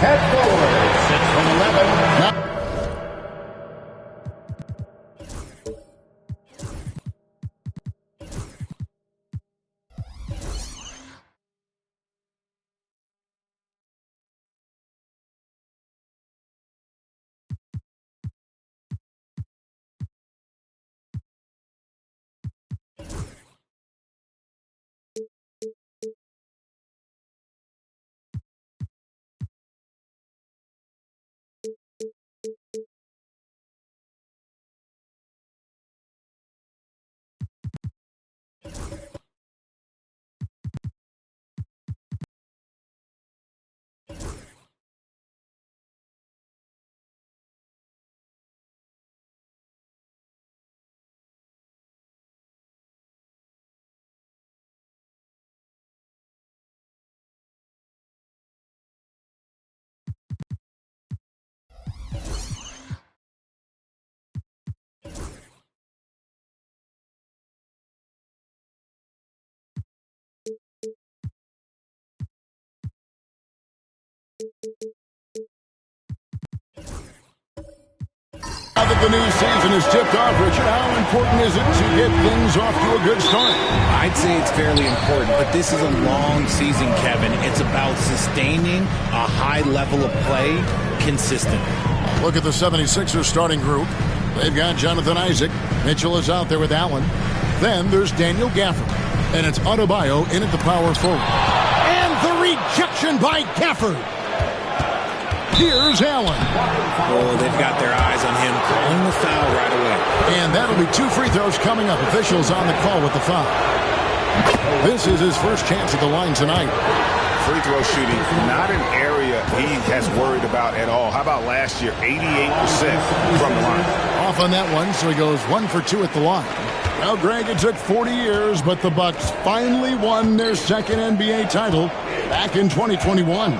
Head forward, 6 from 11. Now now that the new season is tipped off, Richard, how important is it to get things off to a good start? I'd say it's fairly important, but this is a long season, Kevin. It's about sustaining a high level of play consistently. Look at the 76ers starting group. They've got Jonathan Isaac. Mitchell is out there with Allen. Then there's Daniel Gafford. And it's Adebayo in at the power forward. And the rejection by Gafford. Here's Allen. Oh, they've got their eyes on him, calling the foul right away. And that'll be 2 free throws coming up. Officials on the call with the foul. This is his first chance at the line tonight. Free throw shooting, not an area he has worried about at all. How about last year, 88% from the line? Off on that one, so he goes 1 for 2 at the line. Well, Greg, it took 40 years, but the Bucks finally won their second NBA title back in 2021.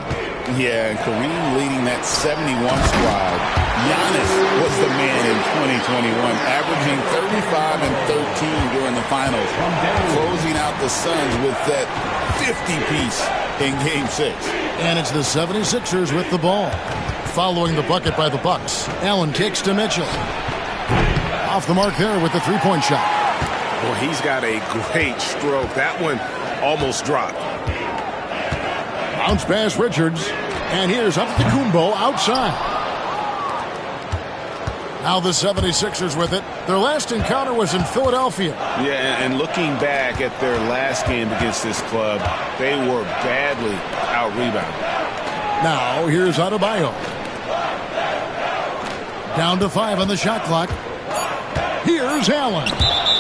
Yeah, and Kareem leading that 71 squad. Giannis was the man in 2021, averaging 35 and 13 during the finals, closing out the Suns with that 50-piece in Game 6. And it's the 76ers with the ball. Following the bucket by the Bucks, Allen kicks to Mitchell. Off the mark there with the three-point shot. Well, he's got a great stroke. That one almost dropped. Bounce pass Richards. And here's Antetokounmpo outside. Now the 76ers with it. Their last encounter was in Philadelphia. Yeah, and looking back at their last game against this club, they were badly out-rebounded. Now here's Adebayo. Down to 5 on the shot clock. Here's Allen.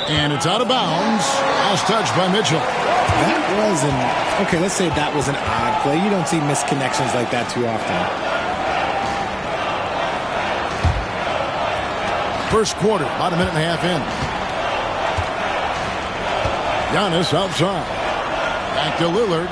And it's out of bounds. Last touch by Mitchell. That was okay, let's say that was an odd play. You don't see misconnections like that too often. First quarter, about a minute and a half in. Giannis outside. Back to Lillard.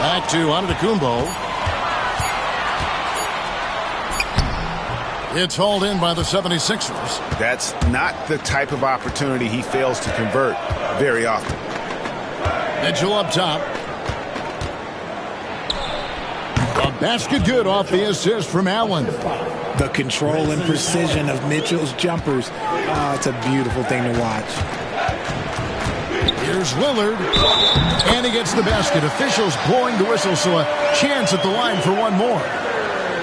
Back to Antetokounmpo. It's hauled in by the 76ers. That's not the type of opportunity he fails to convert very often. Mitchell up top. A basket good off the assist from Allen. The control and precision of Mitchell's jumpers. Oh, it's a beautiful thing to watch. Here's Lillard. And he gets the basket. Officials blowing the whistle, so a chance at the line for one more.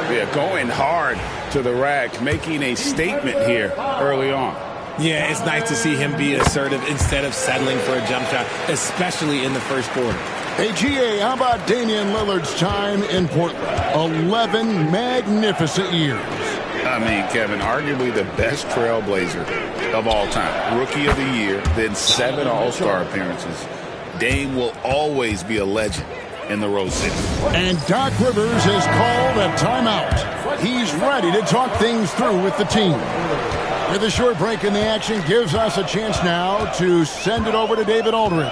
Yeah, going hard to the rack, making a statement here early on. Yeah, it's nice to see him be assertive instead of settling for a jump shot, especially in the first quarter. Hey, GA, how about Damian Lillard's time in Portland? 11 magnificent years. I mean, Kevin, arguably the best trailblazer of all time. Rookie of the year, then 7 All-Star appearances. Dame will always be a legend in the Rose City. And Doc Rivers has called a timeout. He's ready to talk things through with the team. With a short break in the action, gives us a chance now to send it over to David Aldridge.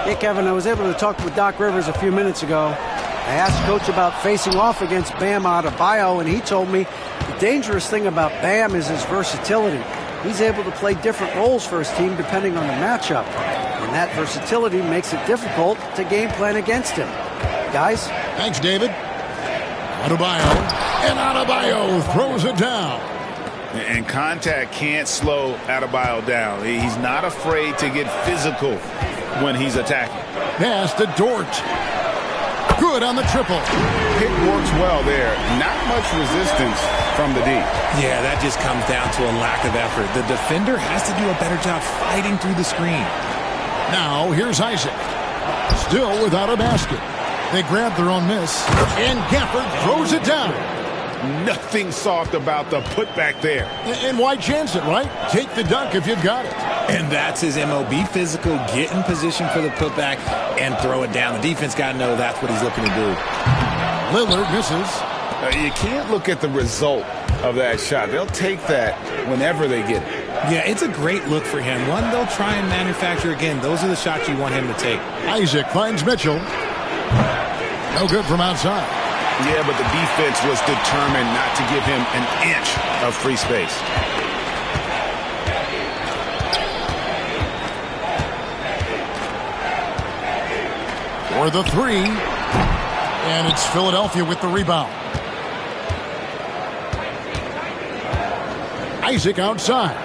Hey, Kevin, I was able to talk with Doc Rivers a few minutes ago. I asked Coach about facing off against Bam Adebayo, and he told me the dangerous thing about Bam is his versatility. he's able to play different roles for his team depending on the matchup. And that versatility makes it difficult to game plan against him. Guys? Thanks, David. Adebayo. And Adebayo throws it down. And contact can't slow Adebayo down. He's not afraid to get physical when he's attacking. Pass to Dort. Good on the triple. Pick works well there. Not much resistance from the D. Yeah, that just comes down to a lack of effort. The defender has to do a better job fighting through the screen. Now, here's Isaac. Still without a basket. They grab their own miss. And Gafford throws it down. Nothing soft about the putback there. And why chance it, right? Take the dunk if you've got it. And that's his MO. Be physical, get in position for the putback, and throw it down. The defense got to know that's what he's looking to do. Lillard misses. You can't look at the result of that shot. They'll take that whenever they get it. Yeah, it's a great look for him. One they'll try and manufacture again. Those are the shots you want him to take. Isaac finds Mitchell. No good from outside. Yeah, but the defense was determined not to give him an inch of free space. For the three. And it's Philadelphia with the rebound. Isaac outside.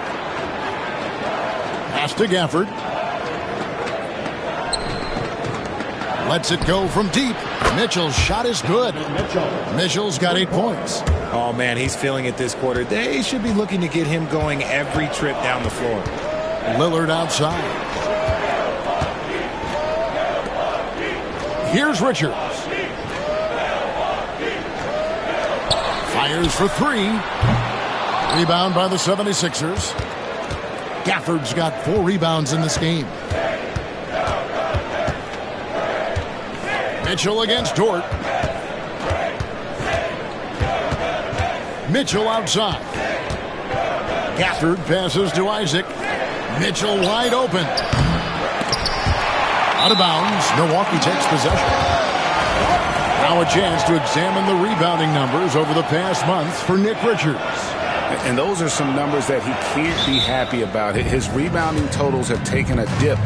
Pass to Gafford. Lets it go from deep. Mitchell's shot is good. Mitchell's got 8 points. Oh, man, he's feeling it this quarter. They should be looking to get him going every trip down the floor. Lillard outside. Here's Richards. Fires for three. Rebound by the 76ers. Gafford's got 4 rebounds in this game. Mitchell against Dort. Mitchell outside. Gafford passes to Isaac. Mitchell wide open. Out of bounds. Milwaukee takes possession. Now a chance to examine the rebounding numbers over the past month for Nick Richards. And those are some numbers that he can't be happy about. His rebounding totals have taken a dip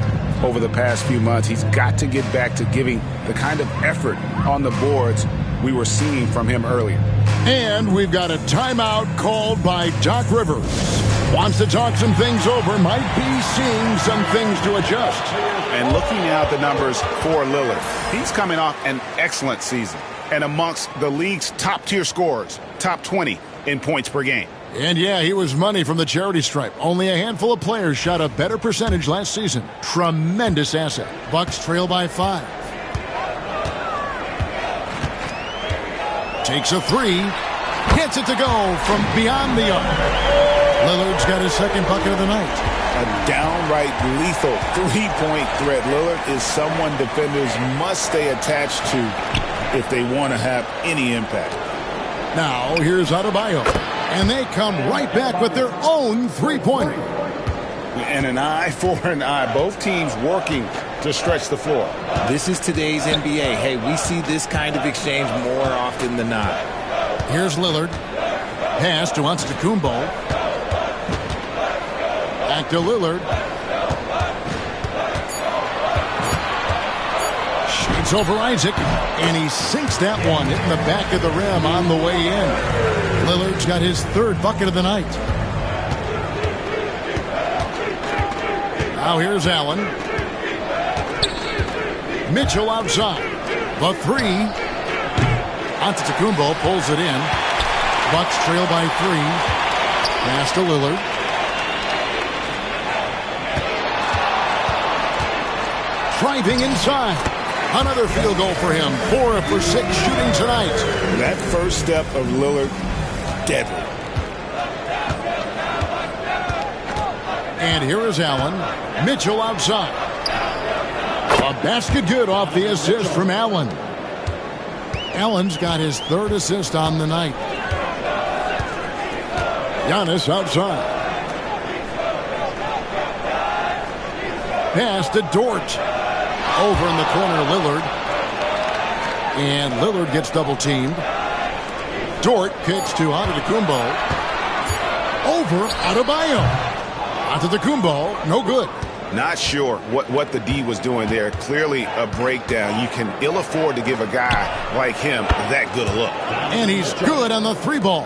over the past few months. He's got to get back to giving the kind of effort on the boards we were seeing from him earlier. And we've got a timeout called by Doc Rivers. Wants to talk some things over, might be seeing some things to adjust. And looking at the numbers for Lillard, he's coming off an excellent season and amongst the league's top-tier scorers, top 20 in points per game. And yeah, he was money from the charity stripe. Only a handful of players shot a better percentage last season. Tremendous asset. Bucks trail by 5. Takes a three. Gets it to go from beyond the arc. Lillard's got his second bucket of the night. A downright lethal three-point threat. Lillard is someone defenders must stay attached to if they want to have any impact. Now, here's Adebayo. And they come right back with their own three-pointer. And an eye for an eye. Both teams working to stretch the floor. This is today's NBA. Hey, we see this kind of exchange more often than not. Here's Lillard. Pass to Antetokounmpo. Back to Lillard. Shoots over Isaac. And he sinks that one, hitting the back of the rim on the way in. Lillard's got his third bucket of the night. Now here's Allen. Mitchell outside. The three. Antetokounmpo pulls it in. Bucks trail by 3. Pass to Lillard. Driving inside. Another field goal for him. 4 for 6 shooting tonight. That first step of Lillard, deadly. And here is Allen. Mitchell outside. A basket good off the assist from Allen. Allen's got his third assist on the night. Giannis outside. Pass to Dort. Over in the corner, Lillard. And Lillard gets double-teamed. Dort kicks to Antetokounmpo. Over Adebayo. Antetokounmpo, no good. Not sure what the D was doing there. Clearly a breakdown. You can ill afford to give a guy like him that good a look. And he's good on the 3-ball.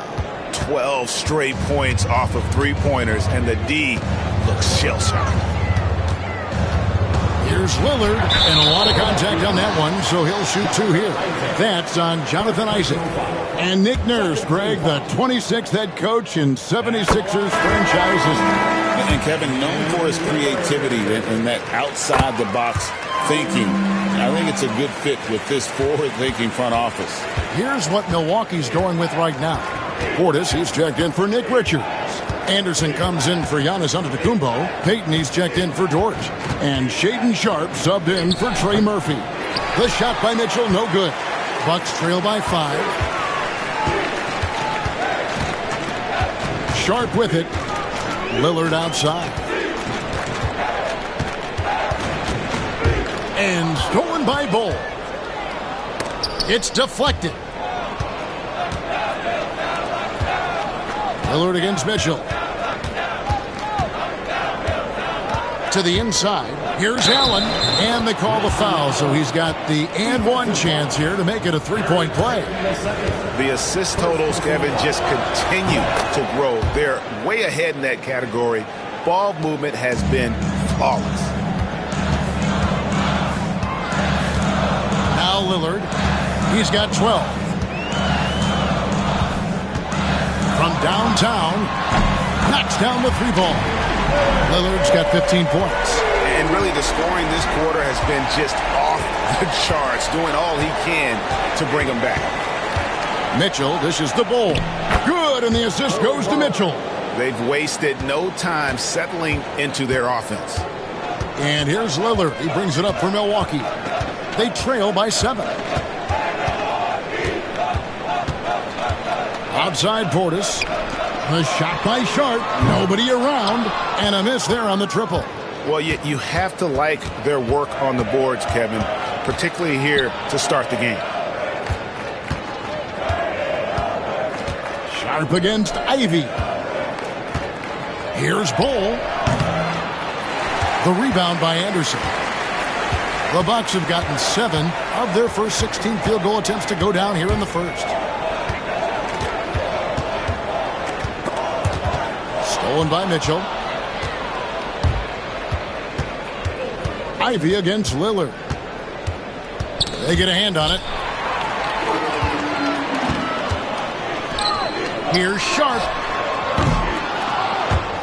12 straight points off of 3-pointers, and the D looks shell-shocked. Here's Lillard, and a lot of contact on that one, so he'll shoot 2 here. That's on Jonathan Isaac. And Nick Nurse, Greg, the 26th head coach in 76ers franchise history. And Kevin, known for his creativity and that outside-the-box thinking, I think it's a good fit with this forward-thinking front office. Here's what Milwaukee's going with right now. Portis, he's checked in for Nick Richards. Anderson comes in for Giannis Antetokounmpo. Payton, he's checked in for Dort. And Shaedon Sharpe subbed in for Trey Murphy. The shot by Mitchell, no good. Bucks trail by 5. Sharpe with it. Lillard outside. And stolen by Bol. It's deflected. Lillard against Mitchell. To the inside. Here's Allen. And they call the foul, so he's got the and one chance here to make it a 3-point play. The assist totals, Kevin, just continue to grow. They're way ahead in that category. Ball movement has been flawless. Now Lillard. He's got 12. From downtown, knocks down the 3-ball. Lillard's got 15 points. And really the scoring this quarter has been just off the charts, doing all he can to bring them back. Mitchell dishes the Bol. Good, and the assist goes to Mitchell. They've wasted no time settling into their offense. And here's Lillard. He brings it up for Milwaukee. They trail by 7. Outside Portis. The shot by Sharpe. Nobody around. And a miss there on the triple. Well, you have to like their work on the boards, Kevin, particularly here to start the game. Sharpe against Ivy. Here's Bol. The rebound by Anderson. The Bucks have gotten 7 of their first 16 field goal attempts to go down here in the first. Stolen by Mitchell. Ivy against Lillard. They get a hand on it. Here's Sharpe.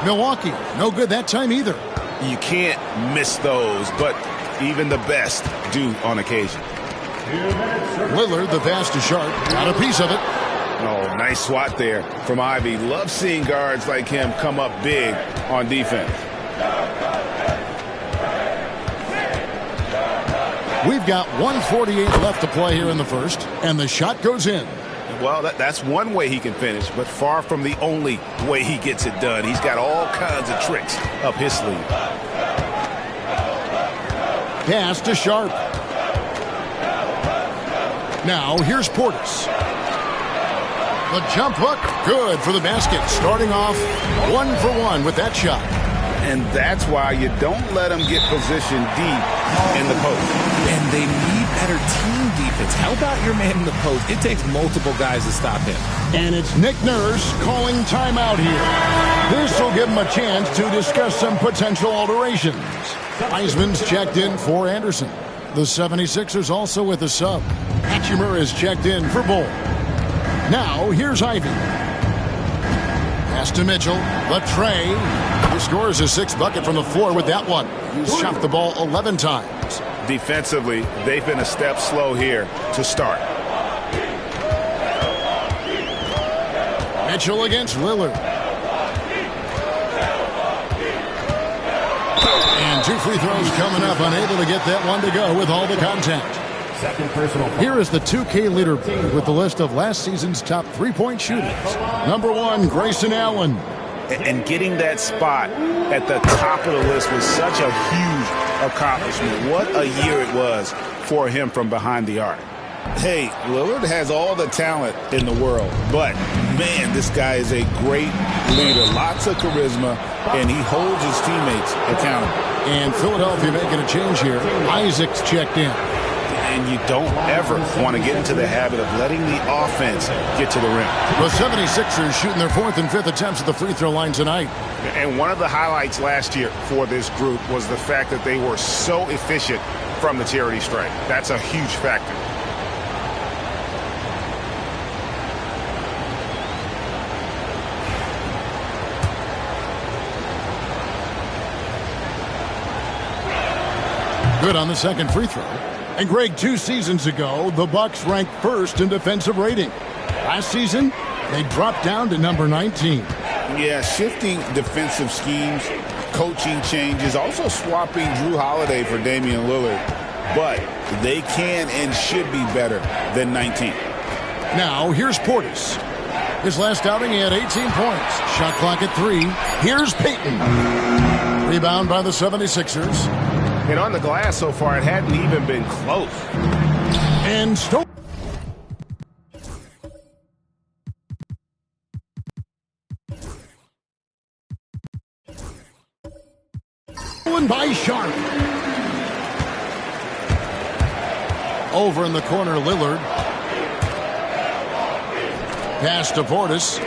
Milwaukee, no good that time either. You can't miss those, but even the best do on occasion. Lillard, the pass to Sharpe. Got a piece of it. Oh, nice swat there from Ivy. Love seeing guards like him come up big on defense. We've got 1:48 left to play here in the first, and the shot goes in. Well, that's one way he can finish, but far from the only way he gets it done. He's got all kinds of tricks up his sleeve. Pass to Sharpe. Now here's Portis. The jump hook, good for the basket. Starting off 1 for 1 with that shot. And that's why you don't let them get positioned deep in the post. And they need better team defense. How about your man in the post? It takes multiple guys to stop him. And it's Nick Nurse calling timeout here. This will give him a chance to discuss some potential alterations. Wiseman's checked in for Anderson. The 76ers also with a sub. Hatchimer is checked in for Bol. Now, here's Ivy. Pass to Mitchell. The tray. He scores his 6th bucket from the floor with that one. He's shot the ball 11 times. Defensively, they've been a step slow here to start. Mitchell against Lillard. And 2 free throws coming up. Unable to get that one to go with all the contact. Second personal. Here is the 2K leaderboard with the list of last season's top 3-point shooters. Number 1, Grayson Allen. And getting that spot at the top of the list was such a huge accomplishment. What a year it was for him from behind the arc. Hey, Lillard has all the talent in the world, but Man, this guy is a great leader. Lots of charisma, and he holds his teammates accountable. And Philadelphia making a change here. Isaac's checked in. And you don't ever want to get into the habit of letting the offense get to the rim. The 76ers shooting their 4th and 5th attempts at the free throw line tonight. And one of the highlights last year for this group was the fact that they were so efficient from the charity stripe. That's a huge factor. Good on the second free throw. And Greg, 2 seasons ago, the Bucks ranked 1st in defensive rating. Last season, they dropped down to number 19. Yeah, shifting defensive schemes, coaching changes, also swapping Drew Holiday for Damian Lillard. But they can and should be better than 19. Now, here's Portis. His last outing, he had 18 points. Shot clock at 3. Here's Payton. Rebound by the 76ers. And on the glass so far, it hadn't even been close. And Stolen by Sharp. Over in the corner, Lillard. Pass to Portis.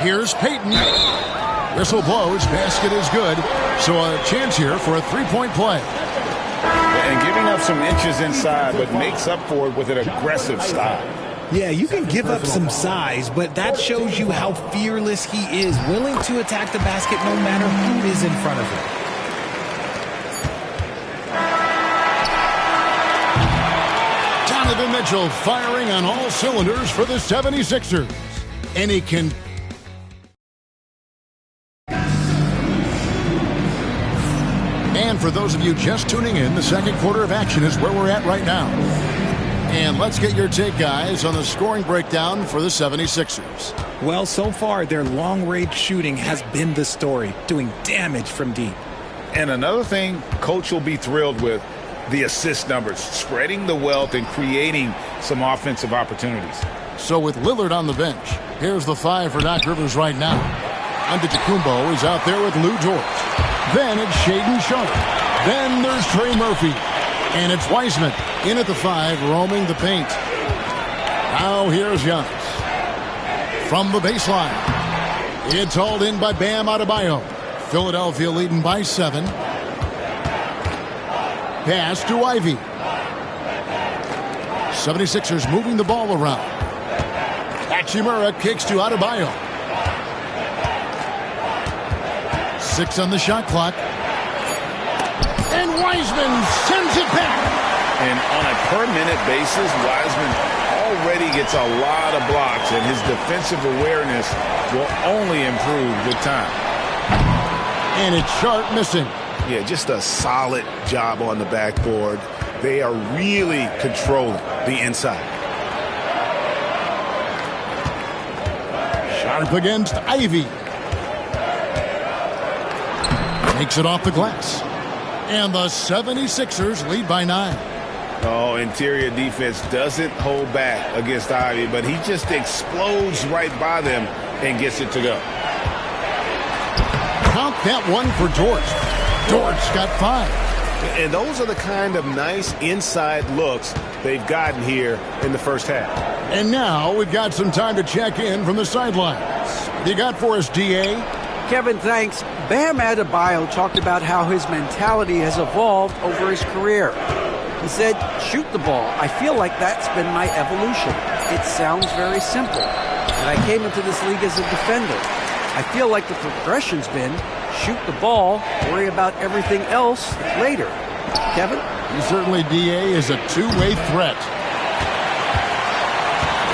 Here's Payton. Whistle blows. Basket is good. So a chance here for a three-point play. And giving up some inches inside, but makes up for it with an aggressive style. Yeah, you can give up some size, but that shows you how fearless he is, willing to attack the basket no matter who is in front of him. Donovan Mitchell firing on all cylinders for the 76ers. And he can... And for those of you just tuning in, the second quarter of action is where we're at right now. And let's get your take, guys, on the scoring breakdown for the 76ers. Well, so far, their long-range shooting has been the story, doing damage from deep. And another thing Coach will be thrilled with, the assist numbers, spreading the wealth and creating some offensive opportunities. So with Lillard on the bench, here's the 5 for Doc Rivers right now. Antetokounmpo is out there with Lou Dort. Then it's Shaedon Sharpe. Then there's Trey Murphy. And it's Wiseman in at the 5, roaming the paint. Now here's Giannis. From the baseline. It's hauled in by Bam Adebayo. Philadelphia leading by 7. Pass to Ivy. 76ers moving the ball around. Hachimura kicks to Adebayo. 6 on the shot clock. And Wiseman sends it back. And on a per-minute basis, Wiseman already gets a lot of blocks, and his defensive awareness will only improve with time. And it's Sharpe missing. Yeah, just a solid job on the backboard. They are really controlling the inside. Sharpe against Ivy. Makes it off the glass. And the 76ers lead by 9. Oh, interior defense doesn't hold back against Ivy, but he just explodes right by them and gets it to go. Count that one for Dort. Dort's got 5. And those are the kind of nice inside looks they've gotten here in the first half. And now we've got some time to check in from the sidelines. What you got for us, D.A.? Kevin, thanks. Bam Adebayo talked about how his mentality has evolved over his career. He said, shoot the ball. I feel like that's been my evolution. It sounds very simple. And I came into this league as a defender. I feel like the progression's been shoot the ball, worry about everything else later. Kevin? Certainly D.A. is a two-way threat.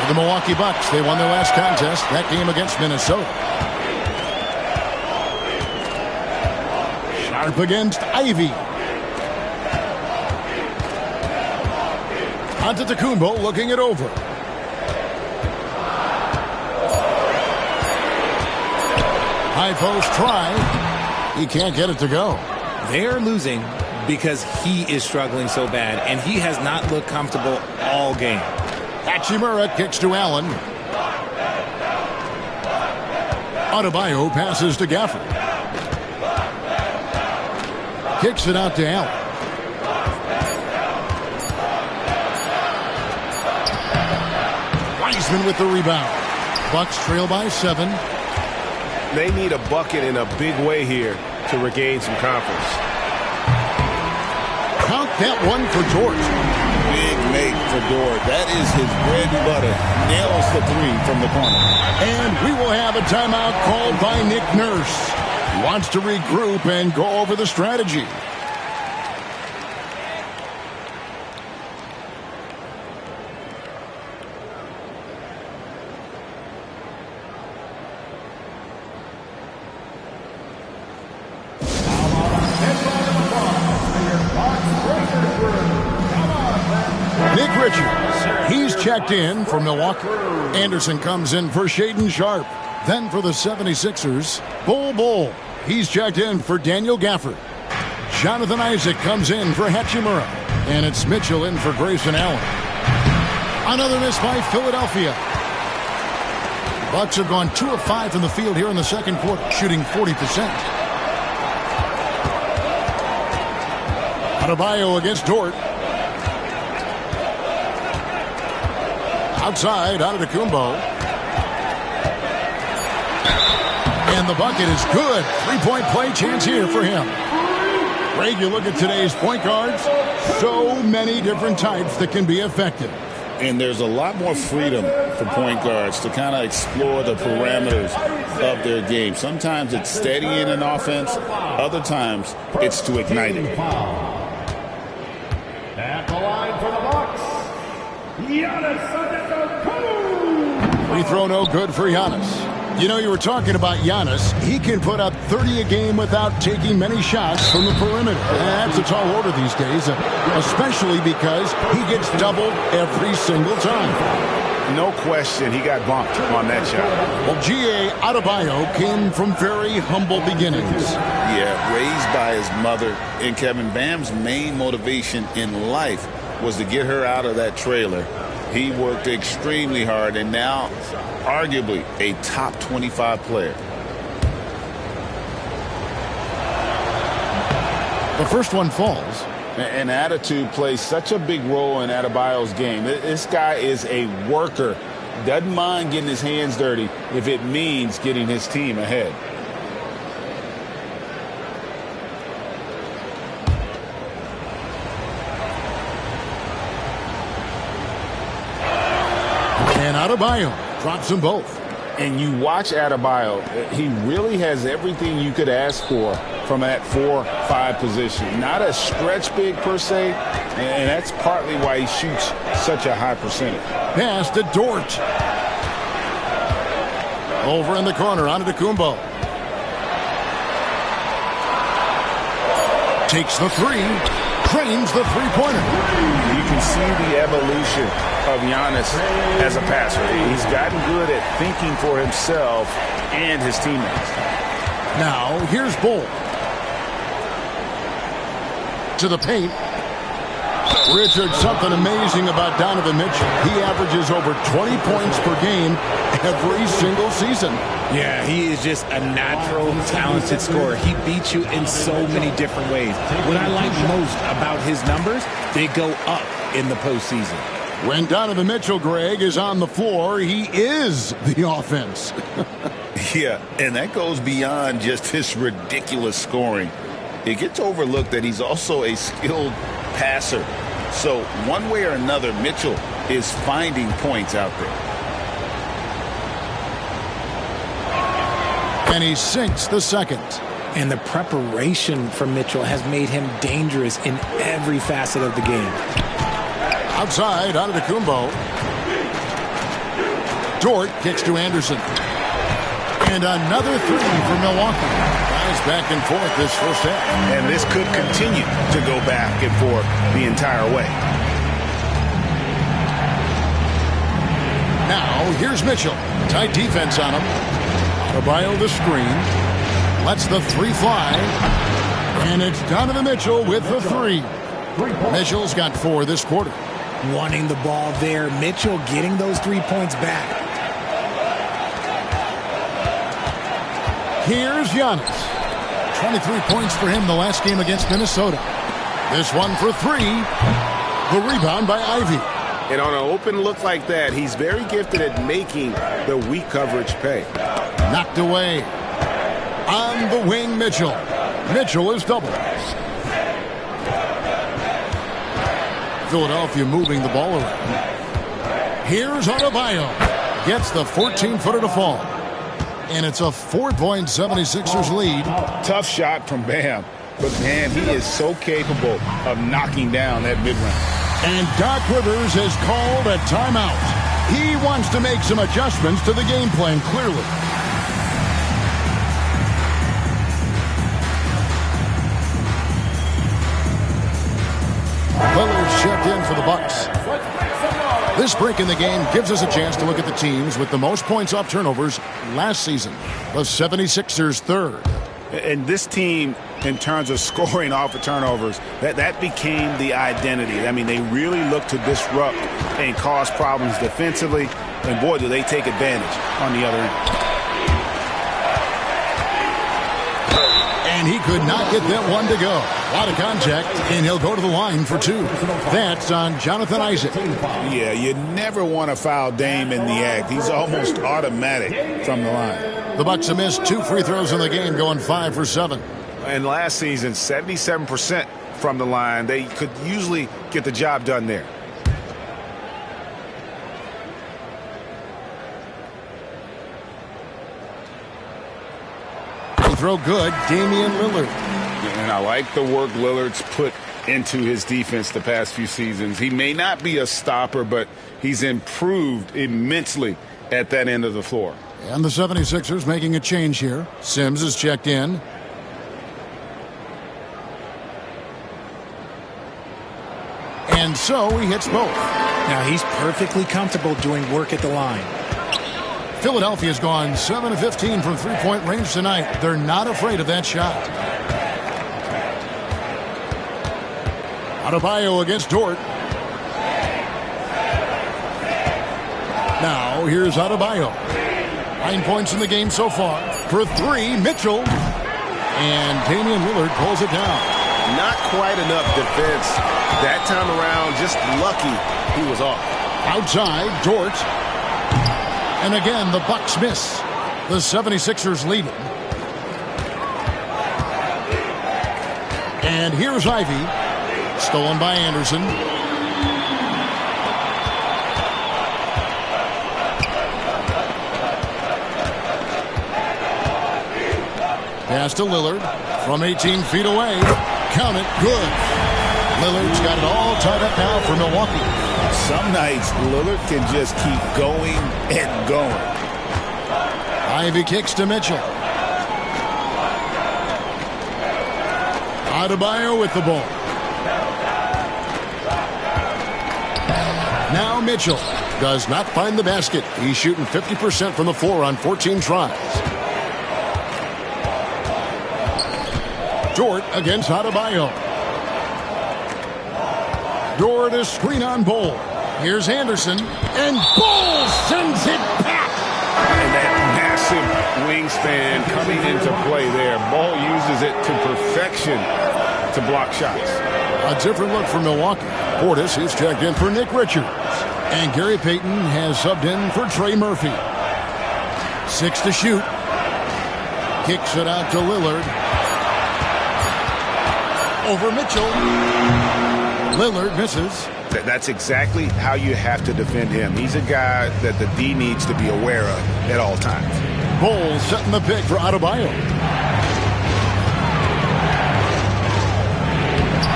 The Milwaukee Bucks, they won their last contest, that game against Minnesota. Sharpe against Ivy. Antetokounmpo looking it over. High post try. He can't get it to go. They're losing because he is struggling so bad, and he has not looked comfortable all game. Hachimura kicks to Allen. Adebayo passes to Gafford. Kicks it out to Allen. Wiseman with the rebound. Bucks trail by 7. They need a bucket in a big way here to regain some confidence. Count that one for Dort. Big make for Dort. That is his bread and butter. Nails the 3 from the corner. And we will have a timeout called by Nick Nurse. He wants to regroup and go over the strategy. Nick Richards, he's checked in for Milwaukee. Anderson comes in for Shaedon Sharpe. Then for the 76ers, Bull. He's checked in for Daniel Gafford. Jonathan Isaac comes in for Hachimura. And it's Mitchell in for Grayson Allen. Another miss by Philadelphia. Bucks have gone 2 of 5 from the field here in the second quarter, shooting 40%. Adebayo against Dort. Outside, Antetokounmpo. And the bucket is good. 3-point play chance here for him. Greg, you look at today's point guards, so many different types that can be effective. And there's a lot more freedom for point guards to kind of explore the parameters of their game. Sometimes it's steadying an offense. Other times it's to ignite it. At the line for the Bucks, Giannis Antetokounmpo. Free throw no good for Giannis. You know, you were talking about Giannis. He can put up 30 a game without taking many shots from the perimeter. That's a tall order these days, especially because he gets doubled every single time. No question, he got bumped on that shot. Well, G.A. Adebayo came from very humble beginnings. Yeah, raised by his mother. And Kevin, Bam's main motivation in life was to get her out of that trailer. He worked extremely hard and now arguably a top 25 player. The first one falls. And attitude plays such a big role in Adebayo's game. This guy is a worker. Doesn't mind getting his hands dirty if it means getting his team ahead. And Adebayo drops them both. And you watch Adebayo, he really has everything you could ask for from that 4-5 position. Not a stretch big per se, and that's partly why he shoots such a high percentage. Pass to Dort. Over in the corner, Antetokounmpo. Takes the 3. Trains the three-pointer. You can see the evolution of Giannis as a passer. He's gotten good at thinking for himself and his teammates. Now, here's Bull. To the paint. Richard, something amazing about Donovan Mitchell. He averages over 20 points per game every single season. Yeah, he is just a natural, talented scorer. He beats you in so many different ways. What I like most about his numbers, they go up in the postseason. When Donovan Mitchell, Greg, is on the floor, he is the offense. Yeah, and that goes beyond just his ridiculous scoring. It gets overlooked that he's also a skilled passer. So one way or another, Mitchell is finding points out there. And he sinks the second. And the preparation for Mitchell has made him dangerous in every facet of the game. Outside, Antetokounmpo. Dort kicks to Anderson. And another 3 for Milwaukee. Guys back and forth this first half. And this could continue to go back and forth the entire way. Now, here's Mitchell. Tight defense on him. Adebayo the screen. Lets the 3 fly. And it's Donovan Mitchell with the 3. Mitchell's got 4 this quarter. wanting the ball there. Mitchell getting those 3 points back. Here's Giannis. 23 points for him the last game against Minnesota. This one for 3. The rebound by Ivy. And on an open look like that, he's very gifted at making the weak coverage pay. Knocked away. On the wing, Mitchell. Mitchell is doubled. Philadelphia moving the ball around. Here's Adebayo. Gets the 14-footer to fall. And it's a 4-point 76ers lead. Tough shot from Bam. But, man, he is so capable of knocking down that mid-range. And Doc Rivers has called a timeout. He wants to make some adjustments to the game plan, clearly. Lillard's checked in for the Bucks. This break in the game gives us a chance to look at the teams with the most points off turnovers last season. The 76ers third. And this team, in terms of scoring off of turnovers, that became the identity. I mean, they really look to disrupt and cause problems defensively. And, boy, do they take advantage on the other end. And he could not get that one to go. A lot of contact, and he'll go to the line for 2. That's on Jonathan Isaac. Yeah, you never want to foul Dame in the act. He's almost automatic from the line. The Bucks have missed 2 free throws in the game, going 5 for 7. And last season, 77% from the line. They could usually get the job done there. Throw good, Damian Lillard. And I like the work Lillard's put into his defense the past few seasons. He may not be a stopper, but he's improved immensely at that end of the floor. And the 76ers making a change here. Sims is checked in. And so he hits both. Now he's perfectly comfortable doing work at the line. Philadelphia's gone 7 of 15 from three-point range tonight. They're not afraid of that shot. Adebayo against Dort. Now here's Adebayo. 9 points in the game so far. For 3, Mitchell. And Damian Lillard pulls it down. Not quite enough defense that time around. Just lucky he was off. Outside, Dort. And again, the Bucks miss. The 76ers lead it. And here's Ivy. Stolen by Anderson. Pass to Lillard from 18 feet away. Count it. Good. Lillard's got it all tied up now for Milwaukee. Some nights, Lillard can just keep going and going. Ivy kicks to Mitchell. Adebayo with the ball. Now Mitchell does not find the basket. He's shooting 50% from the floor on 14 tries. Dort against Adebayo. Dort a screen on Bol. Here's Anderson. And Bol sends it back. And that massive wingspan coming into play there. Ball uses it to perfection to block shots. A different look for Milwaukee. Portis is checked in for Nick Richards. And Gary Payton has subbed in for Trey Murphy. 6 to shoot. Kicks it out to Lillard. Over Mitchell. Lillard misses. That's exactly how you have to defend him. He's a guy that the D needs to be aware of at all times. Bol setting the pick for Adebayo.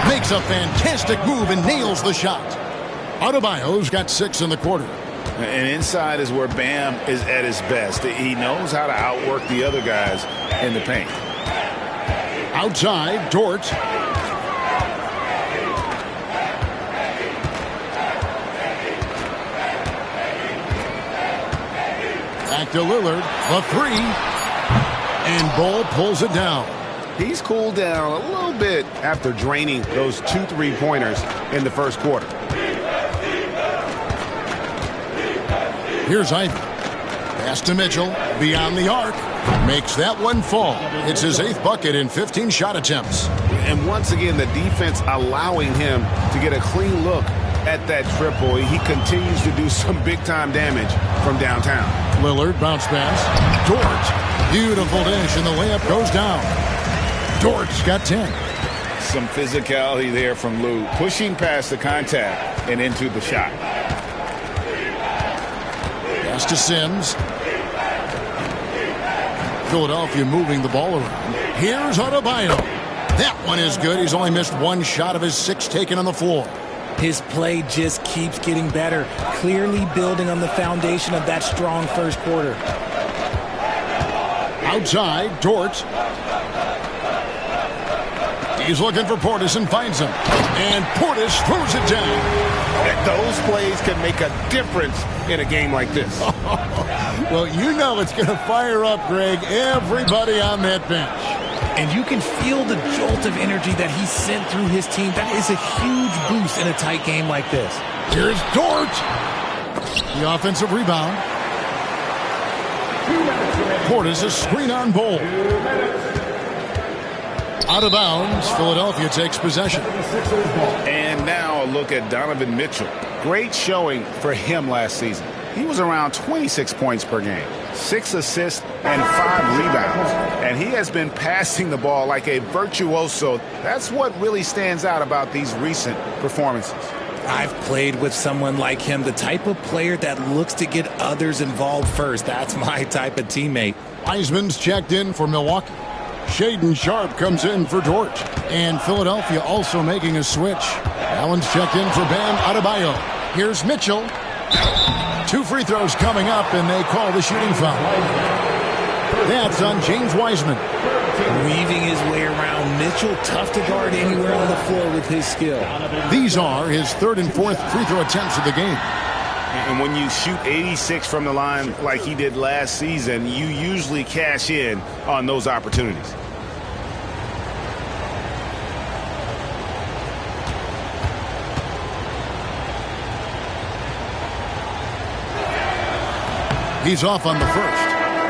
Makes a fantastic move and nails the shot. Adebayo's got 6 in the quarter. And inside is where Bam is at his best. He knows how to outwork the other guys in the paint. Outside, Dort. Back to Lillard, the 3. And Bol pulls it down. He's cooled down a little bit after draining those 2 3-pointers in the first quarter. Here's Ivy. Pass to Mitchell. Beyond the arc. Makes that one fall. It's his 8th bucket in 15 shot attempts. And once again, the defense allowing him to get a clean look at that triple. He continues to do some big-time damage from downtown. Lillard, bounce pass. Dort. Beautiful dish, and the layup goes down. Dort's got 10. Some physicality there from Lou, pushing past the contact and into the shot. Pass to Sims. Philadelphia moving the ball around. Here's Adebayo. That one is good. He's only missed one shot of his 6 taken on the floor. His play just keeps getting better, clearly building on the foundation of that strong first quarter. Outside, Dort. He's looking for Portis and finds him. And Portis throws it down. Those plays can make a difference in a game like this. Well, you know it's going to fire up, Greg, everybody on that bench. And you can feel the jolt of energy that he sent through his team. That is a huge boost in a tight game like this. Here's Dort. The offensive rebound. Portis, a screen on Bol. Out of bounds, Philadelphia takes possession. And now a look at Donovan Mitchell. Great showing for him last season. He was around 26 points per game, 6 assists and 5 rebounds. And he has been passing the ball like a virtuoso. That's what really stands out about these recent performances. I've played with someone like him, the type of player that looks to get others involved first. That's my type of teammate. Wiseman's checked in for Milwaukee. Shaden Sharp comes in for Dort. And Philadelphia also making a switch. Allen's checked in for Bam Adebayo. Here's Mitchell. 2 free throws coming up, and they call the shooting foul. That's on James Wiseman. Weaving his way around. Mitchell, tough to guard anywhere on the floor with his skill. These are his 3rd and 4th free throw attempts of the game. And when you shoot 86 from the line like he did last season, you usually cash in on those opportunities. He's off on the first.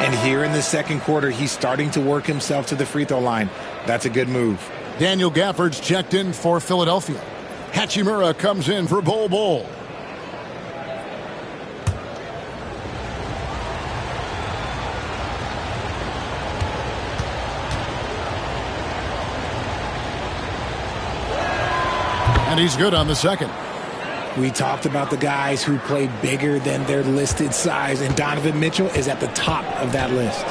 And here in the second quarter, he's starting to work himself to the free throw line. That's a good move. Daniel Gafford's checked in for Philadelphia. Hachimura comes in for Bol. And he's good on the second. We talked about the guys who play bigger than their listed size, and Donovan Mitchell is at the top of that list.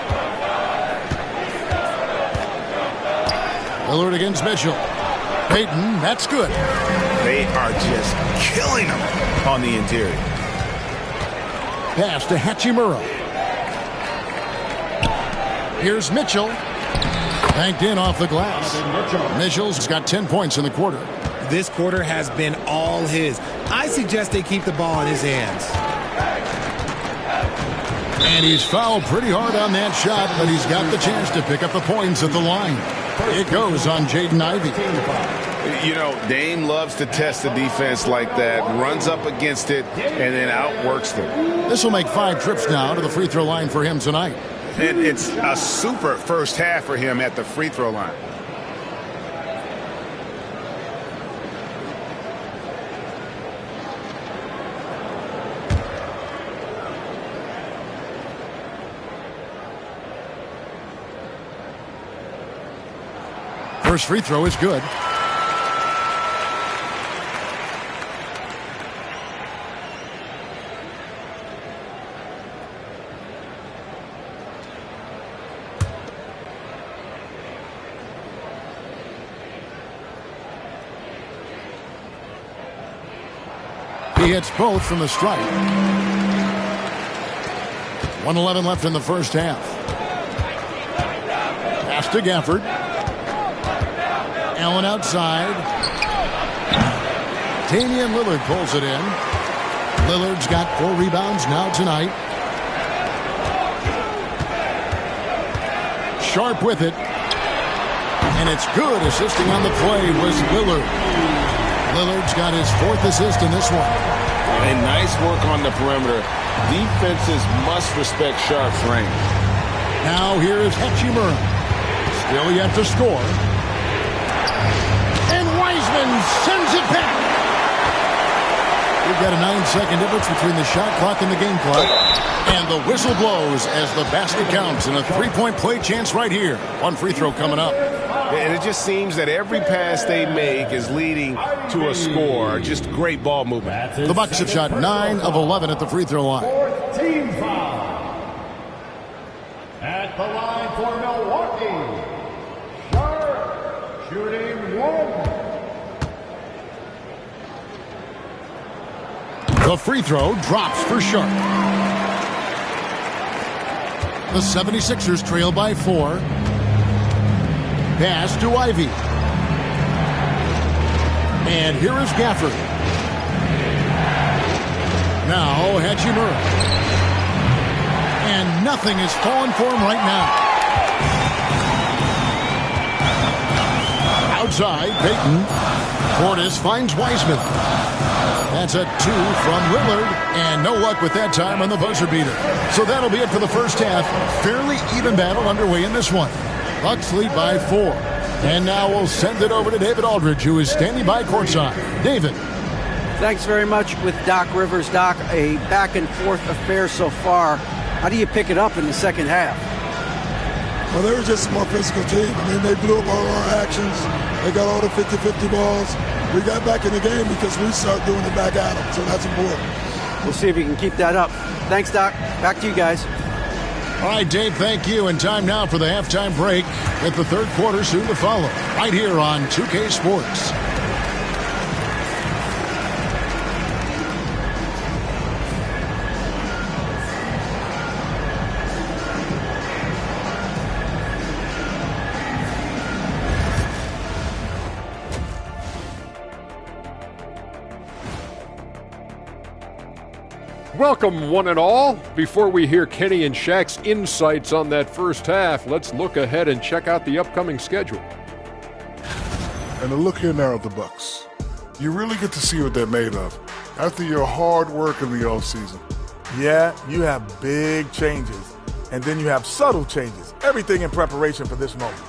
Lillard against Mitchell. Payton, that's good. They are just killing him on the interior. Pass to Hachimura. Here's Mitchell. Banked in off the glass. Mitchell's got 10 points in the quarter. This quarter has been all his. I suggest they keep the ball in his hands. And he's fouled pretty hard on that shot, but he's got the chance to pick up the points at the line. It goes on Jaden Ivey. You know, Dame loves to test the defense like that, runs up against it, and then outworks them. This will make 5 trips now to the free throw line for him tonight. And it's a super first half for him at the free throw line. First free throw is good. He hits both from the stripe. 1:11 left in the first half. Pass to Gafford. Allen outside. Damian Lillard pulls it in. Lillard's got 4 rebounds now tonight. Sharp with it. And it's good. Assisting on the play was Lillard. Lillard's got his 4th assist in this one. And nice work on the perimeter. Defenses must respect Sharp's range. Now here is Hachimura. Still yet to score. And Wiseman sends it back. We've got a 9-second difference between the shot clock and the game clock. And the whistle blows as the basket counts and a three-point play chance right here. One free throw coming up. And it just seems that every pass they make is leading to a score. Just great ball movement. The Bucks have shot 9 of 11 at the free throw line. Fourth team foul. At the line for Milwaukee, Sharp shooting 1. The free throw drops for Sharp. The 76ers trail by 4. Pass to Ivy. And here is Gafford. Now Hachimura. And nothing is falling for him right now. Outside, Payton. Portis finds Wiseman. That's a 2 from Lillard, and no luck with that time on the buzzer beater. So that'll be it for the first half. Fairly even battle underway in this one. Bucks lead by 4. And now we'll send it over to David Aldridge, who is standing by courtside. David. Thanks very much with Doc Rivers. Doc, a back-and-forth affair so far. How do you pick it up in the second half? Well, they were just a more physical team. I mean, they blew up all our actions. They got all the 50-50 balls. We got back in the game because we started doing it back at them, so that's important. We'll see if we can keep that up. Thanks, Doc. Back to you guys. All right, Dave, thank you. And time now for the halftime break with the third quarter soon to follow. Right here on 2K Sports. Welcome, one and all. Before we hear Kenny and Shaq's insights on that first half, let's look ahead and check out the upcoming schedule. And a look here now at the Bucks. You really get to see what they're made of after your hard work in the offseason. Yeah, you have big changes, and then you have subtle changes. Everything in preparation for this moment.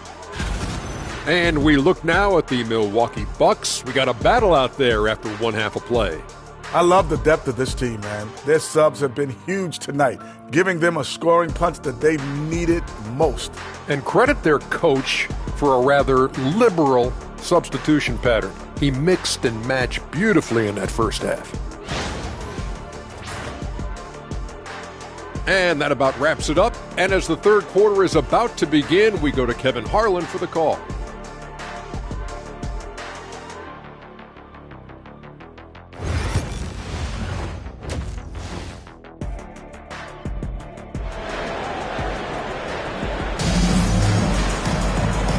And we look now at the Milwaukee Bucks. We got a battle out there after one half of play. I love the depth of this team, man. Their subs have been huge tonight, giving them a scoring punch that they've needed most. And credit their coach for a rather liberal substitution pattern. He mixed and matched beautifully in that first half. And that about wraps it up. And as the third quarter is about to begin, we go to Kevin Harlan for the call.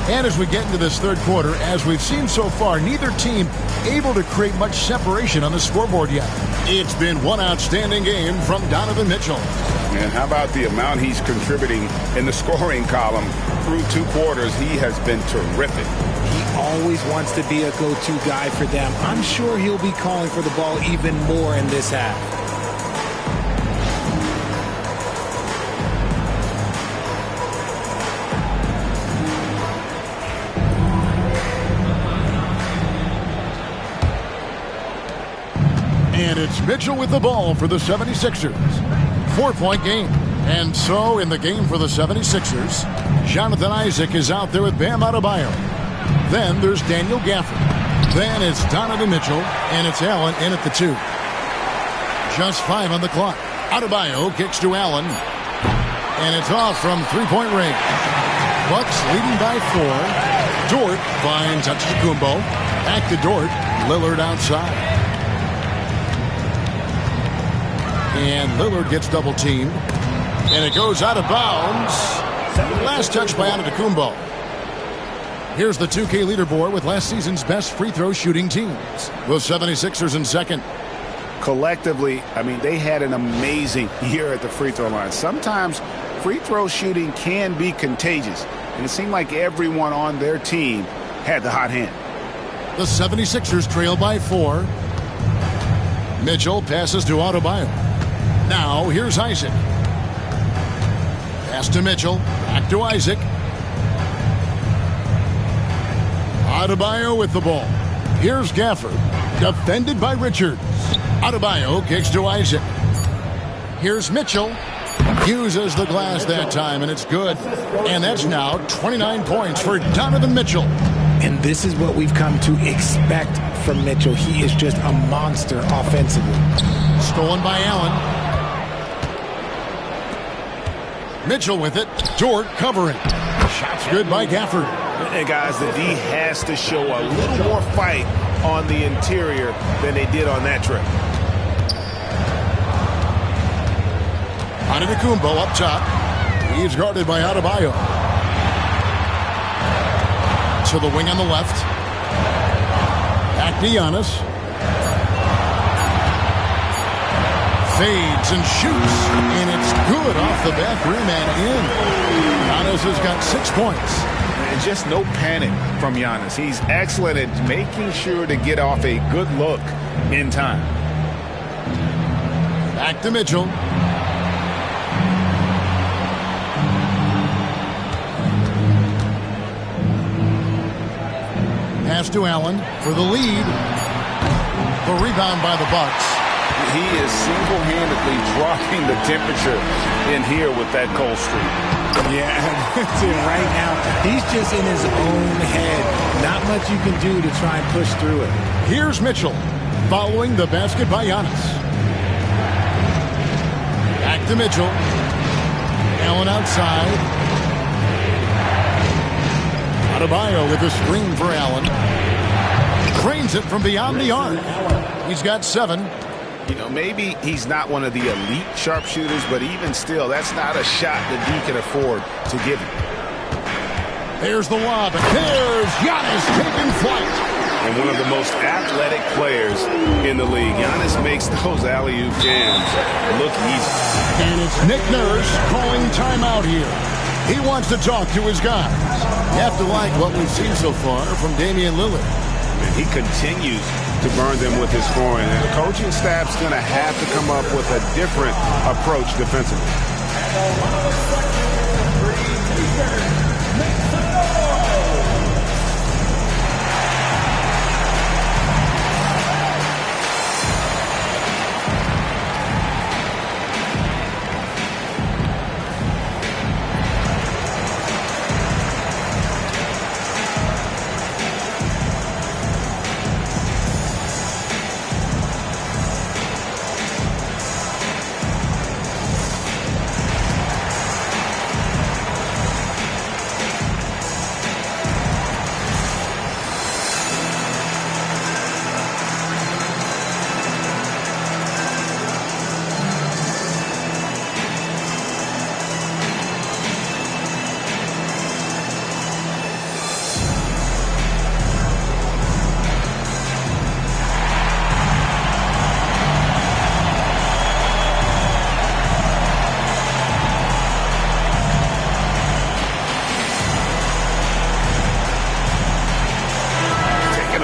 And as we get into this third quarter, as we've seen so far, neither team able to create much separation on the scoreboard yet. It's been one outstanding game from Donovan Mitchell. And how about the amount he's contributing in the scoring column through 2 quarters? He has been terrific. He always wants to be a go-to guy for them. I'm sure he'll be calling for the ball even more in this half. And it's Mitchell with the ball for the 76ers. 4-point game. And so in the game for the 76ers, Jonathan Isaac is out there with Bam Adebayo. Then there's Daniel Gafford. Then it's Donovan Mitchell, and it's Allen in at the 2. Just 5 on the clock. Adebayo kicks to Allen, and it's off from three-point range. Bucks leading by 4. Dort finds Antetokounmpo. Back to Dort. Lillard outside. And Lillard gets double-teamed. And it goes out of bounds. Last touch by Antetokounmpo. Here's the 2K leaderboard with last season's best free throw shooting teams. The 76ers in second. Collectively, I mean, they had an amazing year at the free throw line. Sometimes free throw shooting can be contagious. And it seemed like everyone on their team had the hot hand. The 76ers trail by 4. Mitchell passes to Adebayo. Now here's Isaac. Pass to Mitchell. Back to Isaac. Adebayo with the ball. Here's Gafford. Defended by Richards. Adebayo kicks to Isaac. Here's Mitchell. Uses the glass that time, and it's good. And that's now 29 points for Donovan Mitchell. And this is what we've come to expect from Mitchell. He is just a monster offensively. Stolen by Allen. Mitchell with it. Dort covering. Shots good by Gafford. And guys, the D has to show a little more fight on the interior than they did on that trip. Antetokounmpo up top. He's guarded by Adebayo. To the wing on the left. Back to Giannis. Fades and shoots. And it's good off the back rim and in. Giannis has got 6 points. And just no panic from Giannis. He's excellent at making sure to get off a good look in time. Back to Mitchell. Pass to Allen for the lead. The rebound by the Bucks. He is single-handedly dropping the temperature in here with that cold streak. Yeah, right now, he's just in his own head. Not much you can do to try and push through it. Here's Mitchell following the basket by Giannis. Back to Mitchell. Allen outside. Adebayo with a screen for Allen. Cranes it from beyond the arc. He's got 7. You know, maybe he's not one of the elite sharpshooters, but even still, that's not a shot that he can afford to give him. There's the lob. There's Giannis taking flight. And one of the most athletic players in the league. Giannis makes those alley-oop jams look easy. And it's Nick Nurse calling timeout here. He wants to talk to his guys. You have to like what we've seen so far from Damian Lillard. And he continues to burn them with his scoring. And the coaching staff's going to have to come up with a different approach defensively.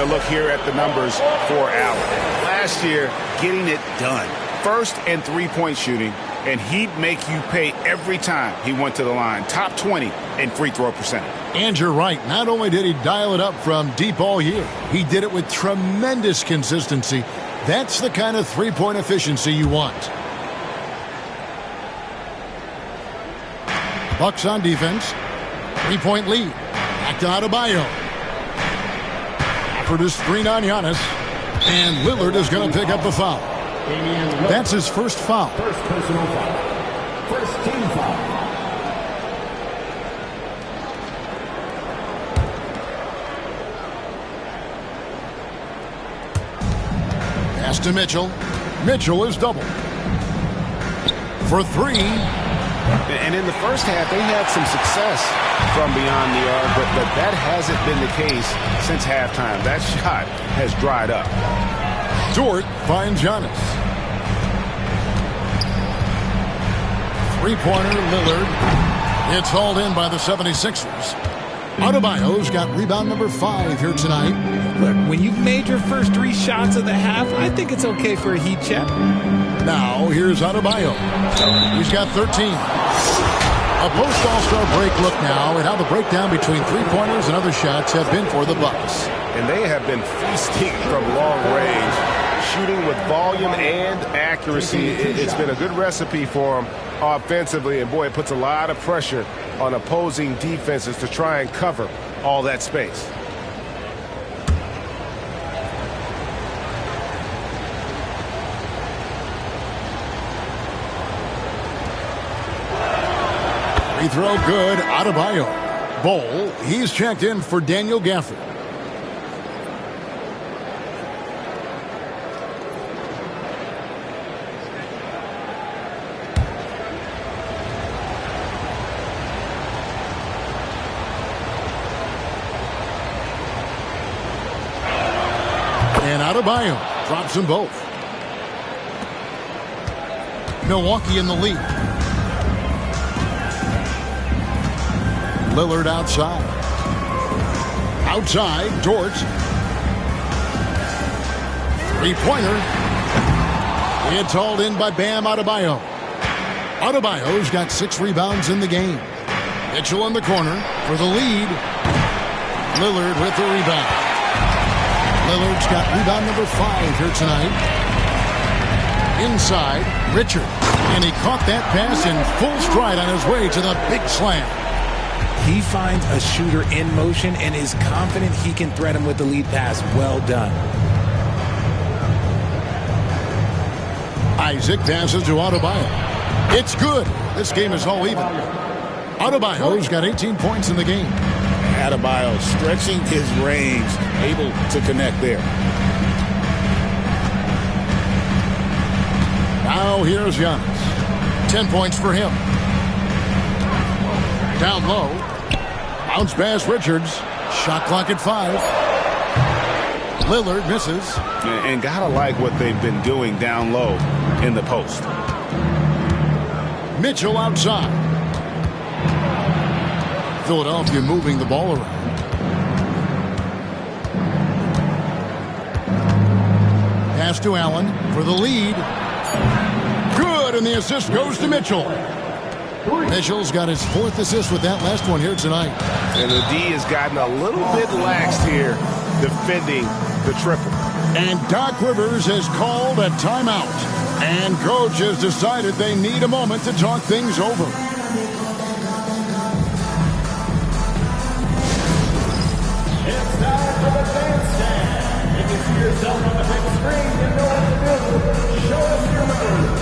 Look here at the numbers for Allen. Last year, getting it done. First and three-point shooting, and he'd make you pay every time he went to the line. Top 20 in free throw percentage. And you're right. Not only did he dial it up from deep all year, he did it with tremendous consistency. That's the kind of three-point efficiency you want. Bucks on defense. 3-point lead. Back to Adebayo. For the screen on Giannis, and Lillard is going to pick up the foul. That's his first foul. First personal foul. First team foul. Pass to Mitchell. Mitchell is doubled. For 3. And in the first half, they had some success from beyond the arc, but that hasn't been the case since halftime. That shot has dried up. Dort finds Giannis. Three-pointer, Lillard. It's hauled in by the 76ers. Adebayo's got rebound number 5 here tonight. Look, when you've made your first 3 shots of the half, I think it's okay for a heat check. Now, here's Adebayo. He's got 13. A post-All-Star break look now at how the breakdown between three-pointers and other shots have been for the Bucks. And they have been feasting from long range, shooting with volume and accuracy. It's been a good recipe for them offensively, and boy, it puts a lot of pressure on opposing defenses to try and cover all that space. Free throw good, Adebayo. Bol, he's checked in for Daniel Gafford. And Adebayo drops them both. Milwaukee in the lead. Lillard outside. Outside, Dort. Three-pointer. It's hauled in by Bam Adebayo. Adebayo's got 6 rebounds in the game. Mitchell in the corner for the lead. Lillard with the rebound. Lillard's got rebound number 5 here tonight. Inside, Richard. And he caught that pass in full stride on his way to the big slam. He finds a shooter in motion and is confident he can thread him with the lead pass. Well done. Isaac passes to Adebayo. It's good. This game is all even. Adebayo's got 18 points in the game. Adebayo stretching his range, able to connect there. Now here's Giannis. 10 points for him. Down low. Bounce pass Richards. Shot clock at 5. Lillard misses. And gotta like what they've been doing down low in the post. Mitchell outside. Philadelphia moving the ball around. Pass to Allen for the lead. Good, and the assist goes to Mitchell. Mitchell's got his 4th assist with that last one here tonight. And the D has gotten a little bit laxed here defending the triple. And Doc Rivers has called a timeout. And coach has decided they need a moment to talk things over. It's time for the bandstand. If you see yourself on the big screen, you know what to do. Show us your move.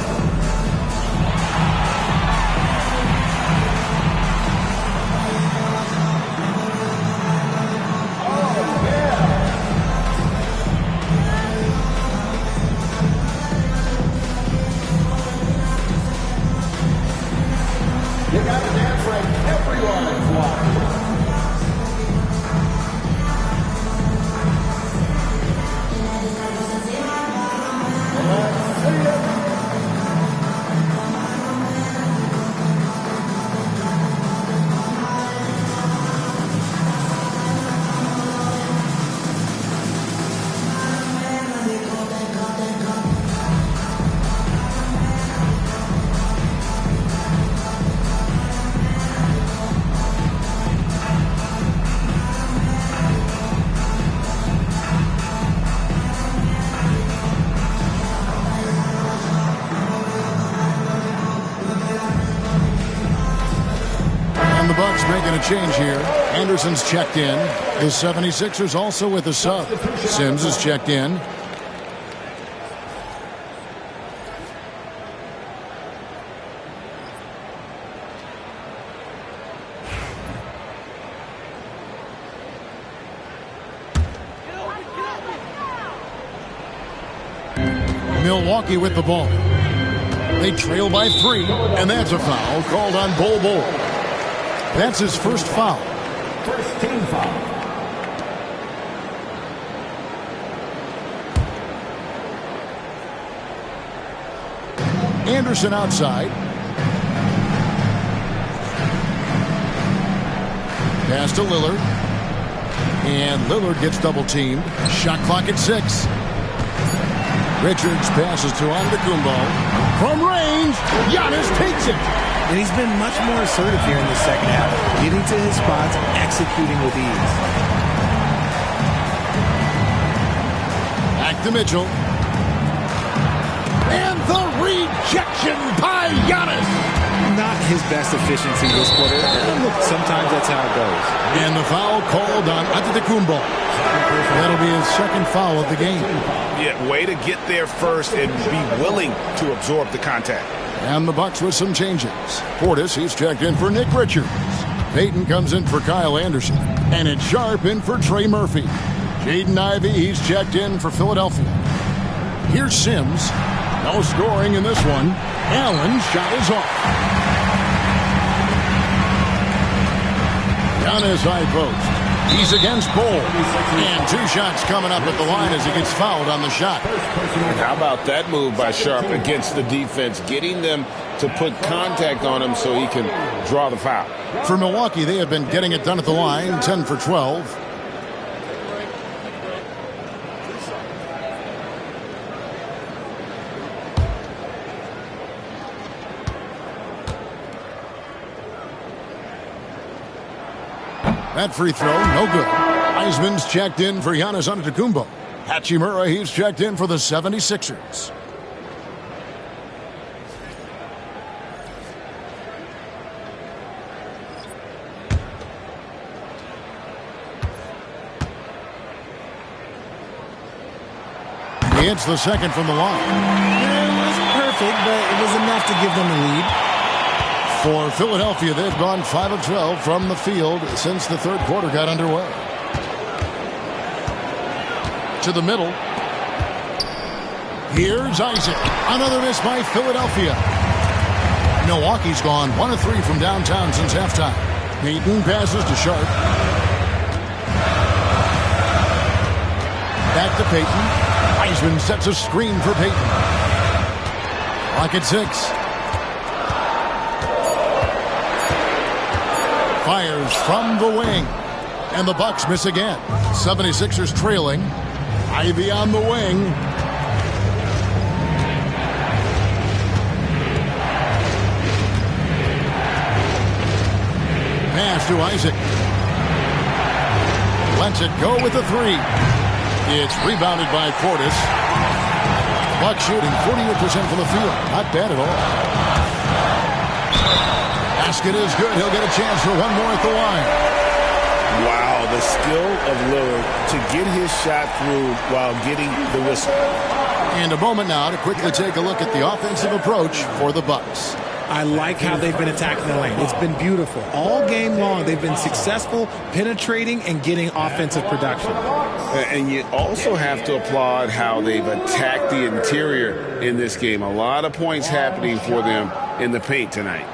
You got to dance like everyone is watching. Let's see it. The Bucks making a change here. Anderson's checked in. The 76ers also with a sub. Sims is checked in. Milwaukee with the ball. They trail by 3, and that's a foul called on Bol. That's his first foul. First team foul. Anderson outside. Pass to Lillard. And Lillard gets double-teamed. Shot clock at 6. Richards passes to Antetokounmpo. From range, Giannis takes it. And he's been much more assertive here in the second half, getting to his spots, executing with ease. Back to Mitchell. And the rejection by Giannis. Not his best efficiency this quarter. Sometimes that's how it goes. And the foul called on Antetokounmpo. That'll be his second foul of the game. Yeah, way to get there first and be willing to absorb the contact. And the Bucks with some changes. Portis, he's checked in for Nick Richards. Payton comes in for Kyle Anderson. And it's Sharp in for Trey Murphy. Jaden Ivey, he's checked in for Philadelphia. Here's Sims. No scoring in this one. Allen's shot is off. Giannis high post. He's against Bol. And 2 shots coming up at the line as he gets fouled on the shot. How about that move by Sharp against the defense, getting them to put contact on him so he can draw the foul. For Milwaukee, they have been getting it done at the line, 10 for 12. That free throw, no good. Heisman's checked in for Giannis Antetokounmpo. Hachimura, he's checked in for the 76ers. He hits the second from the line. It wasn't perfect, but it was enough to give them a lead. For Philadelphia, they've gone 5 of 12 from the field since the third quarter got underway. To the middle. Here's Isaac. Another miss by Philadelphia. Milwaukee's gone 1 of 3 from downtown since halftime. Payton passes to Sharp. Back to Payton. Heisman sets a screen for Payton. Clock at 6. Fires from the wing. And the Bucks miss again. 76ers trailing. Ivy on the wing. Pass to Isaac. Lets it go with the 3. It's rebounded by Portis. Bucks shooting 48% from the field. Not bad at all. Basket is good. He'll get a chance for one more at the line. Wow, the skill of Lillard to get his shot through while getting the whistle. And a moment now to quickly take a look at the offensive approach for the Bucks. I like how they've been attacking the lane. It's been beautiful. All game long, they've been successful penetrating and getting offensive production. And you also have to applaud how they've attacked the interior in this game. A lot of points happening for them in the paint tonight.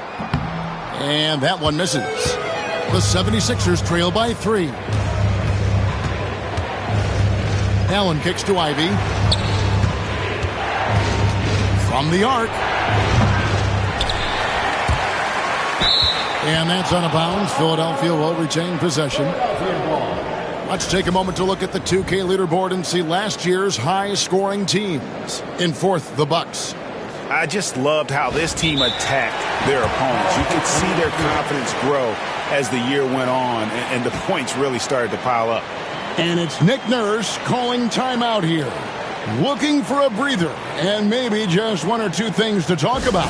And that one misses. The 76ers trail by 3. Allen kicks to Ivy. From the arc. And that's out of bounds. Philadelphia will retain possession. Let's take a moment to look at the 2K leaderboard and see last year's high-scoring teams. In fourth, the Bucks. I just loved how this team attacked their opponents. You could see their confidence grow as the year went on, and the points really started to pile up. And it's Nick Nurse calling timeout here. Looking for a breather and maybe just 1 or 2 things to talk about.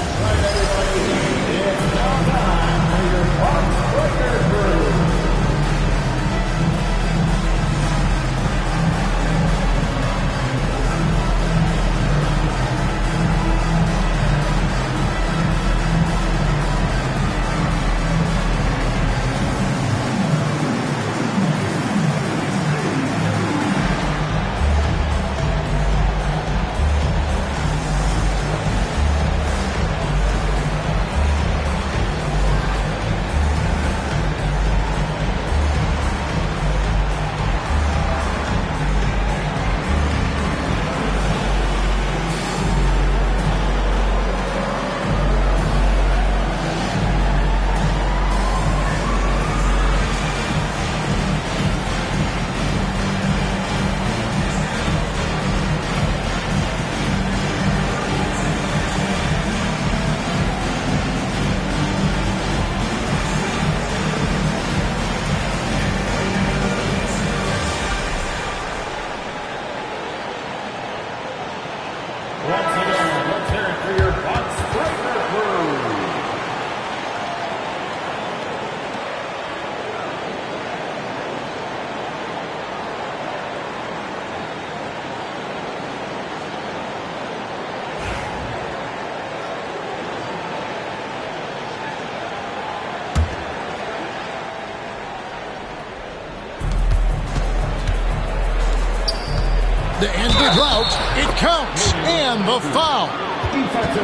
The end the drought. It counts. And the foul.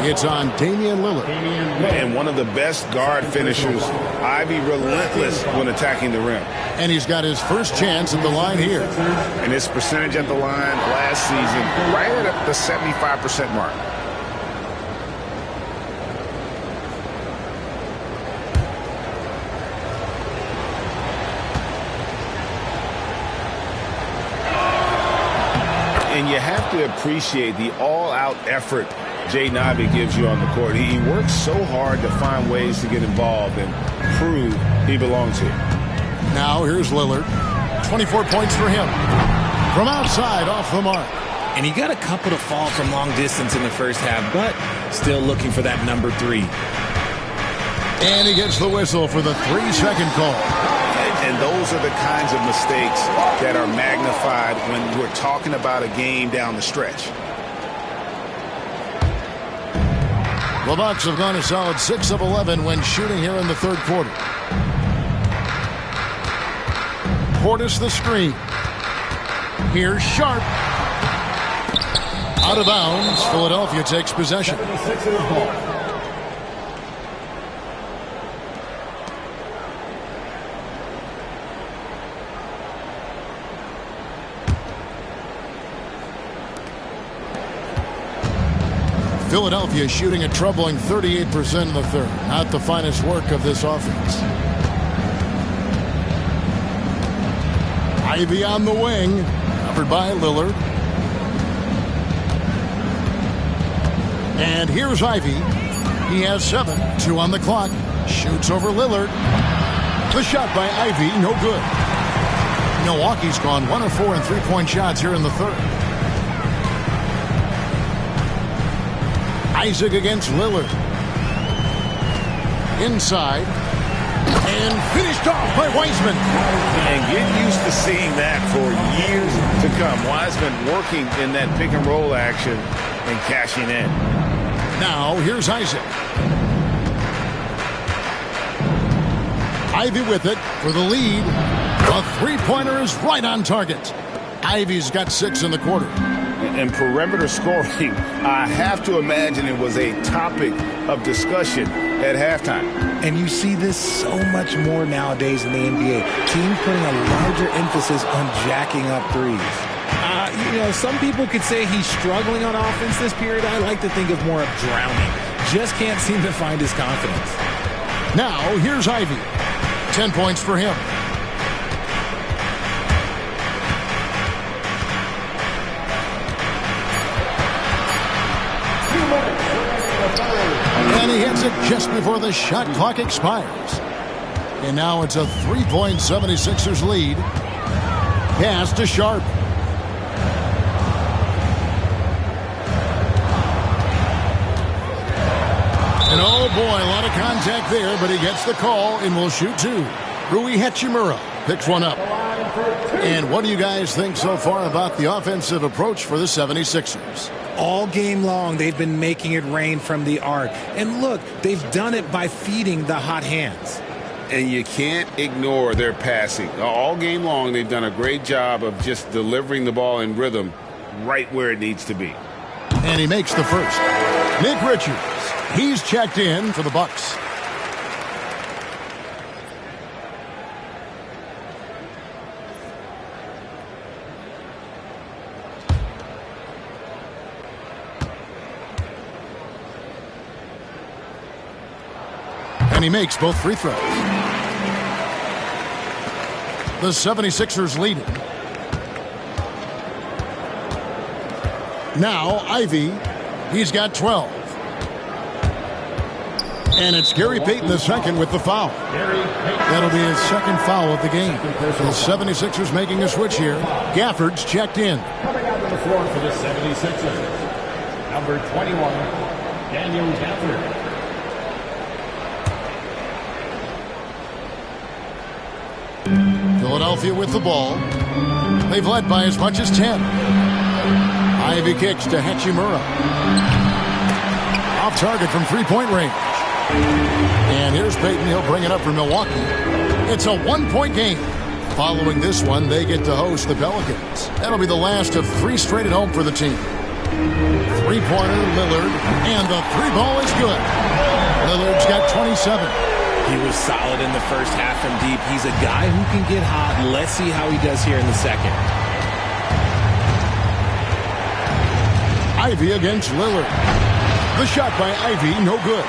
It's on Damian Lillard. And one of the best guard finishers. Ivy relentless when attacking the rim. And he's got his first chance at the line here. And his percentage at the line last season right at the 75% mark. And you have to appreciate the all-out effort Jaden Ivey gives you on the court. He works so hard to find ways to get involved and prove he belongs here. Now here's Lillard. 24 points for him. From outside, off the mark. And he got a couple to fall from long distance in the first half, but still looking for that number 3. And he gets the whistle for the 3-second call. And those are the kinds of mistakes that are magnified when we're talking about a game down the stretch. The Bucks have gone a solid 6 of 11 when shooting here in the third quarter. Portis the screen. Here's Sharp. Out of bounds. Philadelphia takes possession. Philadelphia shooting a troubling 38% in the third. Not the finest work of this offense. Ivy on the wing. Covered by Lillard. And here's Ivy. He has 7. 2 on the clock. Shoots over Lillard. The shot by Ivy, no good. Milwaukee's gone 1 of 4 in three-point shots here in the third. Isaac against Lillard. Inside. And finished off by Wiseman. And get used to seeing that for years to come. Wiseman working in that pick and roll action and cashing in. Now here's Isaac. Ivy with it for the lead. A three-pointer is right on target. Ivy's got 6 in the quarter. And perimeter scoring, I have to imagine it was a topic of discussion at halftime. And you see this so much more nowadays in the NBA. Teams putting a larger emphasis on jacking up threes. Some people could say he's struggling on offense this period. I like to think of more of drowning. Just can't seem to find his confidence. Now, here's Ivy. 10 points for him. And he hits it just before the shot clock expires. And now it's a 3-point 76ers lead. Pass to Sharp. And oh boy, a lot of contact there, but he gets the call and will shoot 2. Rui Hachimura picks one up. And what do you guys think so far about the offensive approach for the 76ers? All game long, they've been making it rain from the arc. And look, they've done it by feeding the hot hands. And you can't ignore their passing. All game long, they've done a great job of just delivering the ball in rhythm right where it needs to be. And he makes the first. Nick Richards. He's checked in for the Bucks. And he makes both free throws. The 76ers leading. Now Ivy. He's got 12. And it's Gary Payton II with the foul. That'll be his second foul of the game. The 76ers making a switch here. Gafford's checked in. Coming out to the floor for the 76ers, number 21, Daniel Gafford. Philadelphia with the ball. They've led by as much as 10. Ivy kicks to Hachimura. Off target from three-point range. And here's Payton. He'll bring it up for Milwaukee. It's a one-point game. Following this one, they get to host the Pelicans. That'll be the last of 3 straight at home for the team. Three-pointer, Lillard, and the 3-ball is good. Lillard's got 27. He was solid in the first half from deep. He's a guy who can get hot. Let's see how he does here in the second. Ivy against Lillard. The shot by Ivy, no good.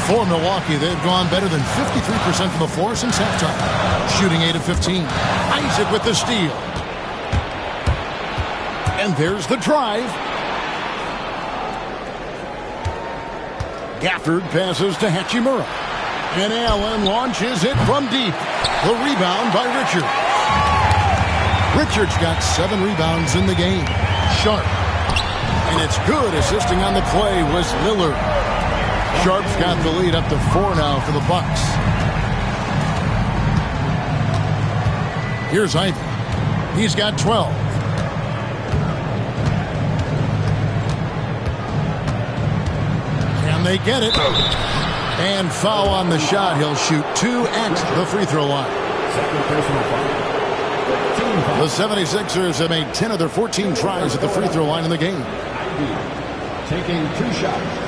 For Milwaukee, they've gone better than 53% from the floor since halftime. Shooting 8 of 15. Isaac with the steal. And there's the drive. Gafford passes to Hachimura. And Allen launches it from deep. The rebound by Richards. Richards got 7 rebounds in the game. Sharp. And it's good. Assisting on the play was Lillard. Sharp's got the lead up to 4 now for the Bucks. Here's Ivy. He's got 12. Can they get it? And foul on the shot. He'll shoot 2 at the free throw line. The 76ers have made 10 of their 14 tries at the free throw line in the game. Taking 2 shots.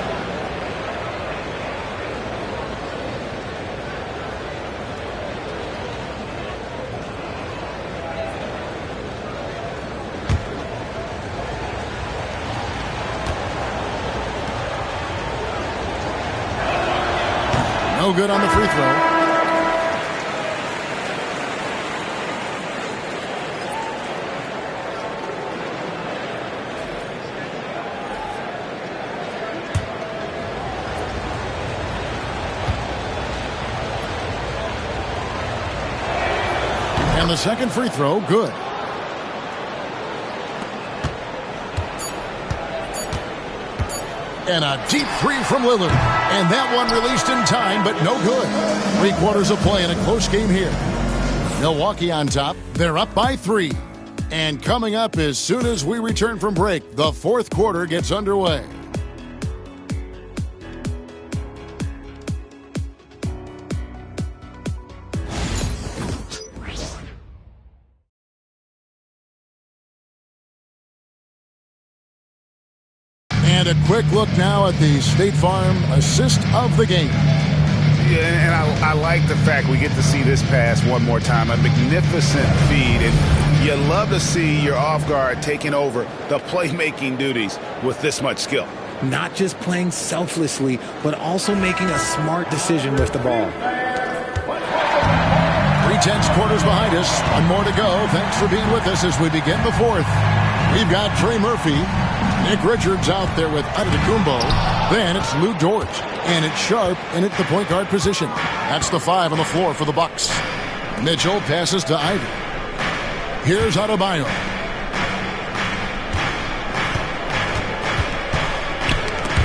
No good on the free throw. And the second free throw, good. And a deep 3 from Lillard. And that one released in time, but no good. 3 quarters of play in a close game here. Milwaukee on top. They're up by 3. And coming up as soon as we return from break, the 4th quarter gets underway. And a quick look now at the State Farm assist of the game. Yeah, and I like the fact we get to see this pass one more time. A magnificent feed. And you love to see your off guard taking over the playmaking duties with this much skill. Not just playing selflessly, but also making a smart decision with the ball. 3/10 quarters behind us. 1 more to go. Thanks for being with us as we begin the 4th. We've got Trey Murphy. Nick Richards out there with Antetokounmpo. Then it's Lou Dort. And it's Sharp in at the point guard position. That's the 5 on the floor for the Bucks. Mitchell passes to Ivy. Here's Adebayo.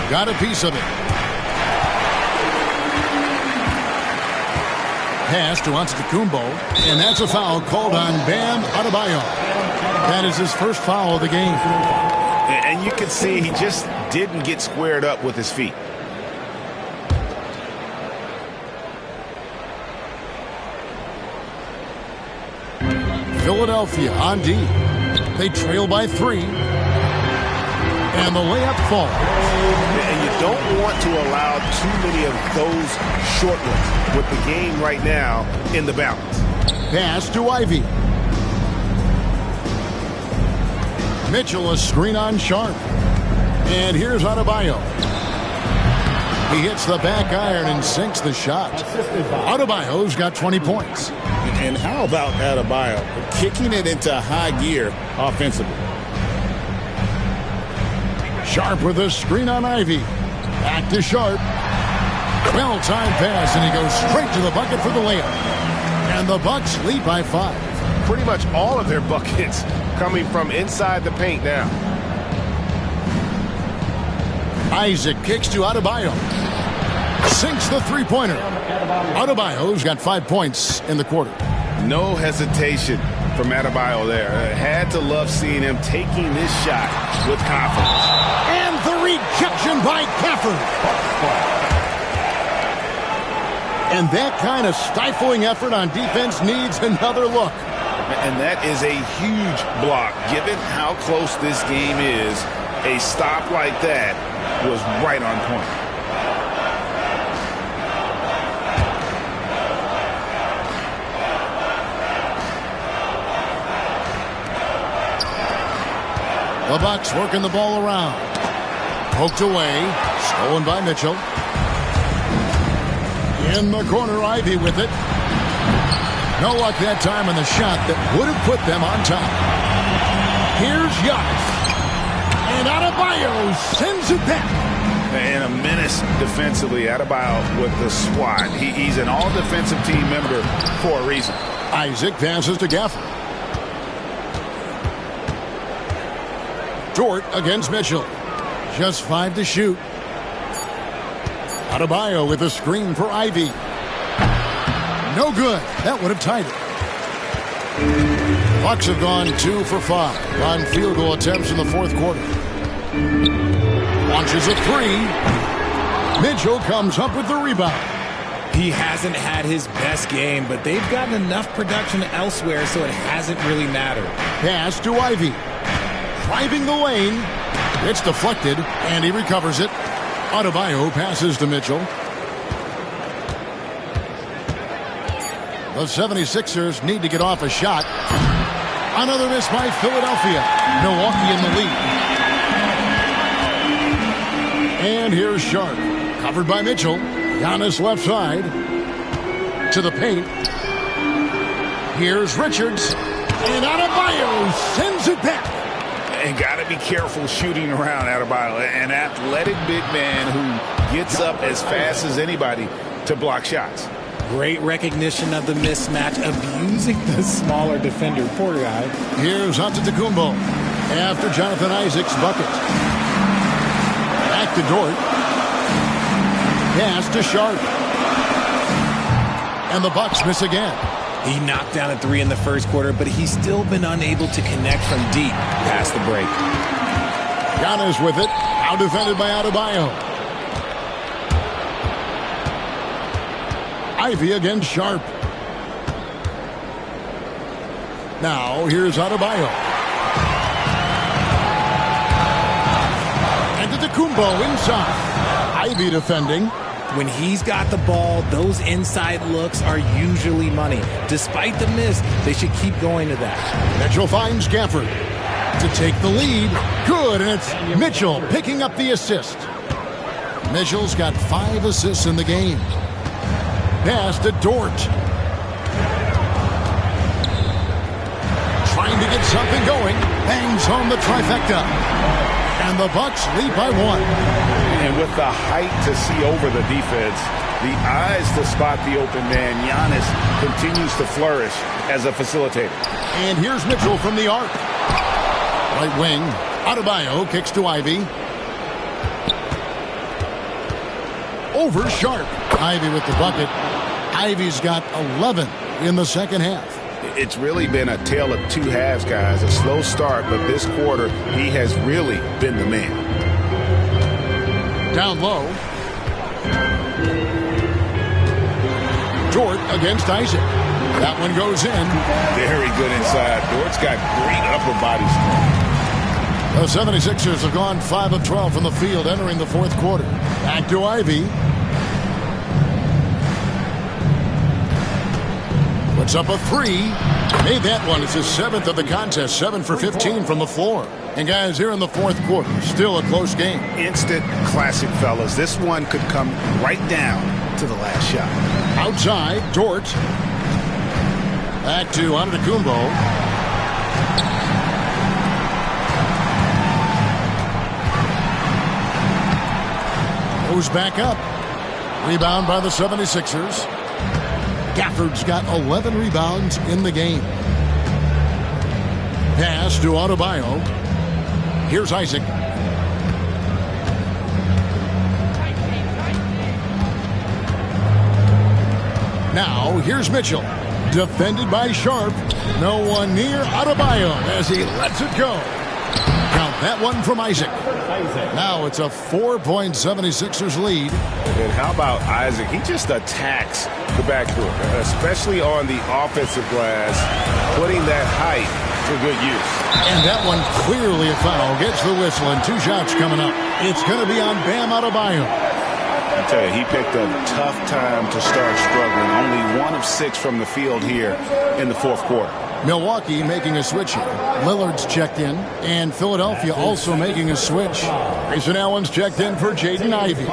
Got a piece of it. Pass to Antetokounmpo. And that's a foul called on Bam Adebayo. That is his first foul of the game. And you can see he just didn't get squared up with his feet. Philadelphia on D. They trail by 3. And the layup falls. And you don't want to allow too many of those short ones with the game right now in the balance. Pass to Ivy. Mitchell, a screen on Sharp. And here's Adebayo. He hits the back iron and sinks the shot. Adebayo's got 20 points. And how about Adebayo kicking it into high gear offensively? Sharp with a screen on Ivy. Back to Sharp. Well-timed pass, and he goes straight to the bucket for the layup. And the Bucks lead by 5. Pretty much all of their buckets coming from inside the paint now. Isaac kicks to Adebayo. Sinks the three-pointer. Adebayo's got 5 points in the quarter. No hesitation from Adebayo there. Had to love seeing him taking this shot with confidence. And the rejection by Gafford. And that kind of stifling effort on defense needs another look. And that is a huge block. Given how close this game is, a stop like that was right on point. The Bucks working the ball around. Poked away. Stolen by Mitchell. In the corner, Ivy with it. No luck that time on the shot that would have put them on top. Here's Giannis. And Adebayo sends it back. And a menace defensively. Adebayo with the swat. He's an all-defensive team member for a reason. Isaac passes to Gafford. Dort against Mitchell. Just 5 to shoot. Adebayo with a screen for Ivy. No good. That would have tied it. Bucks have gone 2 for 5 on field goal attempts in the fourth quarter. Launches a 3. Mitchell comes up with the rebound. He hasn't had his best game, but they've gotten enough production elsewhere, so it hasn't really mattered. Pass to Ivy. Driving the lane. It's deflected, and he recovers it. Adebayo passes to Mitchell. The 76ers need to get off a shot. Another miss by Philadelphia. Milwaukee in the lead. And here's Sharp. Covered by Mitchell. Giannis left side. To the paint. Here's Richards. And Adebayo sends it back. And got to be careful shooting around Adebayo. An athletic big man who gets up as fast as anybody to block shots. Great recognition of the mismatch, abusing the smaller defender. Poor guy. Here's Antetokounmpo after Jonathan Isaac's bucket. Back to Dort. Pass to Sharp. And the Bucks miss again. He knocked down a 3 in the first quarter, but he's still been unable to connect from deep past the break. Giannis with it. Now defended by Adebayo. Ivy against Sharp. Now here's Adebayo. And Antetokounmpo inside. Ivy defending. When he's got the ball, those inside looks are usually money. Despite the miss, they should keep going to that. Mitchell finds Gafford to take the lead. Good, and it's Mitchell picking up the assist. Mitchell's got 5 assists in the game. Pass to Dort. Trying to get something going. Bangs home the trifecta. And the Bucks lead by 1. And with the height to see over the defense, the eyes to spot the open man, Giannis continues to flourish as a facilitator. And here's Mitchell from the arc. Right wing. Adebayo kicks to Ivy. Over Sharp. Ivy with the bucket. Ivy's got 11 in the second half. It's really been a tale of 2 halves, guys. A slow start, but this quarter, he has really been the man. Down low. Dort against Isaac. That one goes in. Very good inside. Dort's got great upper body strength. The 76ers have gone 5 of 12 from the field entering the fourth quarter. Back to Ivy. Puts up a 3. Made that one. It's his 7th of the contest. 7 for 15 from the floor. And guys, here in the fourth quarter, still a close game. Instant classic, fellas. This one could come right down to the last shot. Outside, Dort. Back to Antetokounmpo. Goes back up. Rebound by the 76ers. Gafford's got 11 rebounds in the game. Pass to Adebayo. Here's Isaac. Now, here's Mitchell. Defended by Sharp. No one near Adebayo as he lets it go. Count That one from Isaac. Now it's a 4-point 76ers lead. And how about Isaac? He just attacks the backcourt, especially on the offensive glass, putting that height to good use. And that one clearly a foul. Gets the whistle and 2 shots coming up. It's going to be on Bam Adebayo. I tell you, he picked a tough time to start struggling. Only 1 of 6 from the field here in the fourth quarter. Milwaukee making a switch here. Lillard's checked in, and Philadelphia also making a switch. Grayson Allen's checked in for Jaden Ivey.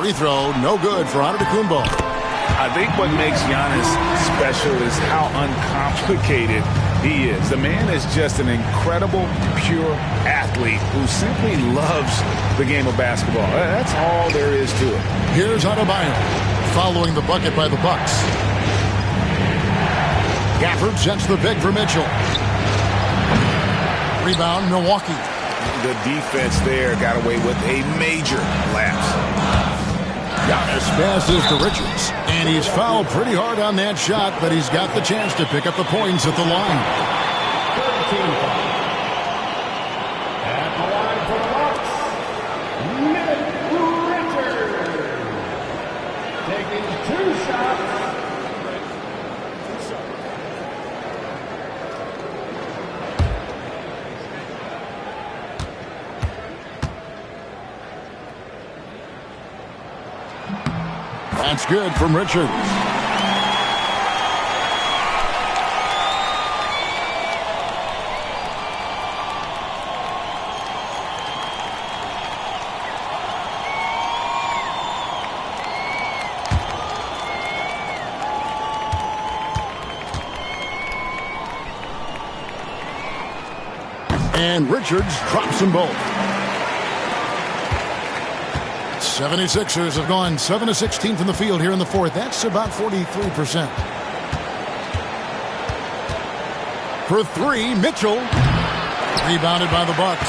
Free throw, no good for Antetokounmpo. I think what makes Giannis special is how uncomplicated he is. The man is just an incredible, pure athlete who simply loves the game of basketball. That's all there is to it. Here's Adebayo, following the bucket by the Bucks. Gafford sets the pick for Mitchell. Rebound, Milwaukee. The defense there got away with a major lapse. Giannis passes to Richards, and he's fouled pretty hard on that shot, but he's got the chance to pick up the points at the line. At the line for the Bucks, Richards taking 2 shots. That's good from Richards. And Richards drops them both. 76ers have gone 7 of 16 from the field here in the fourth. That's about 43%. For 3, Mitchell. Rebounded by the Bucks.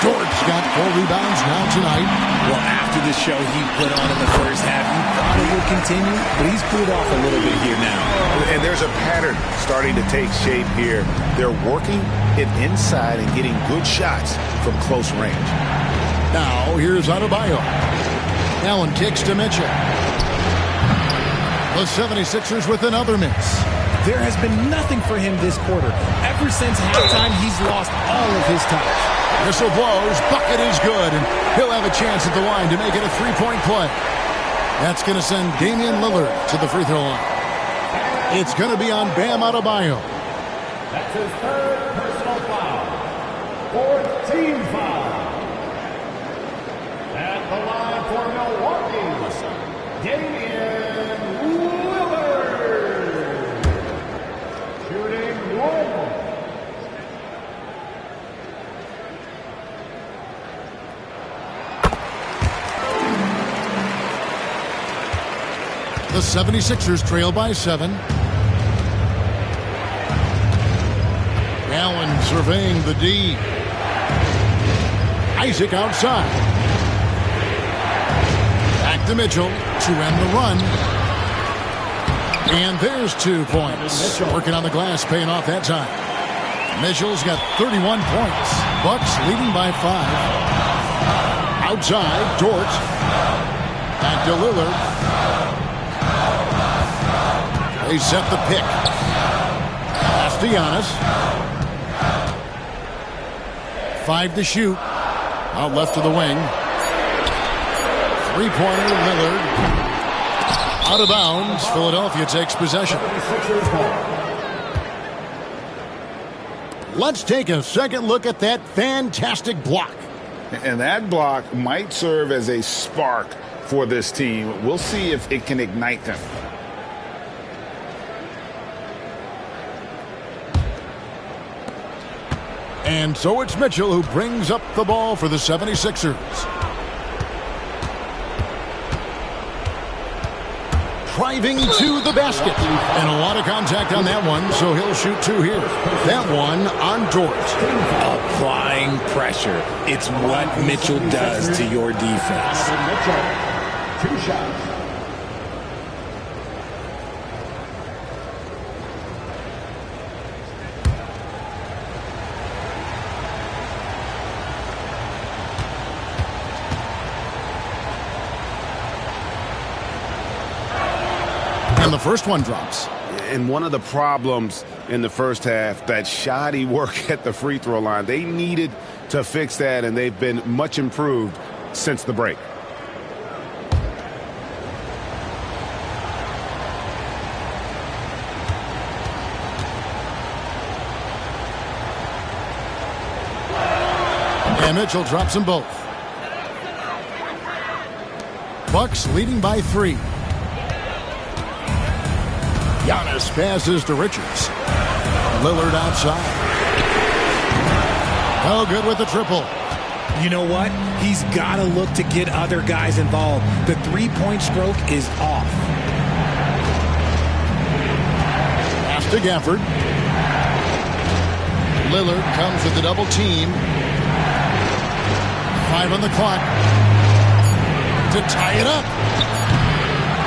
George got 4 rebounds now tonight. Well, after the show he put on in the first half, you thought it would continue, but he's cooled off a little bit here now. And there's a pattern starting to take shape here. They're working it inside and getting good shots from close range. Now, here's Adebayo. Allen kicks to Mitchell. The 76ers with another miss. There has been nothing for him this quarter. Ever since halftime, he's lost all of his touch. Whistle blows, bucket is good, and he'll have a chance at the line to make it a 3-point play. That's going to send Damian Lillard to the free throw line. It's going to be on Bam Adebayo. That's his 3rd personal foul. 4th team foul. At the line for Milwaukee, Damian Lillard. Shooting 1. The 76ers trail by 7. Allen surveying the D. Isaac outside. Back to Mitchell to end the run. And there's 2 points. Working on the glass, paying off that time. Mitchell's got 31 points. Bucks leading by 5. Outside, Dort. Back to Lillard. They set the pick. Pass to Giannis. 5 to shoot. Out left to the wing. 3-pointer, Lillard. Out of bounds. Philadelphia takes possession. Let's take a second look at that fantastic block. And that block might serve as a spark for this team. We'll see if it can ignite them. And so it's Mitchell who brings up the ball for the 76ers. driving to the basket. And a lot of contact on that one, so he'll shoot 2 here. That one on Dort. Applying pressure. It's what Mitchell does to your defense. Mitchell, 2 shots. And the first one drops. And one of the problems in the first half, that shoddy work at the free throw line. They needed to fix that, and they've been much improved since the break. And Mitchell drops them both. Bucks leading by 3. Giannis passes to Richards. Lillard outside. Oh, good with the triple. You know what? He's got to look to get other guys involved. The three-point stroke is off. Pass to Gafford. Lillard comes with the double team. 5 on the clock to tie it up.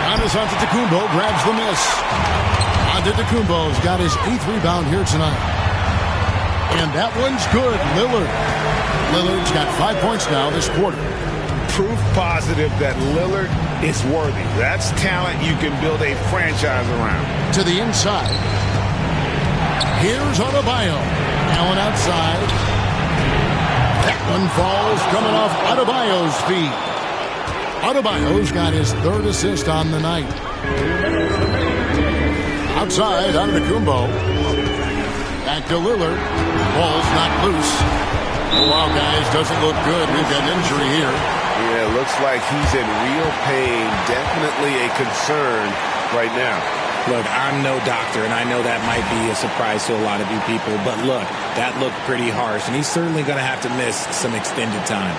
Giannis Antetokounmpo grabs the miss. Antetokounmpo's got his 8th rebound here tonight. And that one's good. Lillard's got 5 points now this quarter. Proof positive that Lillard is worthy. That's talent you can build a franchise around. To the inside. Here's Adebayo. Allen outside. That one falls coming off Adebayo's feet. Adebayo's got his 3rd assist on the night. Outside, Antetokounmpo. Back to Lillard. Ball's not loose. Wow, guys, doesn't look good. We've got an injury here. Yeah, looks like he's in real pain. Definitely a concern right now. Look, I'm no doctor, and I know that might be a surprise to a lot of you people, but look, that looked pretty harsh, and he's certainly going to have to miss some extended time.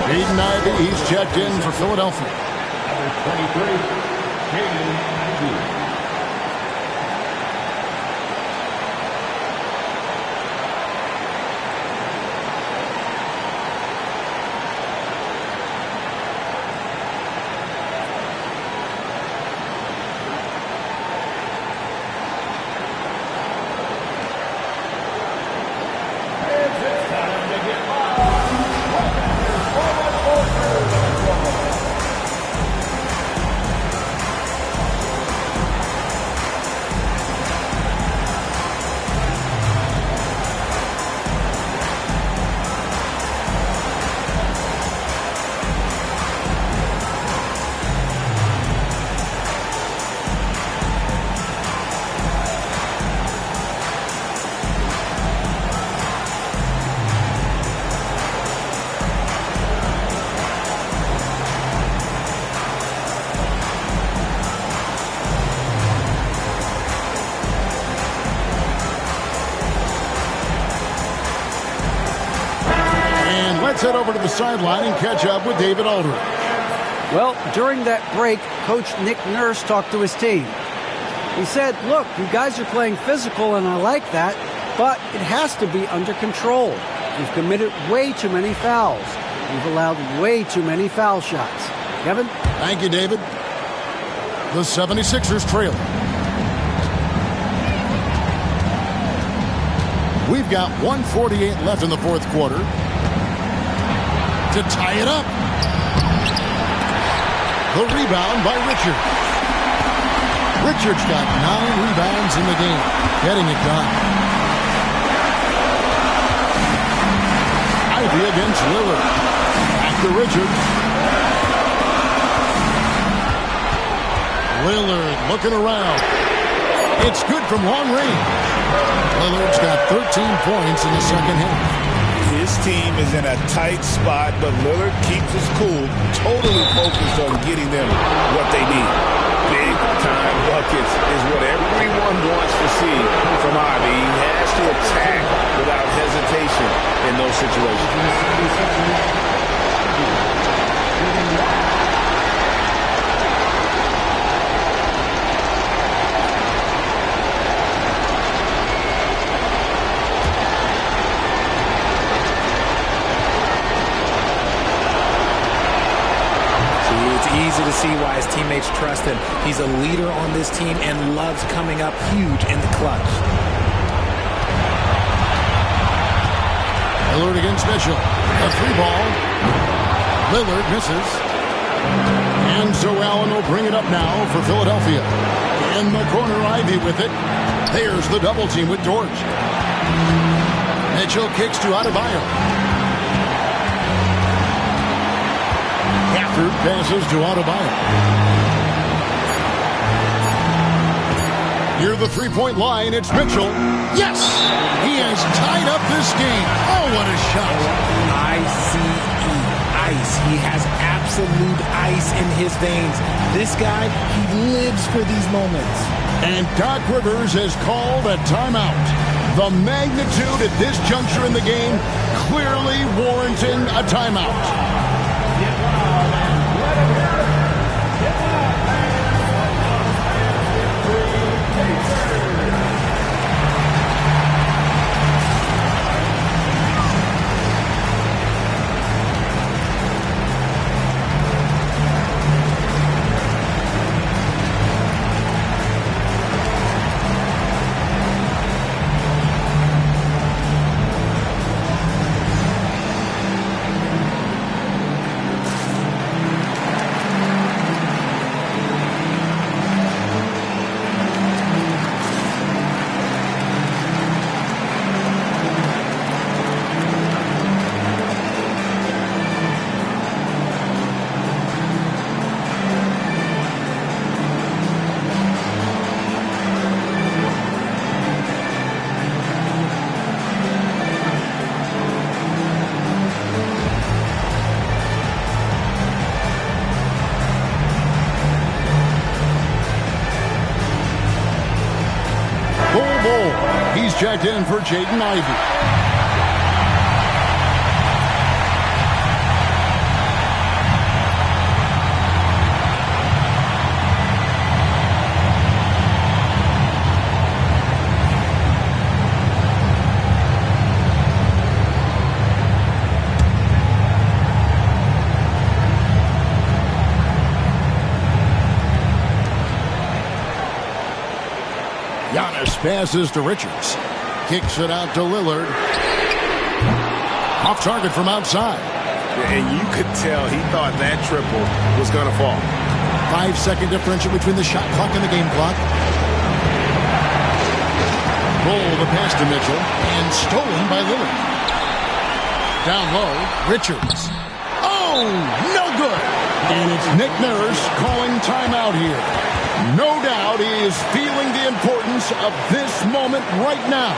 Jaden Ivey, he's checked in for Philadelphia. Number 23, Jaden Ivey. Let's head over to the sideline and catch up with David Aldridge. Well, during that break, Coach Nick Nurse talked to his team. He said, look, you guys are playing physical, and I like that, but it has to be under control. You've committed way too many fouls. You've allowed way too many foul shots. Kevin? Thank you, David. The 76ers trail. We've got 1:48 left in the 4th quarter to tie it up. The rebound by Richards. Richards got 9 rebounds in the game, getting it done. Ivey against Lillard. Back to Richards. Lillard looking around. It's good from long range. Lillard's got 13 points in the second half. His team is in a tight spot, but Lillard keeps his cool, totally focused on getting them what they need. Big-time buckets is what everyone wants to see from Ivey. He has to see why his teammates trust him. He's a leader on this team and loves coming up huge in the clutch. Lillard against Mitchell. A 3-ball. Lillard misses. And so Allen will bring it up now for Philadelphia. In the corner, Ivy with it. There's the double team with Dort. Mitchell kicks to Adebayo. Gafford passes to Adebayo. Near the three-point line, it's Mitchell. Yes! He has tied up this game. Oh, what a shot. I-C-E. Ice. He has absolute ice in his veins. This guy, he lives for these moments. And Doc Rivers has called a timeout. The magnitude at this juncture in the game clearly warranting a timeout. He's checked in for Jaden Ivey. Giannis passes to Richards. Kicks it out to Lillard. Off target from outside. And you could tell he thought that triple was going to fall. 5-second differential between the shot clock and the game clock. Roll the pass to Mitchell. And stolen by Lillard. Down low, Richards. Oh, no good. And it's Nick Nurse calling timeout here. No doubt he is feeling the importance of this moment right now.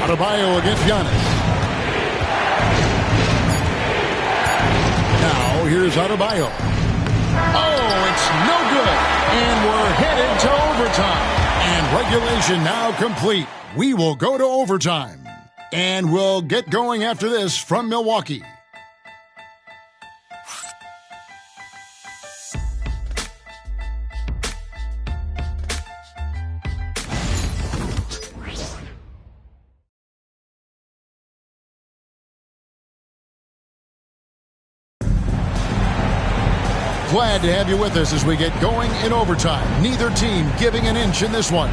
Adebayo against Giannis. Now here's Adebayo. Oh, it's no good. And we're headed to overtime. And regulation now complete. We will go to overtime. And we'll get going after this from Milwaukee. Glad to have you with us as we get going in overtime. Neither team giving an inch in this one.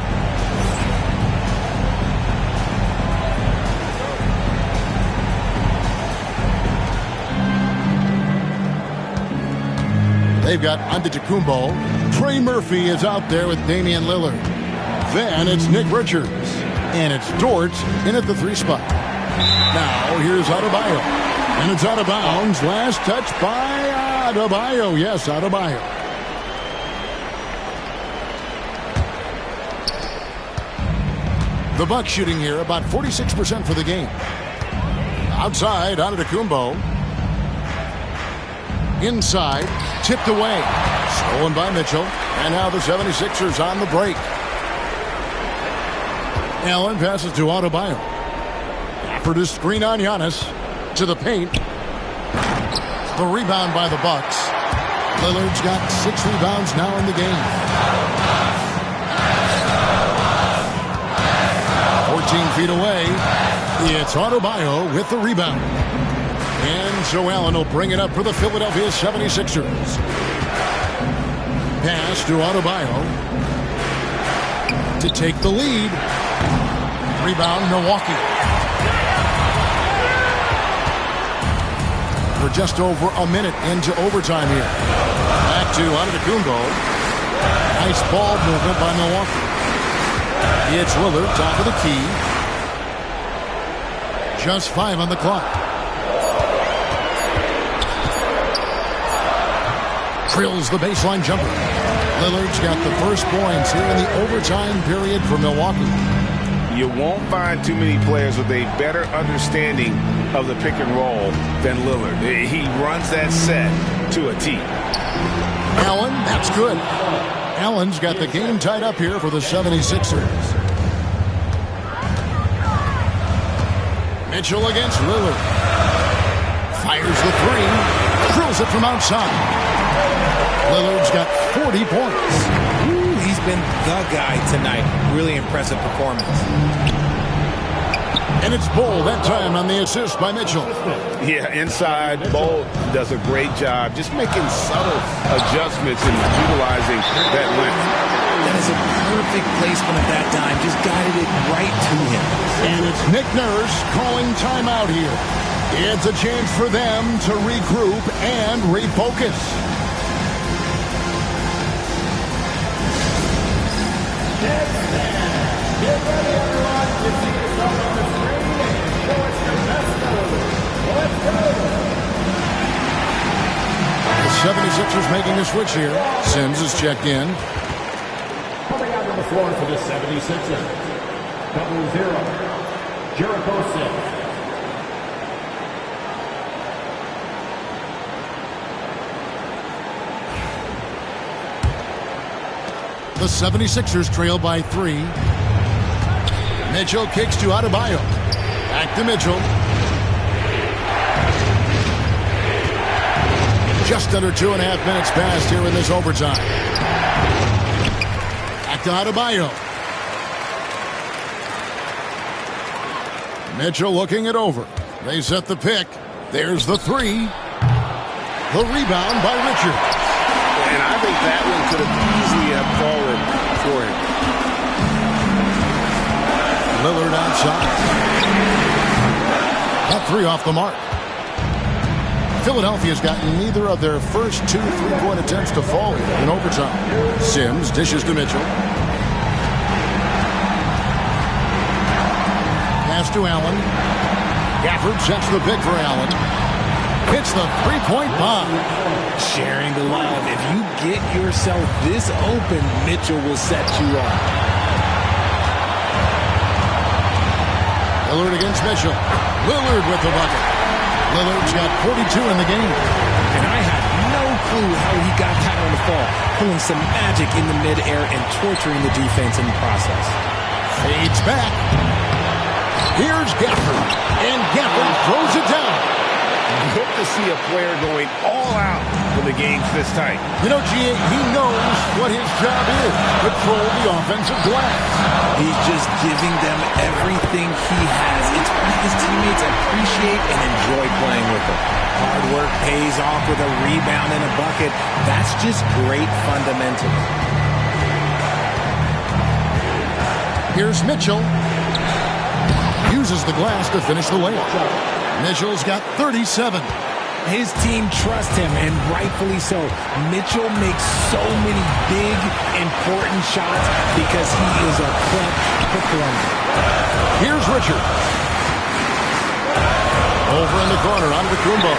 They've got Antetokounmpo. Trey Murphy is out there with Damian Lillard. Then it's Nick Richards. And it's Dort in at the 3 spot. Now here's Adebayo. And it's out of bounds. Last touch by Adebayo. Yes, Adebayo. The Bucks shooting here about 46% for the game. Outside, Antetokounmpo. Inside, tipped away. Stolen by Mitchell. And now the 76ers on the break. Allen passes to Adebayo. After the screen on Giannis. To the paint. The rebound by the Bucks. Lillard's got 6 rebounds now in the game. 14 feet away. It's Adebayo with the rebound. And so Allen will bring it up for the Philadelphia 76ers. Pass to Adebayo to take the lead. Rebound, Milwaukee. We're just over a minute into overtime here. Back to Antetokounmpo. Nice ball movement by Milwaukee. It's Lillard, top of the key. Just 5 on the clock. Drills the baseline jumper. Lillard's got the first points here in the overtime period for Milwaukee. You won't find too many players with a better understanding of the pick and roll than Lillard. He runs that set to a T. Allen, that's good. Allen's got the game tied up here for the 76ers. Mitchell against Lillard. Fires the 3. Drills it from outside. Lillard's got 40 points. Ooh, he's been the guy tonight. Really impressive performance. And it's Bull that time on the assist by Mitchell. Yeah, inside, Bull does a great job just making subtle adjustments and utilizing that length. That is a perfect placement at that time. Just guided it right to him. And it's Nick Nurse calling timeout here. It's a chance for them to regroup and refocus. Get ready, everyone, to see yourself on the screen and show us your best move. Let's go. The 76ers making a switch here. Sims is checked in. Coming out on the floor for the 76ers. 0-0. Jericho Sims. The 76ers trail by 3. Mitchell kicks to Adebayo. Back to Mitchell. Just under 2.5 minutes passed here in this overtime. Back to Adebayo. Mitchell looking it over. They set the pick. There's the 3. The rebound by Richard. And I think that one could have easily have fallen for him. Lillard outside. That 3 off the mark. Philadelphia's gotten neither of their first 2 3-point attempts to fall in overtime. Sims dishes to Mitchell. Pass to Allen. Gafford sets the pick for Allen. Hits the 3-point bomb. Sharing the love. If you get yourself this open, Mitchell will set you up. Lillard against Mitchell. Lillard with the bucket. Lillard's got 42 in the game. And I had no clue how he got that on the fall. Pulling some magic in the midair and torturing the defense in the process. Fades back. Here's Gafford. And Gafford throws it down. Good to see a player going all out when the game's this tight. You know, G.A., he knows what his job is. Control the offensive glass. He's just giving them everything he has. It's what his teammates appreciate and enjoy playing with him. Hard work pays off with a rebound and a bucket. That's just great fundamentals. Here's Mitchell. Uses the glass to finish the layup. Mitchell's got 37. His team trusts him, and rightfully so. Mitchell makes so many big, important shots because he is a clutch performer. Here's Richard. Over in the corner, Antetokounmpo.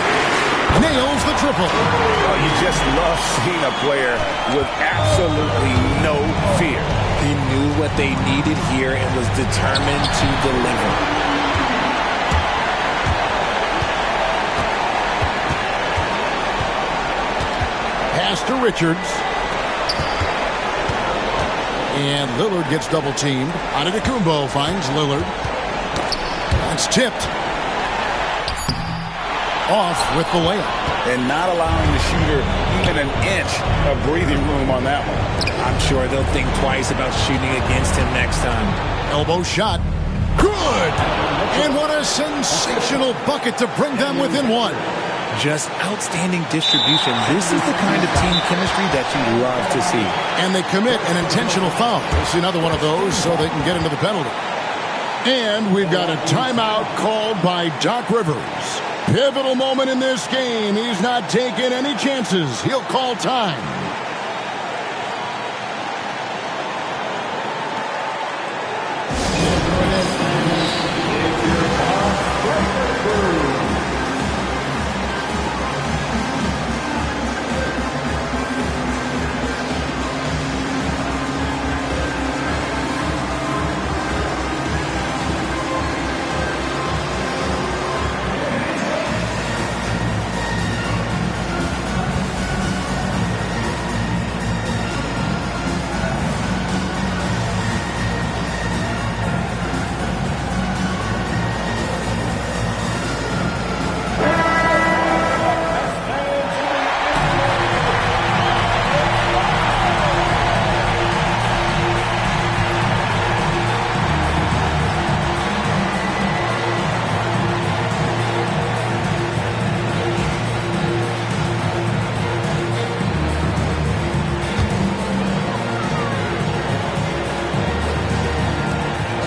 Nails the triple. Oh, you just love seeing a player with absolutely no fear. He knew what they needed here and was determined to deliver. Pass to Richards. And Lillard gets double-teamed. Antetokounmpo finds Lillard. That's tipped. Off with the layup. And not allowing the shooter even an inch of breathing room on that one. I'm sure they'll think twice about shooting against him next time. Elbow shot. Good! And what a sensational bucket to bring them within one. Just outstanding distribution. This is the kind of team chemistry that you love to see. And they commit an intentional foul. We'll see another one of those so they can get into the penalty. And we've got a timeout called by Doc Rivers. Pivotal moment in this game. He's not taking any chances. He'll call time.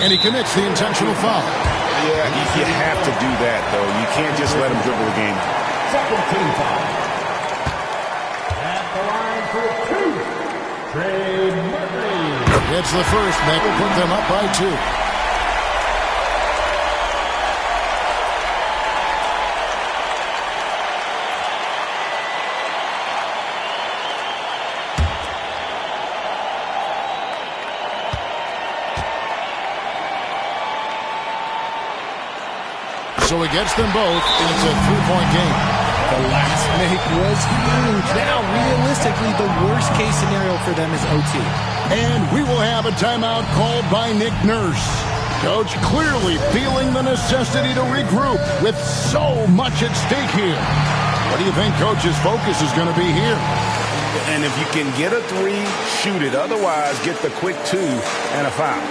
And he commits the intentional foul. Yeah, you have to do that, though. You can't just let him dribble the game. Second team foul. At the line for two, Trey Murphy. It's the first. That will put them up by 2. So he gets them both, and it's a 3-point game. The last make was huge. Now, realistically, the worst-case scenario for them is OT. And we will have a timeout called by Nick Nurse. Coach clearly feeling the necessity to regroup with so much at stake here. What do you think Coach's focus is going to be here? And if you can get a 3, shoot it. Otherwise, get the quick 2 and a foul.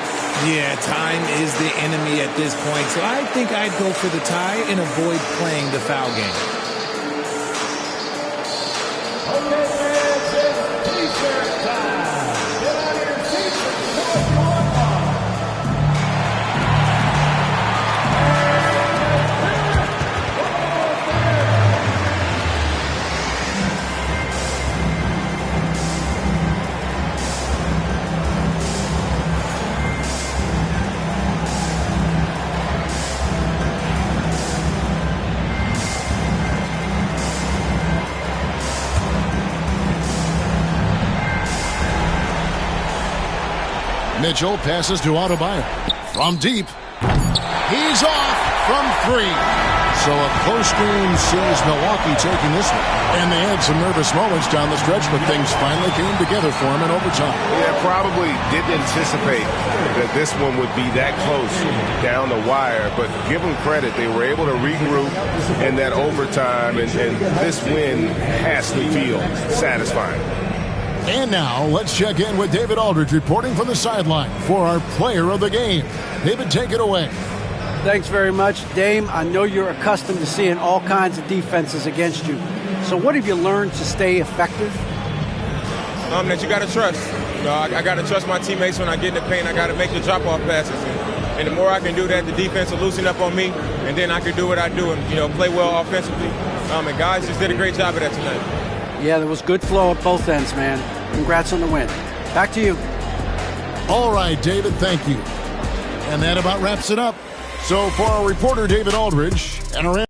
Yeah, time is the enemy at this point, so I think I'd go for the tie and avoid playing the foul game. Okay, fans, it's T-shirt time. Get out of your seats and start your fun. Mitchell passes to Adebayo. From deep. He's off from 3. So a close game sees Milwaukee taking this one. And they had some nervous moments down the stretch, but things finally came together for him in overtime. Yeah, probably didn't anticipate that this one would be that close down the wire, but give them credit. They were able to regroup in that overtime, and this win has to feel satisfying. And now, let's check in with David Aldridge reporting from the sideline for our player of the game. David, take it away. Thanks very much, Dame. I know you're accustomed to seeing all kinds of defenses against you. So what have you learned to stay effective? That you got to trust. I got to trust my teammates when I get in the paint. I got to make the drop-off passes. And the more I can do that, the defense will loosen up on me, and then I can do what I do and, play well offensively. And guys just did a great job of that tonight. Yeah, there was good flow at both ends, man. Congrats on the win. Back to you. All right, David, thank you. And that about wraps it up. So for our reporter, David Aldridge, and our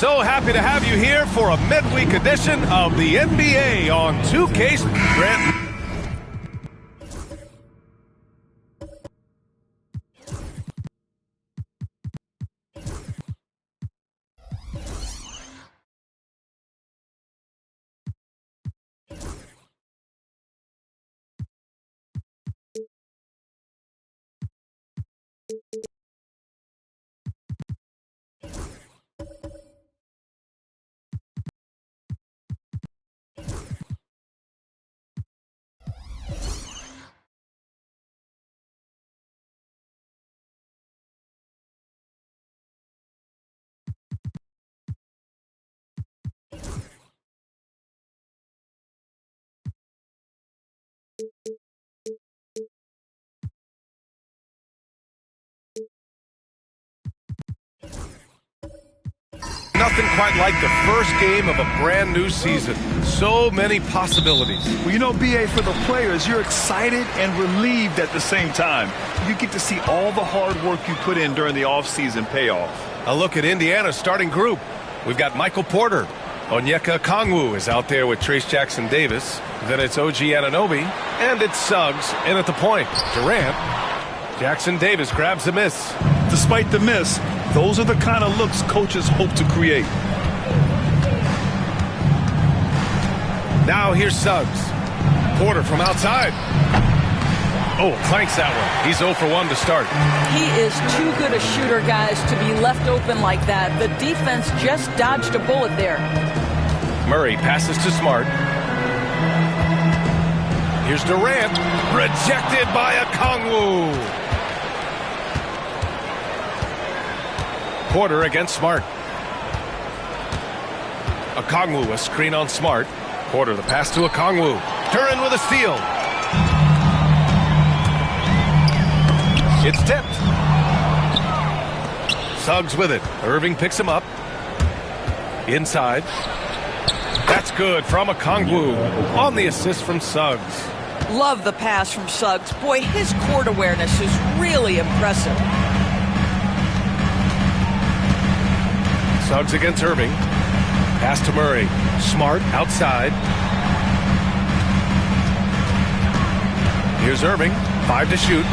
So happy to have you here for a midweek edition of the NBA on 2K. Grant. Nothing quite like the first game of a brand new season. So many possibilities. Well, you know, BA, for the players, you're excited and relieved at the same time. You get to see all the hard work you put in during the offseason pay off. A look at Indiana's starting group. We've got Michael Porter. Onyeka Okongwu is out there with Trace Jackson-Davis. Then it's OG Anunoby. And it's Suggs in at the point. Durant. Jackson-Davis grabs the miss. Despite the miss, those are the kind of looks coaches hope to create. Now here's Suggs. Porter from outside. Oh, clanks that one. He's 0 for 1 to start. He is too good a shooter, guys, to be left open like that. The defense just dodged a bullet there. Murray passes to Smart. Here's Durant. Rejected by Okongwu. Porter against Smart. Okongwu, a screen on Smart. Porter, the pass to Okongwu. Duren with a steal. It's tipped. Suggs with it. Irving picks him up. Inside. That's good from Okongwu. On the assist from Suggs. Love the pass from Suggs. Boy, his court awareness is really impressive. Suggs against Irving. Pass to Murray. Smart outside. Here's Irving. 5 to shoot.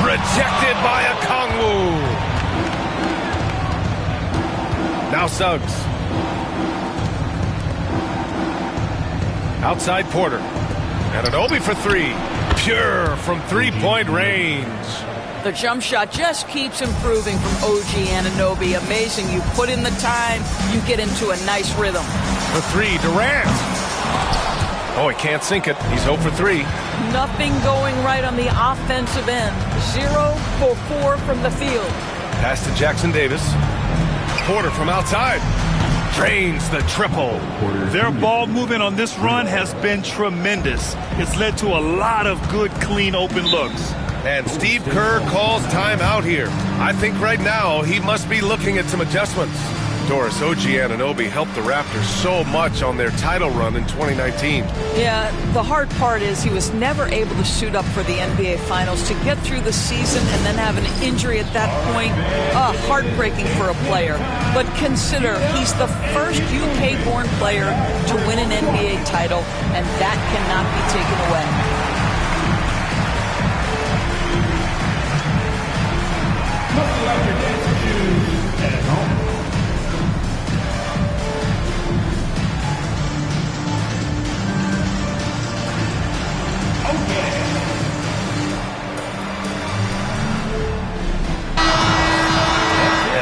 Rejected by Okongwu. Now Suggs. Outside Porter. Anunoby for 3. Pure from three-point range. The jump shot just keeps improving from OG Anunoby. Amazing. You put in the time, you get into a nice rhythm. For 3, Durant. Oh, he can't sink it. He's 0 for 3. Nothing going right on the offensive end. 0 for 4 from the field. Pass to Jackson-Davis. Porter from outside. Drains the triple. Their ball movement on this run has been tremendous. It's led to a lot of good, clean, open looks. And Steve Kerr calls timeout here. I think right now he must be looking at some adjustments. Doris, OG Anunoby helped the Raptors so much on their title run in 2019. Yeah, the hard part is he was never able to suit up for the NBA Finals. To get through the season and then have an injury at that point, heartbreaking for a player. But consider, he's the first UK-born player to win an NBA title, and that cannot be taken away.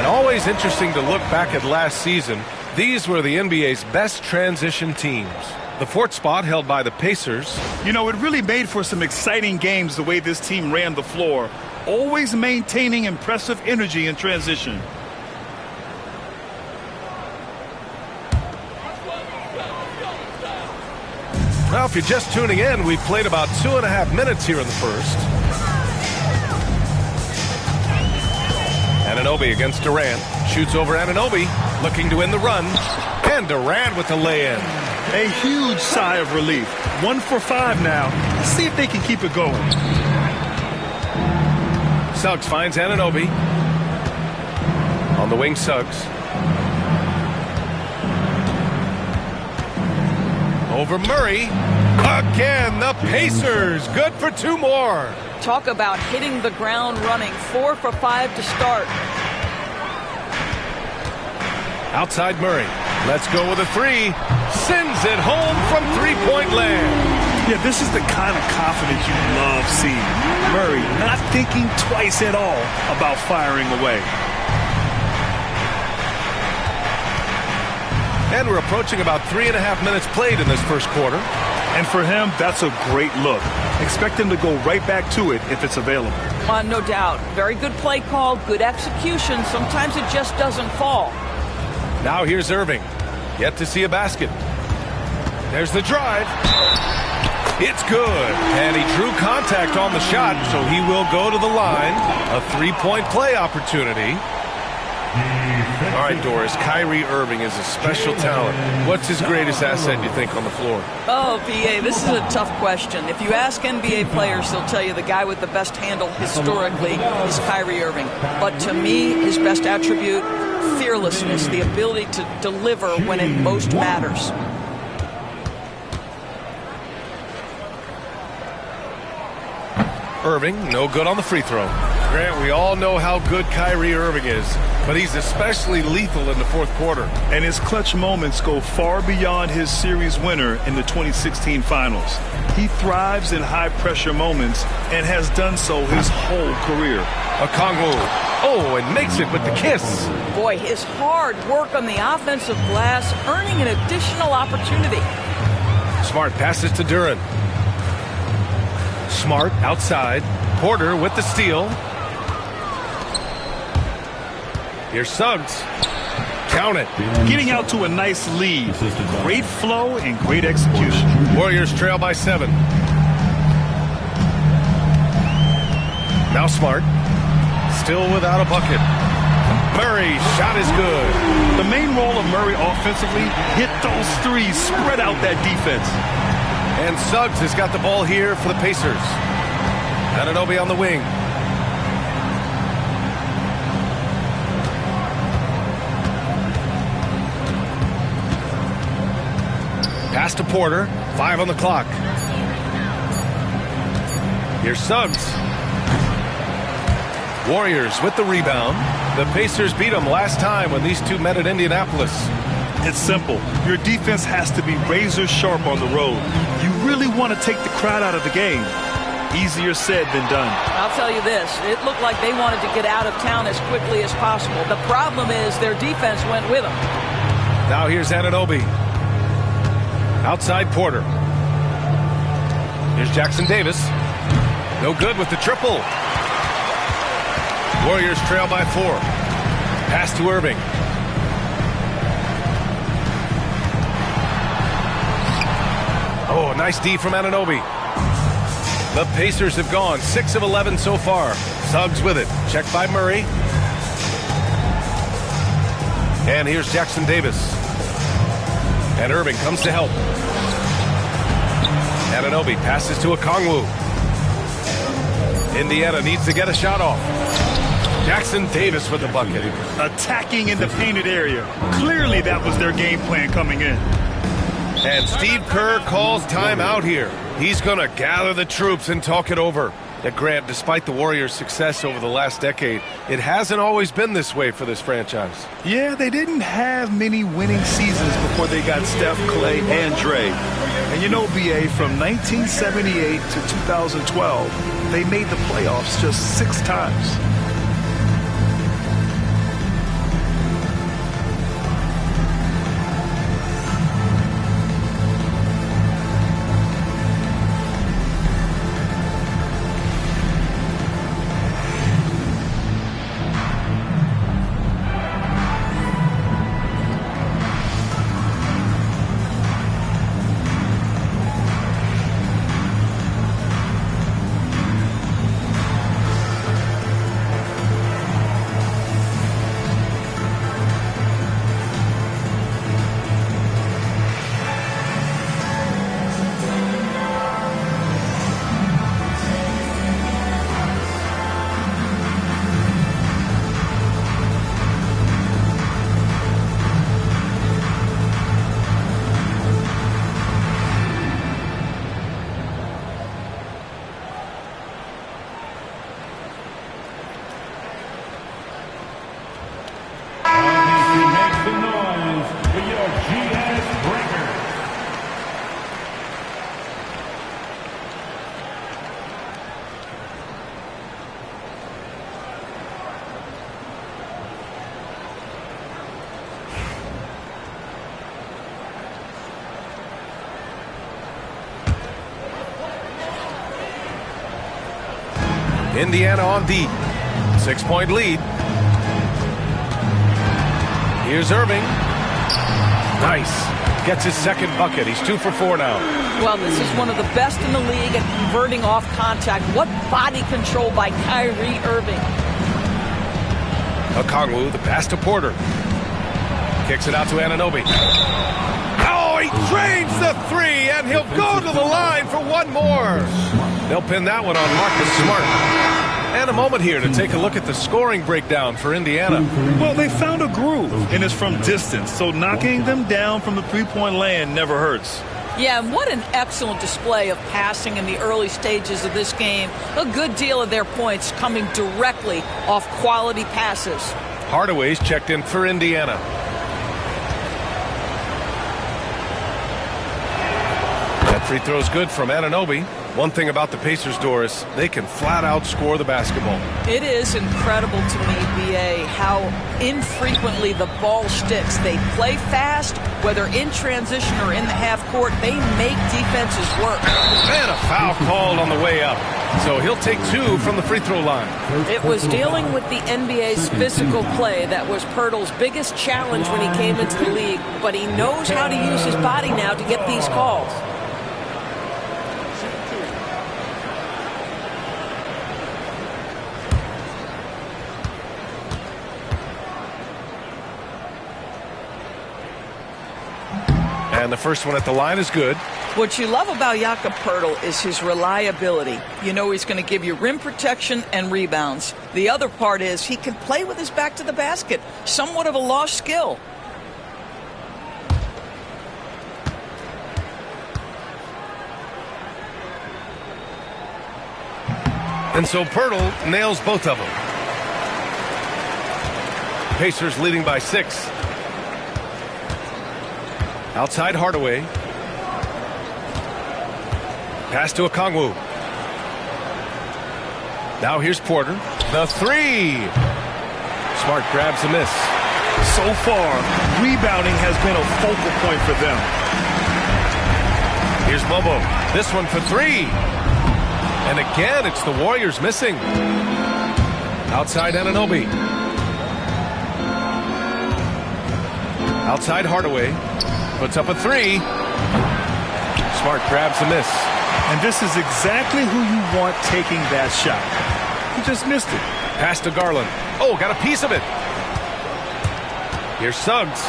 Always interesting to look back at last season. These were the NBA's best transition teams. The fourth spot held by the Pacers. You know, it really made for some exciting games the way this team ran the floor, always maintaining impressive energy in transition. Well, if you're just tuning in, we've played about 2.5 minutes here in the first. Anunoby against Durant. Shoots over Anunoby, looking to win the run. And Durant with the lay-in. A huge sigh of relief. 1 for 5 now. Let's see if they can keep it going. Suggs finds Anunoby. On the wing, Suggs. Over Murray. Again, the Pacers. Good for 2 more. Talk about hitting the ground running. 4 for 5 to start. Outside Murray. Let's go with a 3. Sends it home from three-point land. Yeah, this is the kind of confidence you love seeing. Murray not thinking twice at all about firing away. And we're approaching about 3.5 minutes played in this first quarter. And for him, that's a great look. Expect him to go right back to it if it's available. No doubt. Very good play call, good execution. Sometimes it just doesn't fall. Now here's Irving. Yet to see a basket. There's the drive. It's good. And he drew contact on the shot, so he will go to the line. A 3-point play opportunity. All right, Doris, Kyrie Irving is a special talent. What's his greatest asset, you think, on the floor? Oh, PA, this is a tough question. If you ask NBA players, they'll tell you the guy with the best handle historically is Kyrie Irving. But to me, his best attribute, fearlessness, the ability to deliver when it most matters. Irving, no good on the free throw. Grant, we all know how good Kyrie Irving is, but he's especially lethal in the fourth quarter. And his clutch moments go far beyond his series winner in the 2016 Finals. He thrives in high-pressure moments and has done so his whole career. Okongwu. Oh, and makes it with the kiss. Boy, his hard work on the offensive glass, earning an additional opportunity. Smart passes to Duren. Smart outside. Porter with the steal. Here's Suggs. Count it. Getting out to a nice lead. Great flow and great execution. Warriors trail by 7. Now Smart. Still without a bucket. Murray, shot is good. The main role of Murray offensively, hit those threes, spread out that defense. And Suggs has got the ball here for the Pacers. Anunoby on the wing. Pass to Porter. 5 on the clock. Here's Suggs. Warriors with the rebound. The Pacers beat them last time when these two met at Indianapolis. It's simple. Your defense has to be razor sharp on the road. You really want to take the crowd out of the game. Easier said than done. I'll tell you this. It looked like they wanted to get out of town as quickly as possible. The problem is their defense went with them. Now here's Anunoby. Outside Porter. Here's Jackson Davis. No good with the triple. Warriors trail by 4. Pass to Irving. Oh, nice D from Anunoby. The Pacers have gone 6 of 11 so far. Suggs with it. Checked by Murray. And here's Jackson Davis. And Irving comes to help. Anunoby passes to Okongwu. Indiana needs to get a shot off. Jackson Davis with the bucket. Attacking in the painted area. Clearly that was their game plan coming in. And Steve Kerr calls timeout here. He's going to gather the troops and talk it over. That Grant, despite the Warriors' success over the last decade, it hasn't always been this way for this franchise. Yeah, they didn't have many winning seasons before they got Steph, Clay, and Dre. And you know, BA, from 1978 to 2012, they made the playoffs just 6 times. Indiana on deep. 6-point lead. Here's Irving. Nice. Gets his second bucket. He's 2 for 4 now. Well, this is one of the best in the league at converting off contact. What body control by Kyrie Irving. Okongwu, the pass to Porter. Kicks it out to Anunoby. Oh, he drains the 3, and he'll go to the line for one more. They'll pin that one on Marcus Smart. And a moment here to take a look at the scoring breakdown for Indiana. Well, they found a groove, and it's from distance, so knocking them down from the three-point land never hurts. Yeah, and what an excellent display of passing in the early stages of this game. A good deal of their points coming directly off quality passes. Hardaway's checked in for Indiana. That free throw's good from Anunoby. One thing about the Pacers, Doris, they can flat out score the basketball. It is incredible to me, BA, how infrequently the ball sticks. They play fast, whether in transition or in the half court. They make defenses work. And a foul called on the way up. So he'll take 2 from the free throw line. It was dealing with the NBA's physical play that was Pirtle's biggest challenge when he came into the league. But he knows how to use his body now to get these calls. And the first one at the line is good. What you love about Jakob Poeltl is his reliability. You know he's going to give you rim protection and rebounds. The other part is he can play with his back to the basket. Somewhat of a lost skill. And so Poeltl nails both of them. Pacers leading by 6. Outside Hardaway. Pass to Okongwu. Now here's Porter. The 3. Smart grabs a miss. So far, rebounding has been a focal point for them. Here's Bobo. This one for 3. And again, it's the Warriors missing. Outside Anunoby. Outside Hardaway. Puts up a 3. Smart grabs a miss. And this is exactly who you want taking that shot. He just missed it. Pass to Garland. Oh, got a piece of it. Here's Suggs.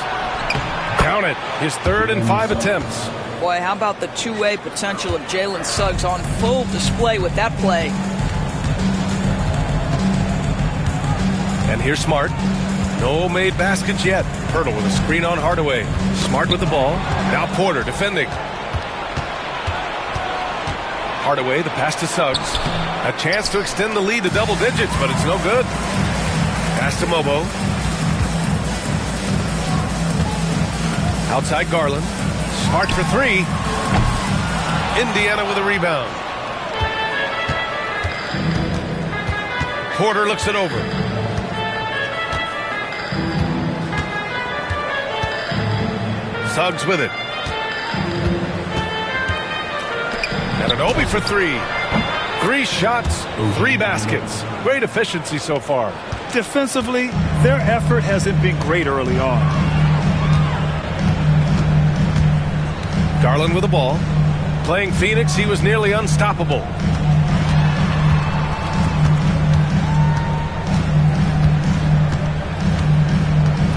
Count it. His 3rd and 5 attempts. Boy, how about the two-way potential of Jalen Suggs on full display with that play. And here's Smart. No made baskets yet. Pirtle with a screen on Hardaway. Smart with the ball. Now Porter defending. Hardaway, the pass to Suggs. A chance to extend the lead to double digits, but it's no good. Pass to Mobo. Outside Garland. Smart for 3. Indiana with a rebound. Porter looks it over. Suggs with it. Anunoby for 3. 3 shots, 3 baskets. Great efficiency so far. Defensively, their effort hasn't been great early on. Garland with the ball. Playing Phoenix, he was nearly unstoppable.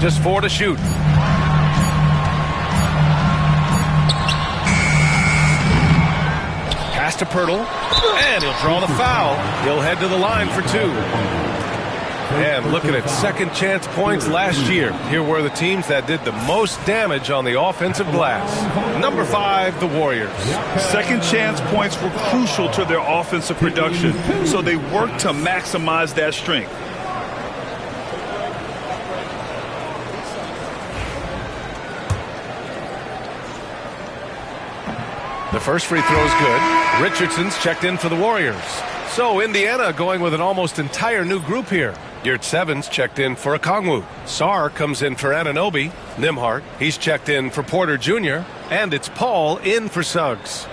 Just 4 to shoot. Pass to Pirtle, and he'll draw the foul. He'll head to the line for 2. And looking at second chance points last year, here were the teams that did the most damage on the offensive glass. Number 5, the Warriors. Second chance points were crucial to their offensive production, so they worked to maximize that strength. The first free throw is good. Richardson's checked in for the Warriors. So Indiana going with an almost entire new group here. Yurtseven's checked in for Okongwu. Sarr comes in for Anunoby. Nembhard, he's checked in for Porter Jr. And it's Paul in for Suggs.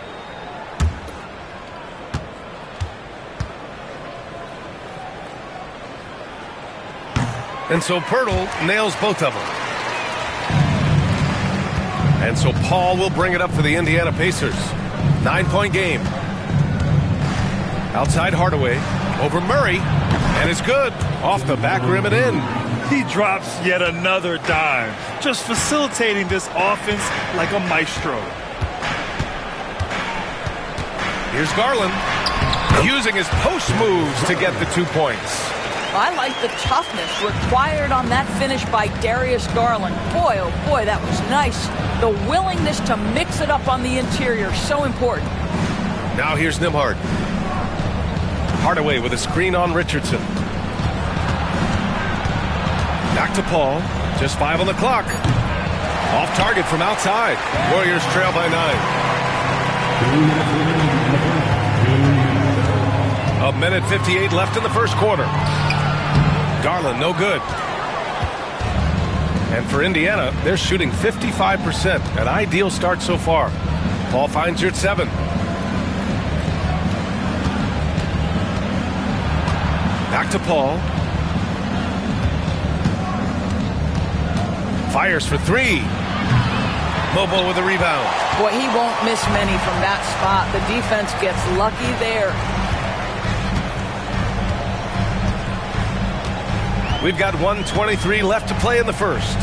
And so Pirtle nails both of them. And so Paul will bring it up for the Indiana Pacers. 9-point game. Outside Hardaway. Over Murray. And it's good. Off the back rim and in. He drops yet another dime. Just facilitating this offense like a maestro. Here's Garland. Using his post moves to get the 2 points. I like the toughness required on that finish by Darius Garland. Boy, oh boy, that was nice. The willingness to mix it up on the interior, so important. Now here's Nembhard. Hardaway with a screen on Richardson. Back to Paul. Just 5 on the clock. Off target from outside. Warriors trail by 9. 1:58 left in the first quarter. Garland, no good. And for Indiana, they're shooting 55%. An ideal start so far. Paul finds Yurtseven. Back to Paul. Fires for 3. Mobo with a rebound. Boy, he won't miss many from that spot. The defense gets lucky there. We've got 1:23 left to play in the first.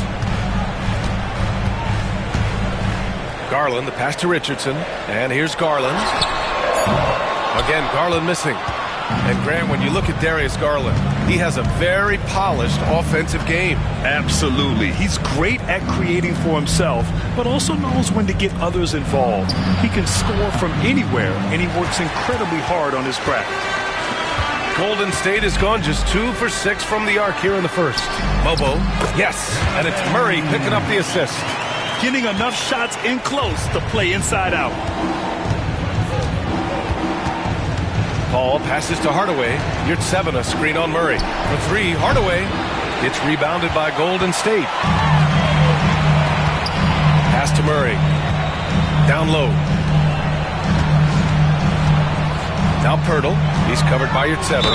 Garland, the pass to Richardson. And here's Garland. Again, Garland missing. And Grant, when you look at Darius Garland, he has a very polished offensive game. Absolutely. He's great at creating for himself, but also knows when to get others involved. He can score from anywhere, and he works incredibly hard on his craft. Golden State has gone just 2 for 6 from the arc here in the first. Mobo, yes, and it's Murray picking up the assist. Getting enough shots in close to play inside out. Paul passes to Hardaway. Yurtseven, a screen on Murray. For 3, Hardaway. It's rebounded by Golden State. Pass to Murray. Down low. Now Pirtle. He's covered by Yurtseven.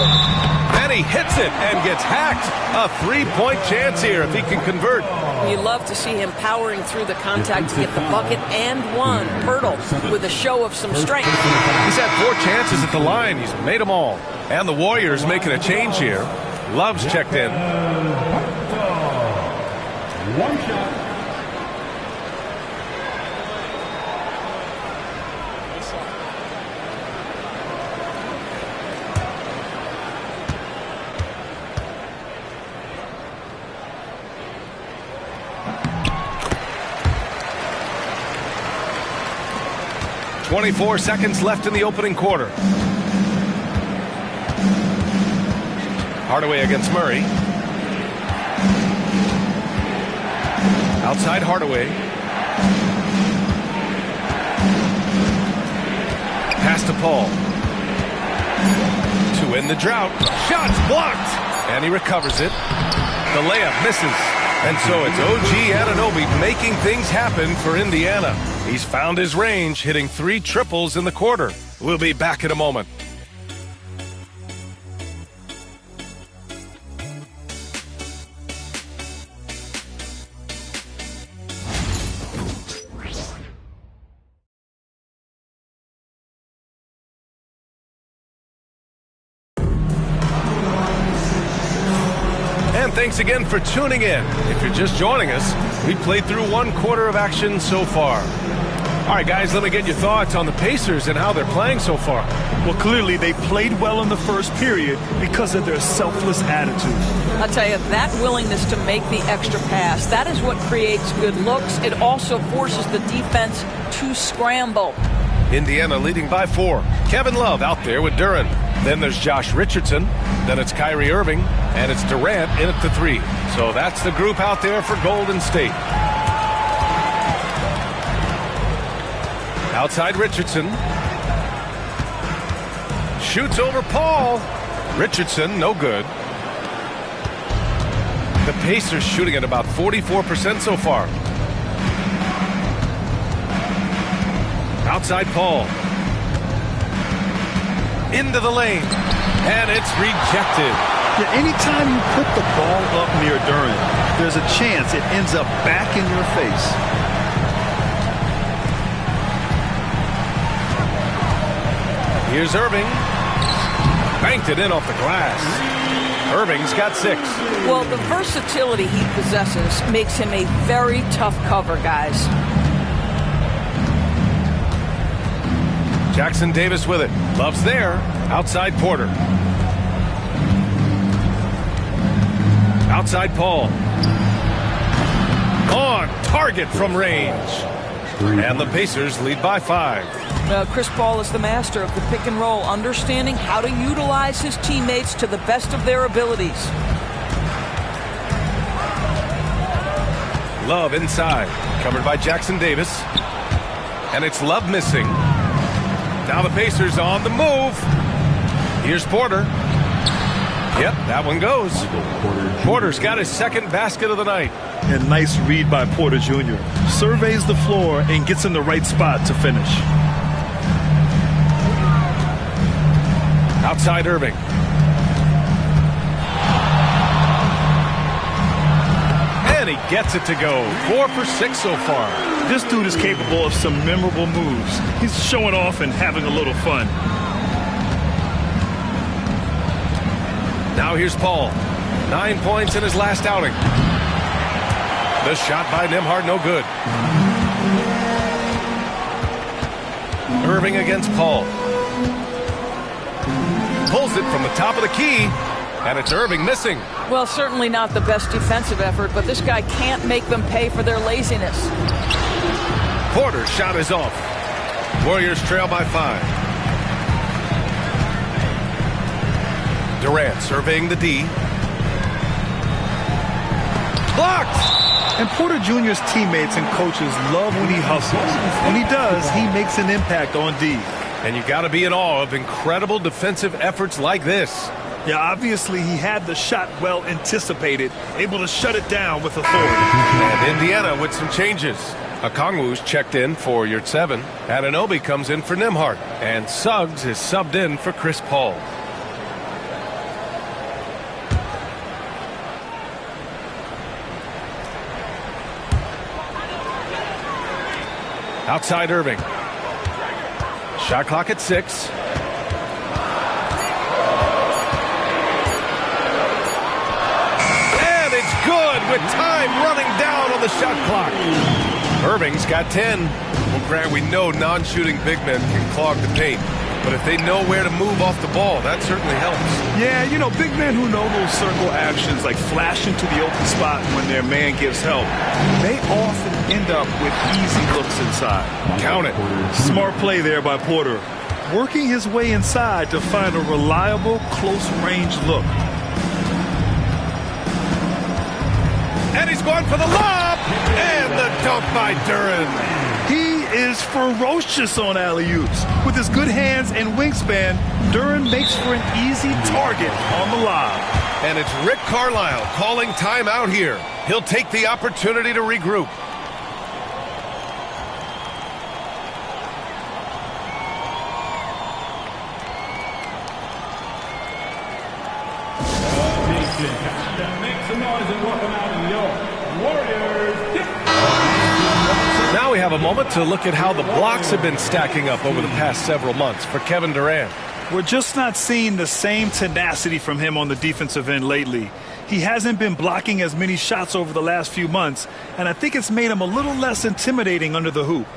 And he hits it and gets hacked. A 3-point chance here if he can convert. You love to see him powering through the contact to get the bucket and one. Pirtle with a show of some strength. He's had 4 chances at the line. He's made them all. And the Warriors making a change here. Love's checked in. One shot. .24 seconds left in the opening quarter. Hardaway against Murray. Outside Hardaway. Pass to Paul. To end the drought. Shots blocked. And he recovers it. The layup misses. And so it's OG Anunoby making things happen for Indiana. He's found his range, hitting 3 triples in the quarter. We'll be back in a moment. And thanks again for tuning in. If you're just joining us, we played through 1 quarter of action so far. All right, guys, let me get your thoughts on the Pacers and how they're playing so far. Well, clearly they played well in the first period because of their selfless attitude. I'll tell you, that willingness to make the extra pass, that is what creates good looks. It also forces the defense to scramble. Indiana leading by 4. Kevin Love out there with Duren. Then there's Josh Richardson. Then it's Kyrie Irving. And it's Durant in at the 3. So that's the group out there for Golden State. Outside Richardson. Shoots over Paul. Richardson, no good. The Pacers shooting at about 44% so far. Outside Paul. Into the lane. And it's rejected. Yeah, anytime you put the ball up near Durant, there's a chance it ends up back in your face. Here's Irving. Banked it in off the glass. Irving's got 6. Well, the versatility he possesses makes him a very tough cover, guys. Jackson Davis with it. Love's there. Outside Porter. Outside Paul. On target from range. And the Pacers lead by 5. Chris Paul is the master of the pick and roll, understanding how to utilize his teammates to the best of their abilities. Love inside. Covered by Jackson Davis. And it's Love missing. Now the Pacers on the move. Here's Porter. Yep, that one goes. Porter's got his 2nd basket of the night. And nice read by Porter Jr. Surveys the floor and gets in the right spot to finish. Outside Irving. And he gets it to go. 4 for 6 so far. This dude is capable of some memorable moves. He's showing off and having a little fun. Now here's Paul. 9 points in his last outing. The shot by Nembhard, no good. Irving against Paul. Pulls it from the top of the key, and it's Irving missing. Well, certainly not the best defensive effort, but this guy can't make them pay for their laziness. Porter's shot is off. Warriors trail by 5. Durant surveying the D. Blocked! And Porter Jr.'s teammates and coaches love when he hustles. When he does, he makes an impact on D. And you got to be in awe of incredible defensive efforts like this. Yeah, obviously he had the shot well anticipated, able to shut it down with authority. And Indiana with some changes. Okongwu's checked in for Yurtseven. Anunoby comes in for Nembhard. And Suggs is subbed in for Chris Paul. Outside Irving. Shot clock at 6. And it's good with time running down on the shot clock. Irving's got 10. Well, Grant, we know non-shooting big men can clog the paint. But if they know where to move off the ball, that certainly helps. Yeah, you know, big men who know those circle actions, like flash into the open spot when their man gives help, they often end up with easy looks inside. Count it. Smart play there by Porter, working his way inside to find a reliable, close-range look. And he's going for the lob! And the dunk by Duren. He is ferocious on alley-oops. With his good hands and wingspan, Duren makes for an easy target on the lob. And it's Rick Carlisle calling timeout here. He'll take the opportunity to regroup. Make some noise and welcome out your Warriors. Now we have a moment to look at how the blocks have been stacking up over the past several months for Kevin Durant. We're just not seeing the same tenacity from him on the defensive end lately. He hasn't been blocking as many shots over the last few months, and I think it's made him a little less intimidating under the hoop.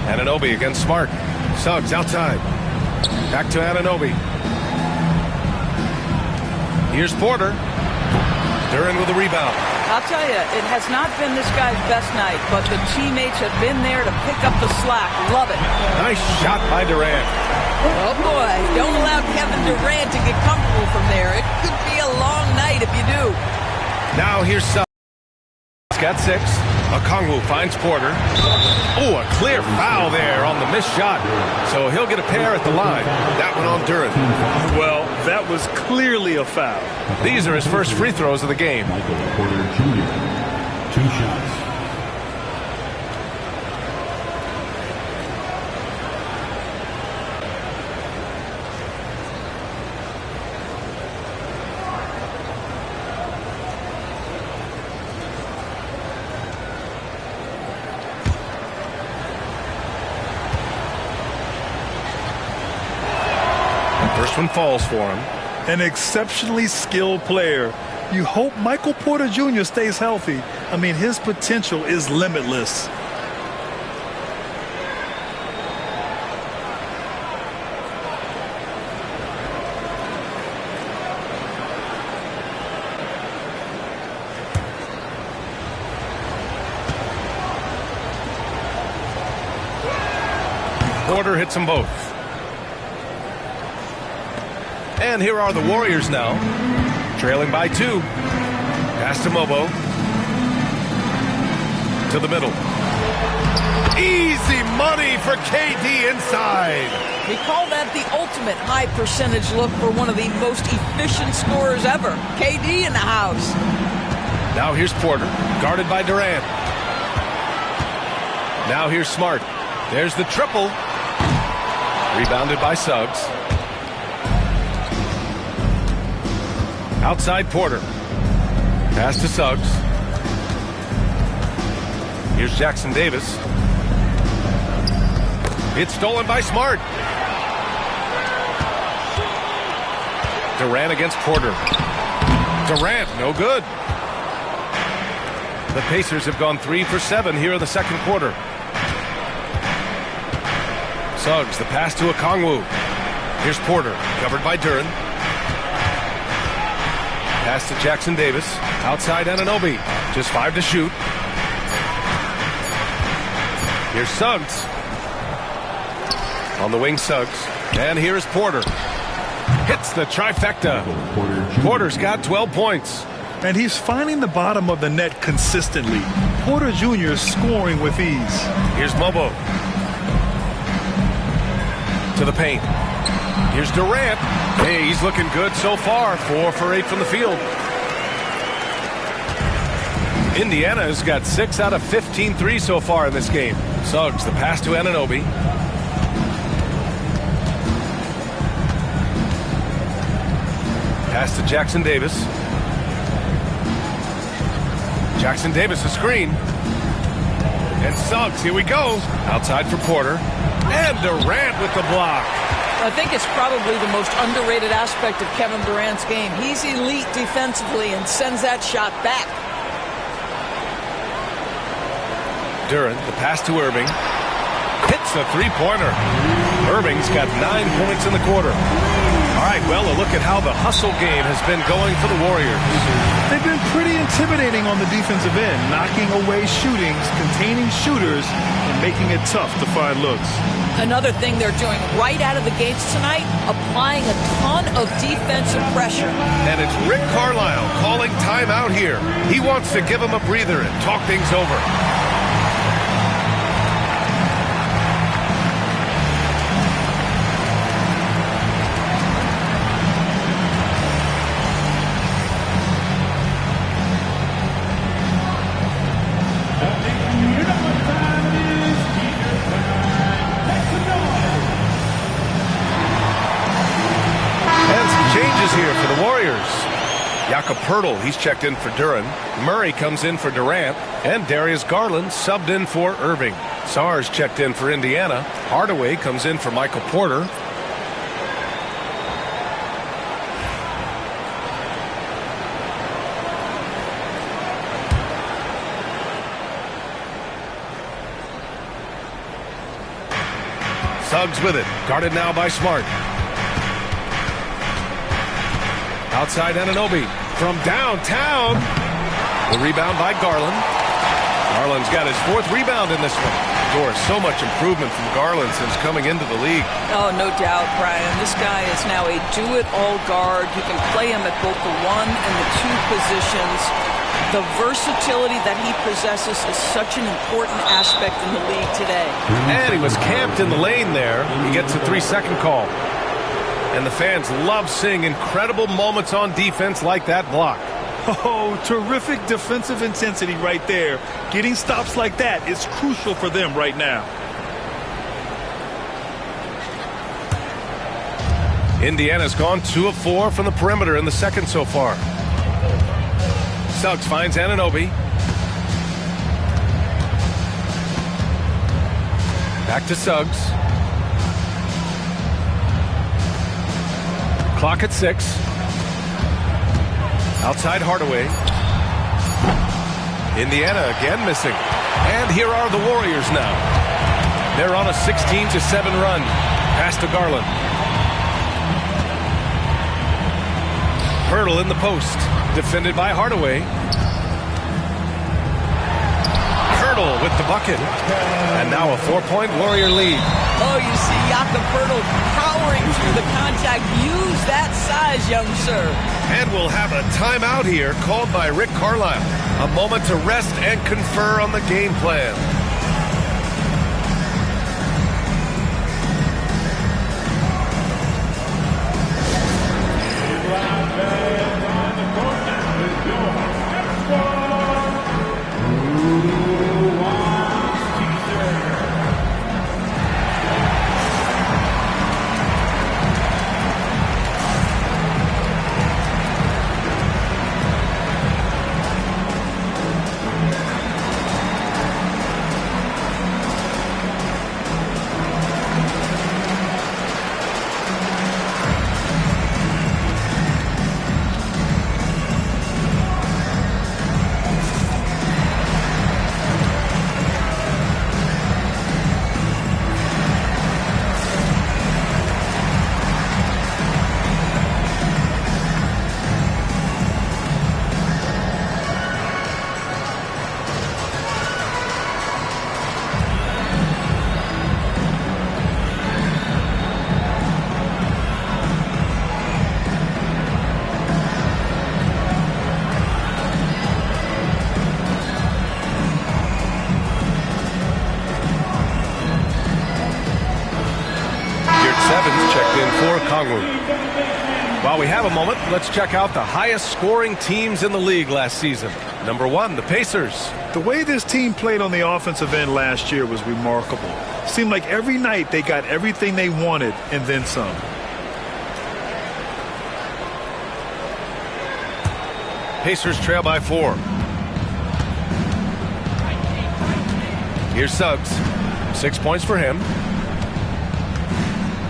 Anunoby against Smart. Suggs outside. Back to Anunoby. Here's Porter. Duren with a rebound. I'll tell you, it has not been this guy's best night, but the teammates have been there to pick up the slack. Love it. Nice shot by Durant. Oh, boy. Don't allow Kevin Durant to get comfortable from there. It could be a long night if you do. Now here's Suggs. Got 6. Okongwu finds Porter. Oh, a clear foul there on the missed shot. So he'll get a pair at the line. That one on Duren. Well, that was clearly a foul. These are his first free throws of the game. Michael Porter Jr. 2 shots. First one falls for him. An exceptionally skilled player. You hope Michael Porter Jr. stays healthy. I mean, his potential is limitless. Porter hits them both. And here are the Warriors now, trailing by 2. Pass to Mobo. To the middle. Easy money for KD inside. We call that the ultimate high percentage look for one of the most efficient scorers ever. KD in the house. Now here's Porter, guarded by Durant. Now here's Smart. There's the triple. Rebounded by Suggs. Outside Porter. Pass to Suggs. Here's Jackson Davis. It's stolen by Smart. Durant against Porter. Durant, no good. The Pacers have gone 3 for 7 here in the second quarter. Suggs, the pass to Okongwu. Here's Porter, covered by Duren. Pass to Jackson Davis. Outside Anunoby. Just 5 to shoot. Here's Suggs. On the wing, Suggs. And here is Porter. Hits the trifecta. Porter's got 12 points. And he's finding the bottom of the net consistently. Porter Jr. scoring with ease. Here's Mobo. to the paint. Here's Durant. Hey, he's looking good so far. 4 for 8 from the field. Indiana's got 6 out of 15 threes so far in this game. Suggs, the pass to Anunoby. Pass to Jackson Davis. Jackson Davis, a screen. And Suggs, here we go. Outside for Porter. And Durant with the block. I think it's probably the most underrated aspect of Kevin Durant's game. He's elite defensively and sends that shot back. Durant, the pass to Irving. Hits the three-pointer. Irving's got 9 points in the quarter. All right, well, a look at how the hustle game has been going for the Warriors. They've been pretty intimidating on the defensive end, knocking away shootings, containing shooters, and making it tough to find looks. Another thing they're doing right out of the gates tonight, applying a ton of defensive pressure. And it's Rick Carlisle calling timeout here. He wants to give him a breather and talk things over. Here for the Warriors. Jakob Poeltl, he's checked in for Duren. Murray comes in for Durant. And Darius Garland subbed in for Irving. Sars checked in for Indiana. Hardaway comes in for Michael Porter. Suggs with it. Guarded now by Smart. Outside Anunoby from downtown. The rebound by Garland. Garland's got his 4th rebound in this one. Doris, so much improvement from Garland since coming into the league. Oh, no doubt, Brian. This guy is now a do-it-all guard. You can play him at both the 1 and the 2 positions. The versatility that he possesses is such an important aspect in the league today. And he was camped in the lane there. He gets a 3-second call. And the fans love seeing incredible moments on defense like that block. Oh, terrific defensive intensity right there. Getting stops like that is crucial for them right now. Indiana's gone 2 of 4 from the perimeter in the second so far. Suggs finds Anunoby. Back to Suggs. Clock at 6. Outside Hardaway. Indiana again missing. And here are the Warriors now. They're on a 16-7 run. Pass to Garland. Poeltl in the post. Defended by Hardaway. Poeltl with the bucket. And now a 4-point Warrior lead. Oh, you see Jakob Poeltl powering through the contact. Use that size, young sir. And we'll have a timeout here called by Rick Carlisle. A moment to rest and confer on the game plan. Yurt7's checked in for Kongwu. While we have a moment, let's check out the highest scoring teams in the league last season. Number 1, the Pacers. The way this team played on the offensive end last year was remarkable. Seemed like every night they got everything they wanted and then some. Pacers trail by 4. Here's Suggs. 6 points for him.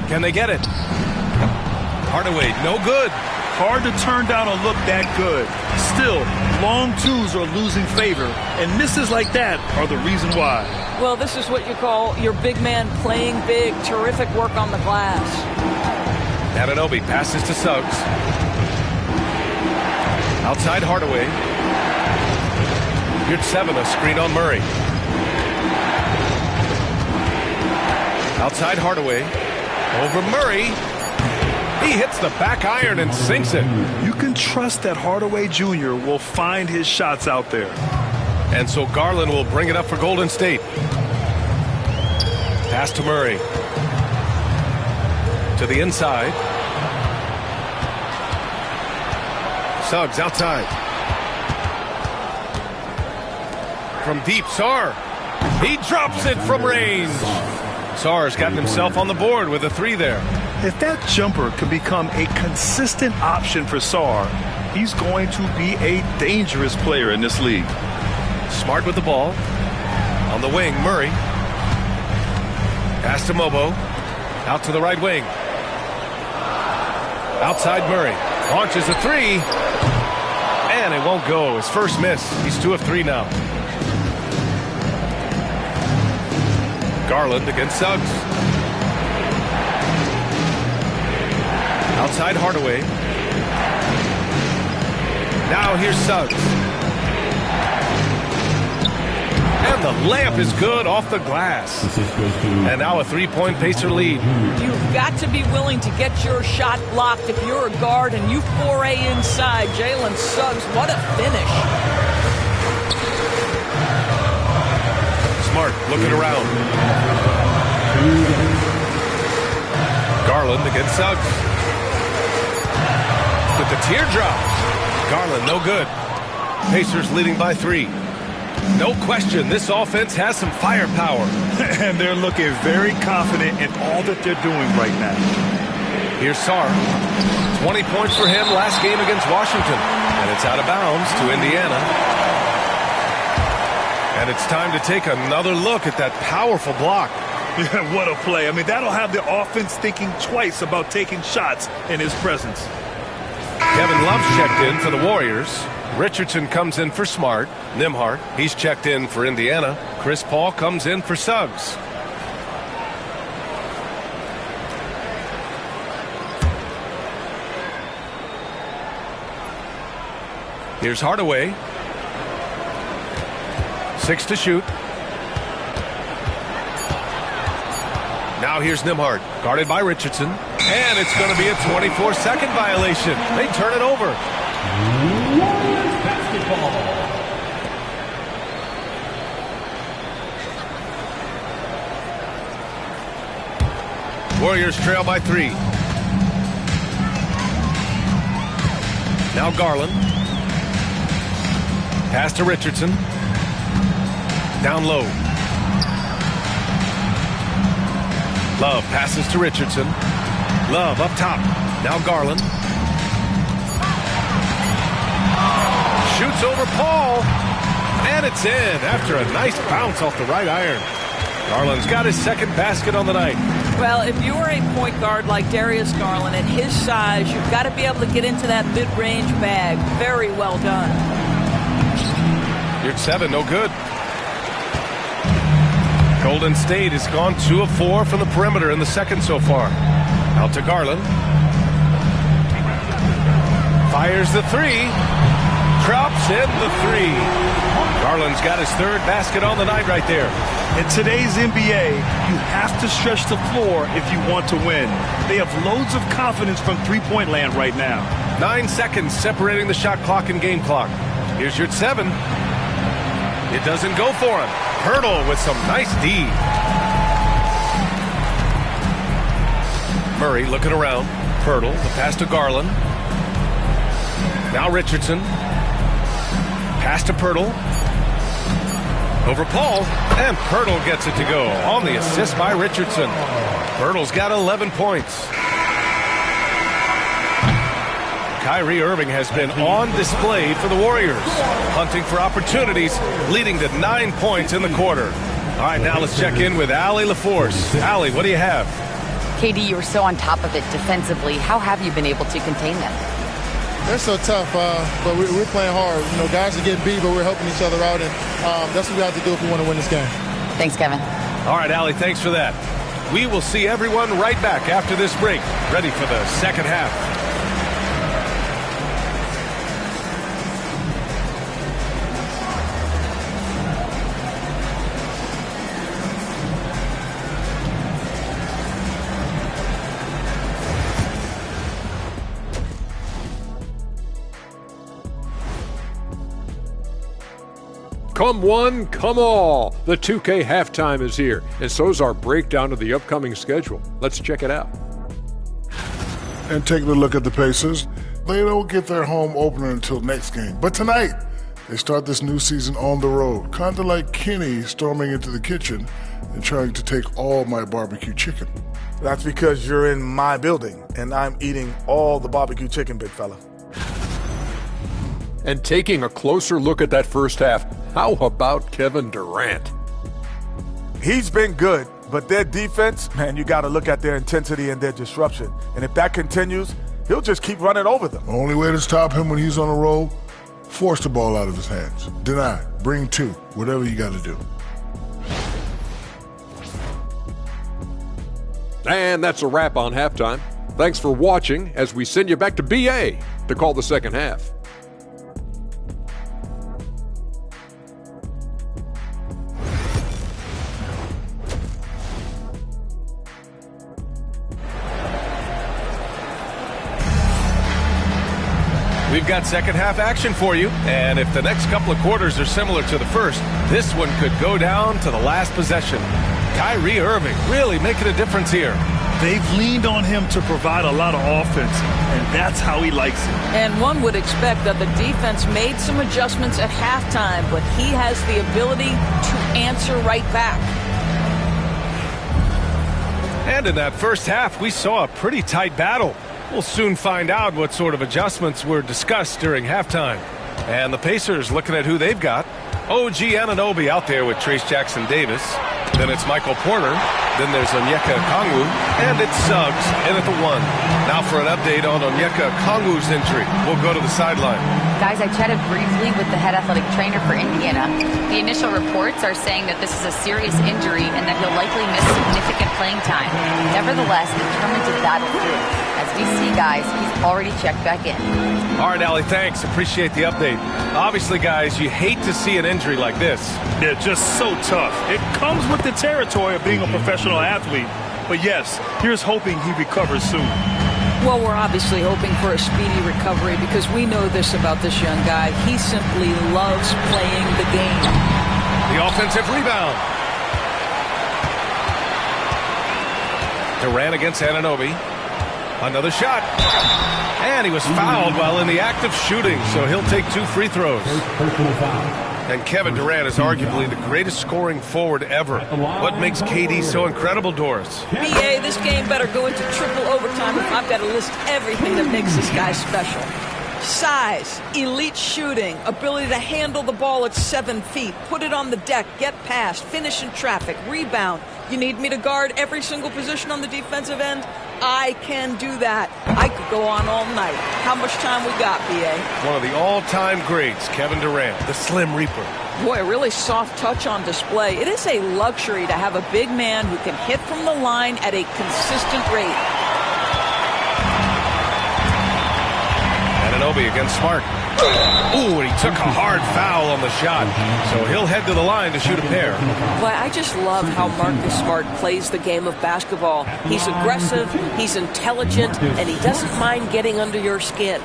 Can they get it? Hardaway, no good. Hard to turn down a look that good. Still, long twos are losing favor, and misses like that are the reason why. Well, this is what you call your big man playing big. Terrific work on the glass. Anunoby passes to Suggs. Outside Hardaway. Yurt7, a screen on Murray. Outside Hardaway. Over Murray. He hits the back iron and sinks it. You can trust that Hardaway Jr. will find his shots out there. And so Garland will bring it up for Golden State. Pass to Murray. To the inside. Suggs outside. From deep, Sarr. He drops it from range. Sarr's gotten himself on the board with a 3 there. If that jumper can become a consistent option for Sarr, he's going to be a dangerous player in this league. Smart with the ball. On the wing, Murray. Pass to Mobo. Out to the right wing. Outside Murray. Launches a 3. And it won't go. His first miss. He's 2 of 3 now. Garland against Suggs. Outside Hardaway. Now here's Suggs. And the layup is good off the glass. And now a 3-point Pacer lead. You've got to be willing to get your shot blocked if you're a guard and you foray inside. Jalen Suggs, what a finish. Smart looking around. Garland against Suggs. With the teardrops. Garland no good. Pacers leading by 3. No question, this offense has some firepower. And they're looking very confident in all that they're doing right now. Here's Sarr. 20 points for him last game against Washington. And it's out of bounds to Indiana. And it's time to take another look at that powerful block. Yeah, what a play. I mean, that'll have the offense thinking twice about taking shots in his presence. Kevin Love's checked in for the Warriors. Richardson comes in for Smart. Nembhard, he's checked in for Indiana. Chris Paul comes in for Suggs. Here's Hardaway. 6 to shoot. Now here's Nembhard, guarded by Richardson. And it's going to be a 24-second violation. They turn it over. Warriors trail by 3. Now Garland. Pass to Richardson. Down low. Love passes to Richardson. Love up top. Now Garland. Shoots over Paul. And it's in after a nice bounce off the right iron. Garland's got his second basket on the night. Well, if you are a point guard like Darius Garland at his size, you've got to be able to get into that mid-range bag. Very well done. Yurt7, no good. Golden State has gone 2 of 4 from the perimeter in the second so far. Out to Garland. Fires the 3. Drops in the 3. Garland's got his third basket on the night right there. In today's NBA, you have to stretch the floor if you want to win. They have loads of confidence from three-point land right now. 9 seconds separating the shot clock and game clock. Here's Yurt7. It doesn't go for him. Hurdle with some nice D. Murray looking around. Pirtle, the pass to Garland. Now Richardson. Pass to Pirtle. Over Paul, and Pirtle gets it to go on the assist by Richardson. Pirtle's got 11 points. Kyrie Irving has been on display for the Warriors, hunting for opportunities, leading to 9 points in the quarter. All right, now let's check in with Allie LaForce. Allie, what do you have? KD, you were so on top of it defensively. How have you been able to contain them? They're so tough, but we're playing hard. You know, guys are getting beat, but we're helping each other out, and that's what we have to do if we want to win this game. Thanks, Kevin. All right, Allie, thanks for that. We will see everyone right back after this break, ready for the second half. Come one, come all. The 2K halftime is here, and so is our breakdown of the upcoming schedule. Let's check it out. And taking a look at the Pacers, they don't get their home opener until next game. But tonight, they start this new season on the road, kind of like Kenny storming into the kitchen and trying to take all my barbecue chicken. That's because you're in my building, and I'm eating all the barbecue chicken, big fella. And taking a closer look at that first half, how about Kevin Durant? He's been good, but their defense, man, you got to look at their intensity and their disruption. And if that continues, he'll just keep running over them. The only way to stop him when he's on a roll, force the ball out of his hands. Deny, bring two, whatever you got to do. And that's a wrap on halftime. Thanks for watching as we send you back to BA to call the second half. We've got second half action for you, and if the next couple of quarters are similar to the first, this one could go down to the last possession. Kyrie Irving really making a difference here. They've leaned on him to provide a lot of offense, and that's how he likes it. And one would expect that the defense made some adjustments at halftime, but he has the ability to answer right back. And in that first half, we saw a pretty tight battle. We'll soon find out what sort of adjustments were discussed during halftime. And the Pacers looking at who they've got. OG Anunoby out there with Trayce Jackson-Davis. Then it's Michael Porter. Then there's Onyeka Okongwu. And it's Suggs in at the 1. Now for an update on Onyeka Okongwu's injury. We'll go to the sideline. Guys, I chatted briefly with the head athletic trainer for Indiana. The initial reports are saying that this is a serious injury and that he'll likely miss significant playing time. Nevertheless, determined to battle through it. As we see, guys, he's already checked back in. All right, Allie, thanks. Appreciate the update. Obviously, guys, you hate to see an injury like this. They're just so tough. It comes with the territory of being a professional athlete. But yes, here's hoping he recovers soon. Well, we're obviously hoping for a speedy recovery because we know this about this young guy. He simply loves playing the game. The offensive rebound. Durant against Anunoby. Another shot. And he was fouled while in the act of shooting, so he'll take 2 free throws. And Kevin Durant is arguably the greatest scoring forward ever. What makes KD so incredible, Doris? BA, this game better go into triple overtime if I've got to list everything that makes this guy special. Size, elite shooting, ability to handle the ball at 7 feet, put it on the deck, get past, finish in traffic, rebound. You need me to guard every single position on the defensive end? I can do that. I could go on all night. How much time we got, BA? One of the all-time greats, Kevin Durant, the Slim Reaper. Boy, a really soft touch on display. It is a luxury to have a big man who can hit from the line at a consistent rate. Anunoby against Smart. Ooh, and he took a hard foul on the shot. So he'll head to the line to shoot a pair. Boy, I just love how Marcus Smart plays the game of basketball. He's aggressive, he's intelligent, and he doesn't mind getting under your skin.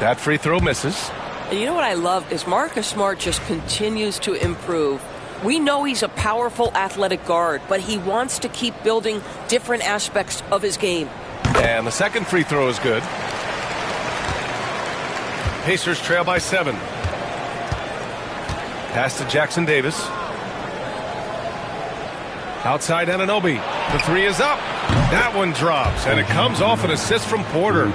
That free throw misses. And you know what I love is Marcus Smart just continues to improve. We know he's a powerful athletic guard, but he wants to keep building different aspects of his game. And the second free throw is good. Pacers trail by 7. Pass to Jackson Davis. Outside Anunoby. The 3 is up. That one drops, and it comes off an assist from Porter.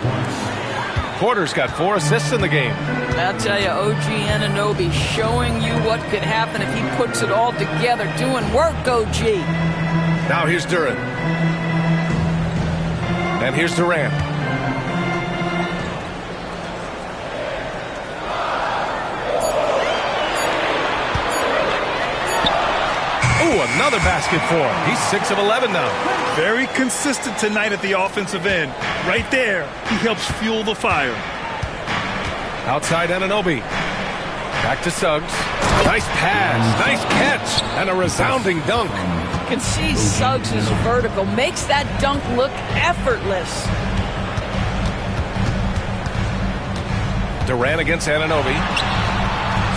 Porter's got 4 assists in the game. I'll tell you, OG Anunoby showing you what could happen if he puts it all together. Doing work, OG. Now here's Duren. And here's Durant. Ooh, another basket for him. He's 6 of 11 now. Very consistent tonight at the offensive end. Right there, he helps fuel the fire. Outside Anunoby. Back to Suggs. Nice pass, nice catch, and a resounding dunk. You can see Suggs' vertical makes that dunk look effortless. Durant against Anunoby.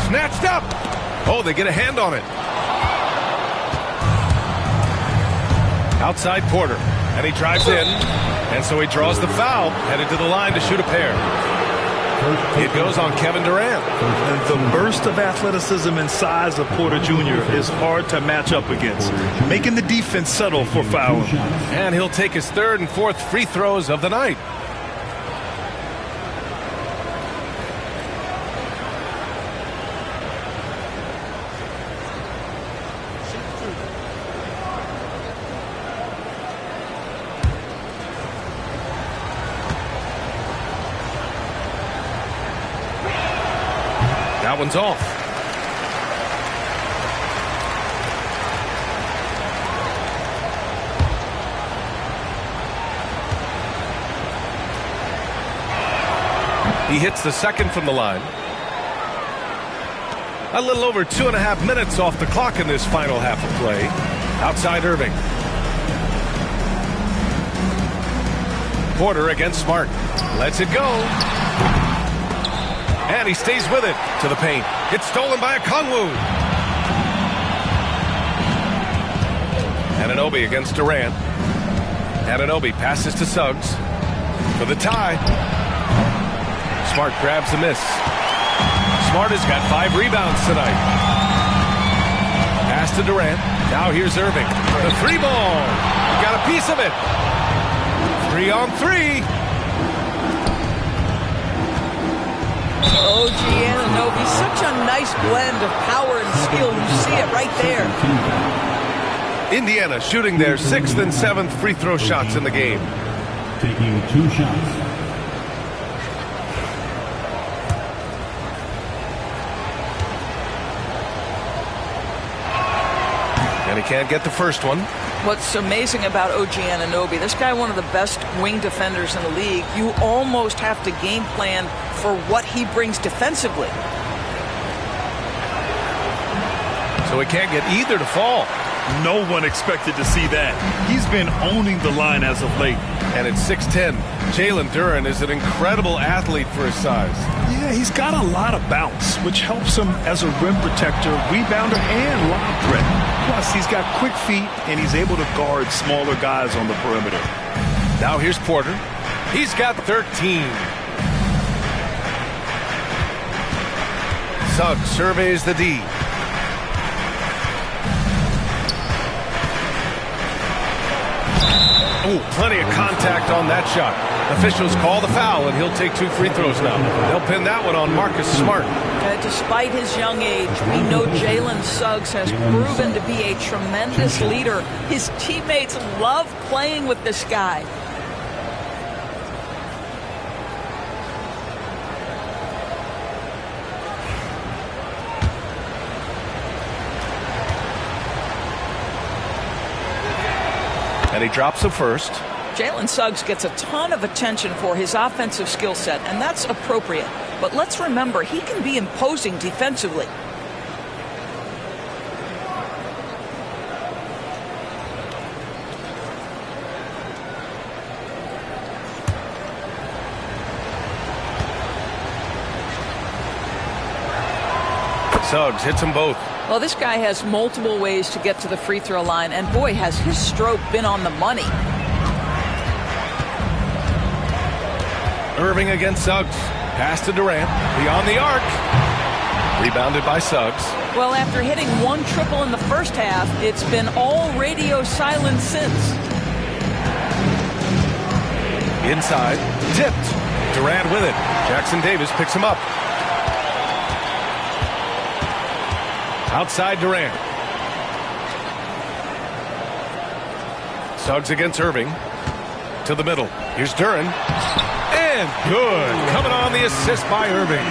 Snatched up. Oh, they get a hand on it. Outside Porter, and he drives in, and so he draws the foul, headed to the line to shoot a pair. It goes on Kevin Durant. And the burst of athleticism and size of Porter Jr. is hard to match up against, making the defense settle for fouling. And he'll take his 3rd and 4th free throws of the night. That one's off. He hits the second from the line. A little over 2.5 minutes off the clock in this final half of play. Outside Irving. Porter against Smart. Lets it go. And he stays with it to the paint. It's stolen by Okongwu. Anunoby against Durant. Anunoby passes to Suggs for the tie. Smart grabs a miss. Smart has got 5 rebounds tonight. Pass to Durant. Now here's Irving. The 3 ball. He got a piece of it. 3 on 3. OG Anunoby, such a nice blend of power and skill. You see it right there. Indiana shooting their 6th and 7th free throw shots in the game. Taking 2 shots. And he can't get the first one. What's amazing about OG Anunoby, this guy one of the best wing defenders in the league. You almost have to game plan for what he brings defensively. So he can't get either to fall. No one expected to see that. He's been owning the line as of late. And at 6'10", Jalen Duren is an incredible athlete for his size. Yeah, he's got a lot of bounce, which helps him as a rim protector, rebounder, and lob threat. Plus, he's got quick feet, and he's able to guard smaller guys on the perimeter. Now here's Porter. He's got 13. Suggs surveys the D. Oh, plenty of contact on that shot. Officials call the foul, and he'll take 2 free throws now. They'll pin that one on Marcus Smart. Despite his young age, we know Jalen Suggs has proven to be a tremendous leader. His teammates love playing with this guy. And he drops the first. Jalen Suggs gets a ton of attention for his offensive skill set, and that's appropriate. But let's remember, he can be imposing defensively. Suggs hits them both. Well, this guy has multiple ways to get to the free throw line, and boy, has his stroke been on the money. Irving against Suggs. Pass to Durant. Beyond the arc. Rebounded by Suggs. Well, after hitting one triple in the first half, it's been all radio silence since. Inside. Tipped. Durant with it. Jackson Davis picks him up. Outside Durant. Suggs against Irving. To the middle. Here's Duren. And good. Coming on the assist by Irving.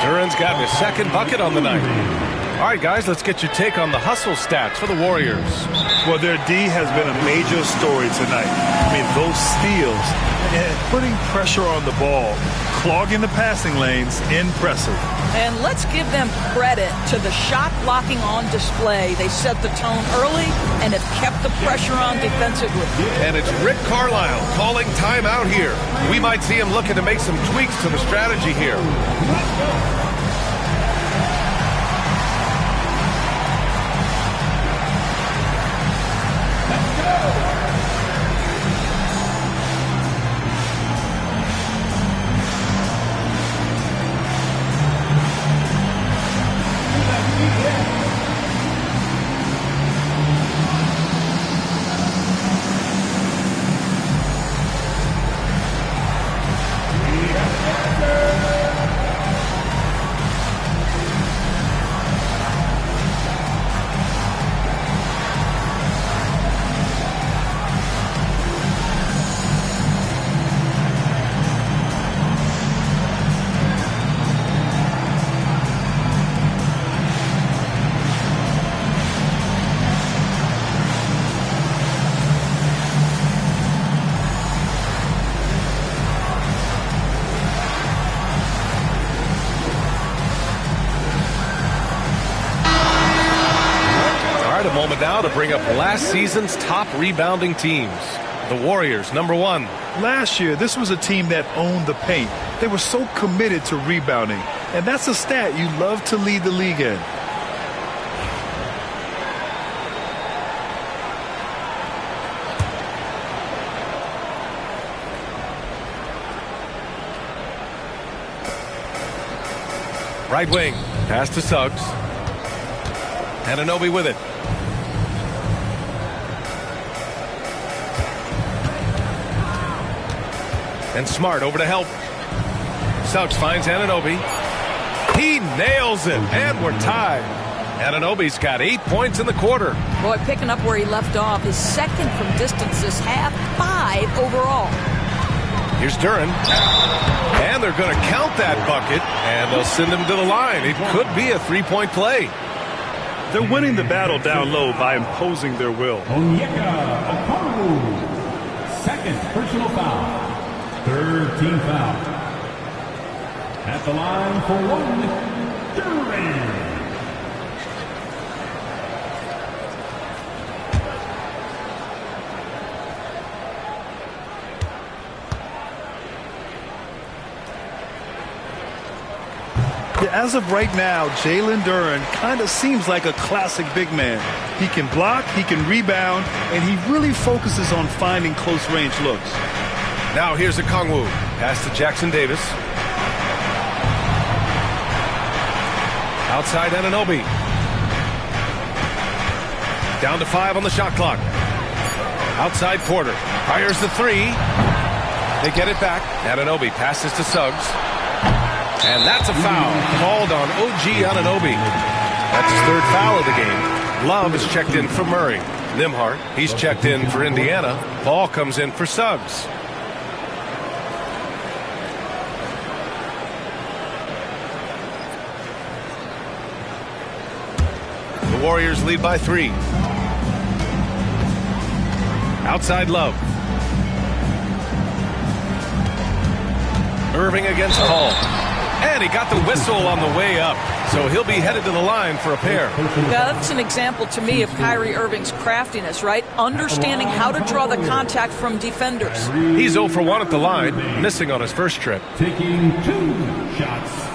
Duren's gotten his second bucket on the night. All right, guys, let's get your take on the hustle stats for the Warriors. Well, their D has been a major story tonight. I mean, those steals and putting pressure on the ball, clogging the passing lanes, impressive. And let's give them credit to the shot blocking on display. They set the tone early and have kept the pressure on defensively. And it's Rick Carlisle calling timeout here. We might see him looking to make some tweaks to the strategy here. Now to bring up last season's top rebounding teams. The Warriors, number 1. Last year, this was a team that owned the paint. They were so committed to rebounding, and that's a stat you love to lead the league in. Right wing, pass to Suggs. Anunoby with it. And Smart over to help. Suggs finds Anunoby. He nails it, and we're tied. Anunoby's got 8 points in the quarter. Boy, picking up where he left off. His second from distance this half, 5 overall. Here's Duren. And they're going to count that bucket, and they'll send him to the line. It could be a three-point play. They're winning the battle down low by imposing their will. Onyeka Okongwu. Second personal foul. Third team foul. At the line for one, Duren. As of right now, Jalen Duren kind of seems like a classic big man. He can block, he can rebound, and he really focuses on finding close-range looks. Now here's Okongwu. Pass to Jackson Davis. Outside Anunoby. Down to 5 on the shot clock. Outside Porter. Fires the 3. They get it back. Anunoby passes to Suggs. And that's a foul called on OG Anunoby. That's his third foul of the game. Love is checked in for Murray. Nembhard, he's checked in for Indiana. Ball comes in for Suggs. The Warriors lead by 3. Outside Love. Irving against Paul. And he got the whistle on the way up. So he'll be headed to the line for a pair. Yeah, that's an example to me of Kyrie Irving's craftiness, right? Understanding how to draw the contact from defenders. He's 0 for 1 at the line, missing on his first trip. Taking 2 shots.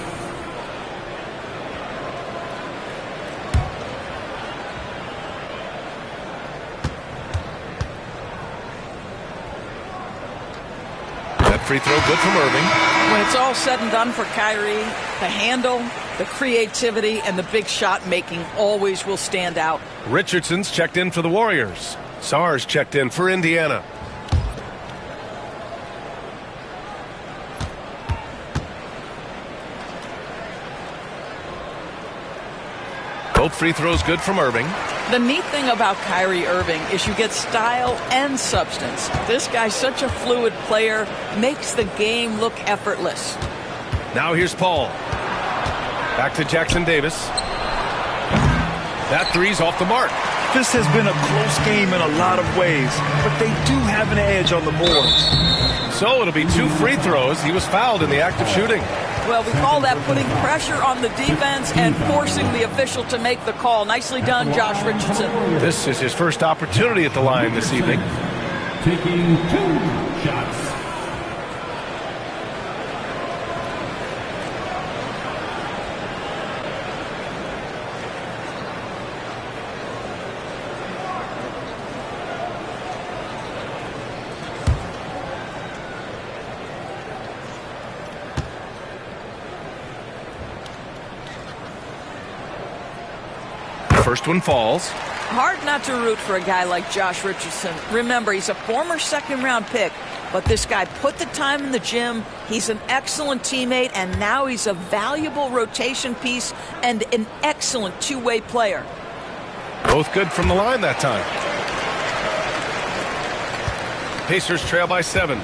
free throw good from Irving. When it's all said and done for Kyrie, the handle, the creativity, and the big shot making always will stand out. Richardson's checked in for the Warriors. Sarge checked in for Indiana. Both free throws good from Irving. The neat thing about Kyrie Irving is you get style and substance. This guy's such a fluid player, makes the game look effortless. Now here's Paul. Back to Jackson Davis. That three's off the mark. This has been a close game in a lot of ways, but they do have an edge on the boards. So it'll be 2 free throws. He was fouled in the act of shooting. Well, we call that putting pressure on the defense and forcing the official to make the call. Nicely done, Josh Richardson. This is his first opportunity at the line this evening. Taking 2 shots. First one falls. Hard not to root for a guy like Josh Richardson. Remember, he's a former second-round pick, but this guy put the time in the gym. He's an excellent teammate, and now he's a valuable rotation piece and an excellent two-way player. Both good from the line that time. Pacers trail by 7.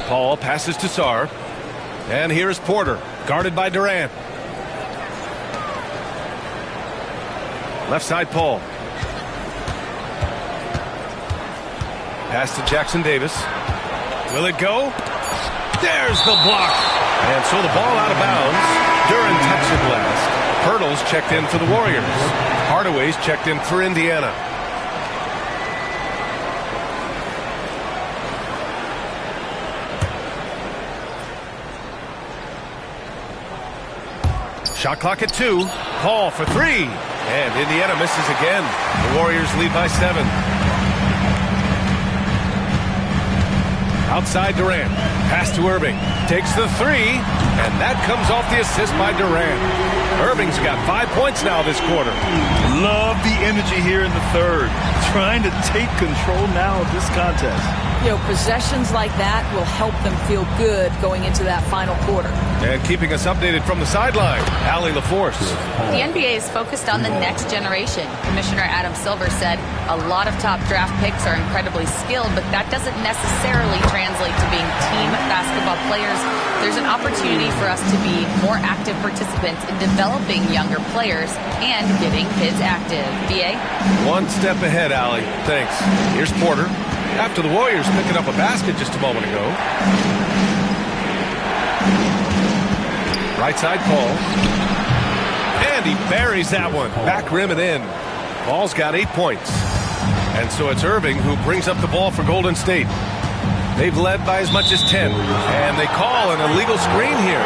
Paul passes to Sarr. And here's Porter, guarded by Durant. Left side, Paul. Pass to Jackson Davis. Will it go? There's the block. And so the ball out of bounds. Duran touched it last. Pirtle's checked in for the Warriors. Hardaway's checked in for Indiana. Shot clock at 2. Paul for 3. And Indiana misses again. The Warriors lead by 7. Outside Durant. Pass to Irving. Takes the 3. And that comes off the assist by Durant. Irving's got 5 points now this quarter. Love the energy here in the third. Trying to take control now of this contest. You know, possessions like that will help them feel good going into that final quarter. And keeping us updated from the sideline, Allie LaForce. The NBA is focused on the next generation. Commissioner Adam Silver said a lot of top draft picks are incredibly skilled, but that doesn't necessarily translate to being team basketball players. There's an opportunity for us to be more active participants in developing younger players and getting kids active. BA? One step ahead, Allie. Thanks. Here's Porter. After the Warriors picking up a basket just a moment ago. Right side, Paul. And he buries that one. Back rim and in. Paul's got 8 points. And so it's Irving who brings up the ball for Golden State. They've led by as much as 10. And they call an illegal screen here.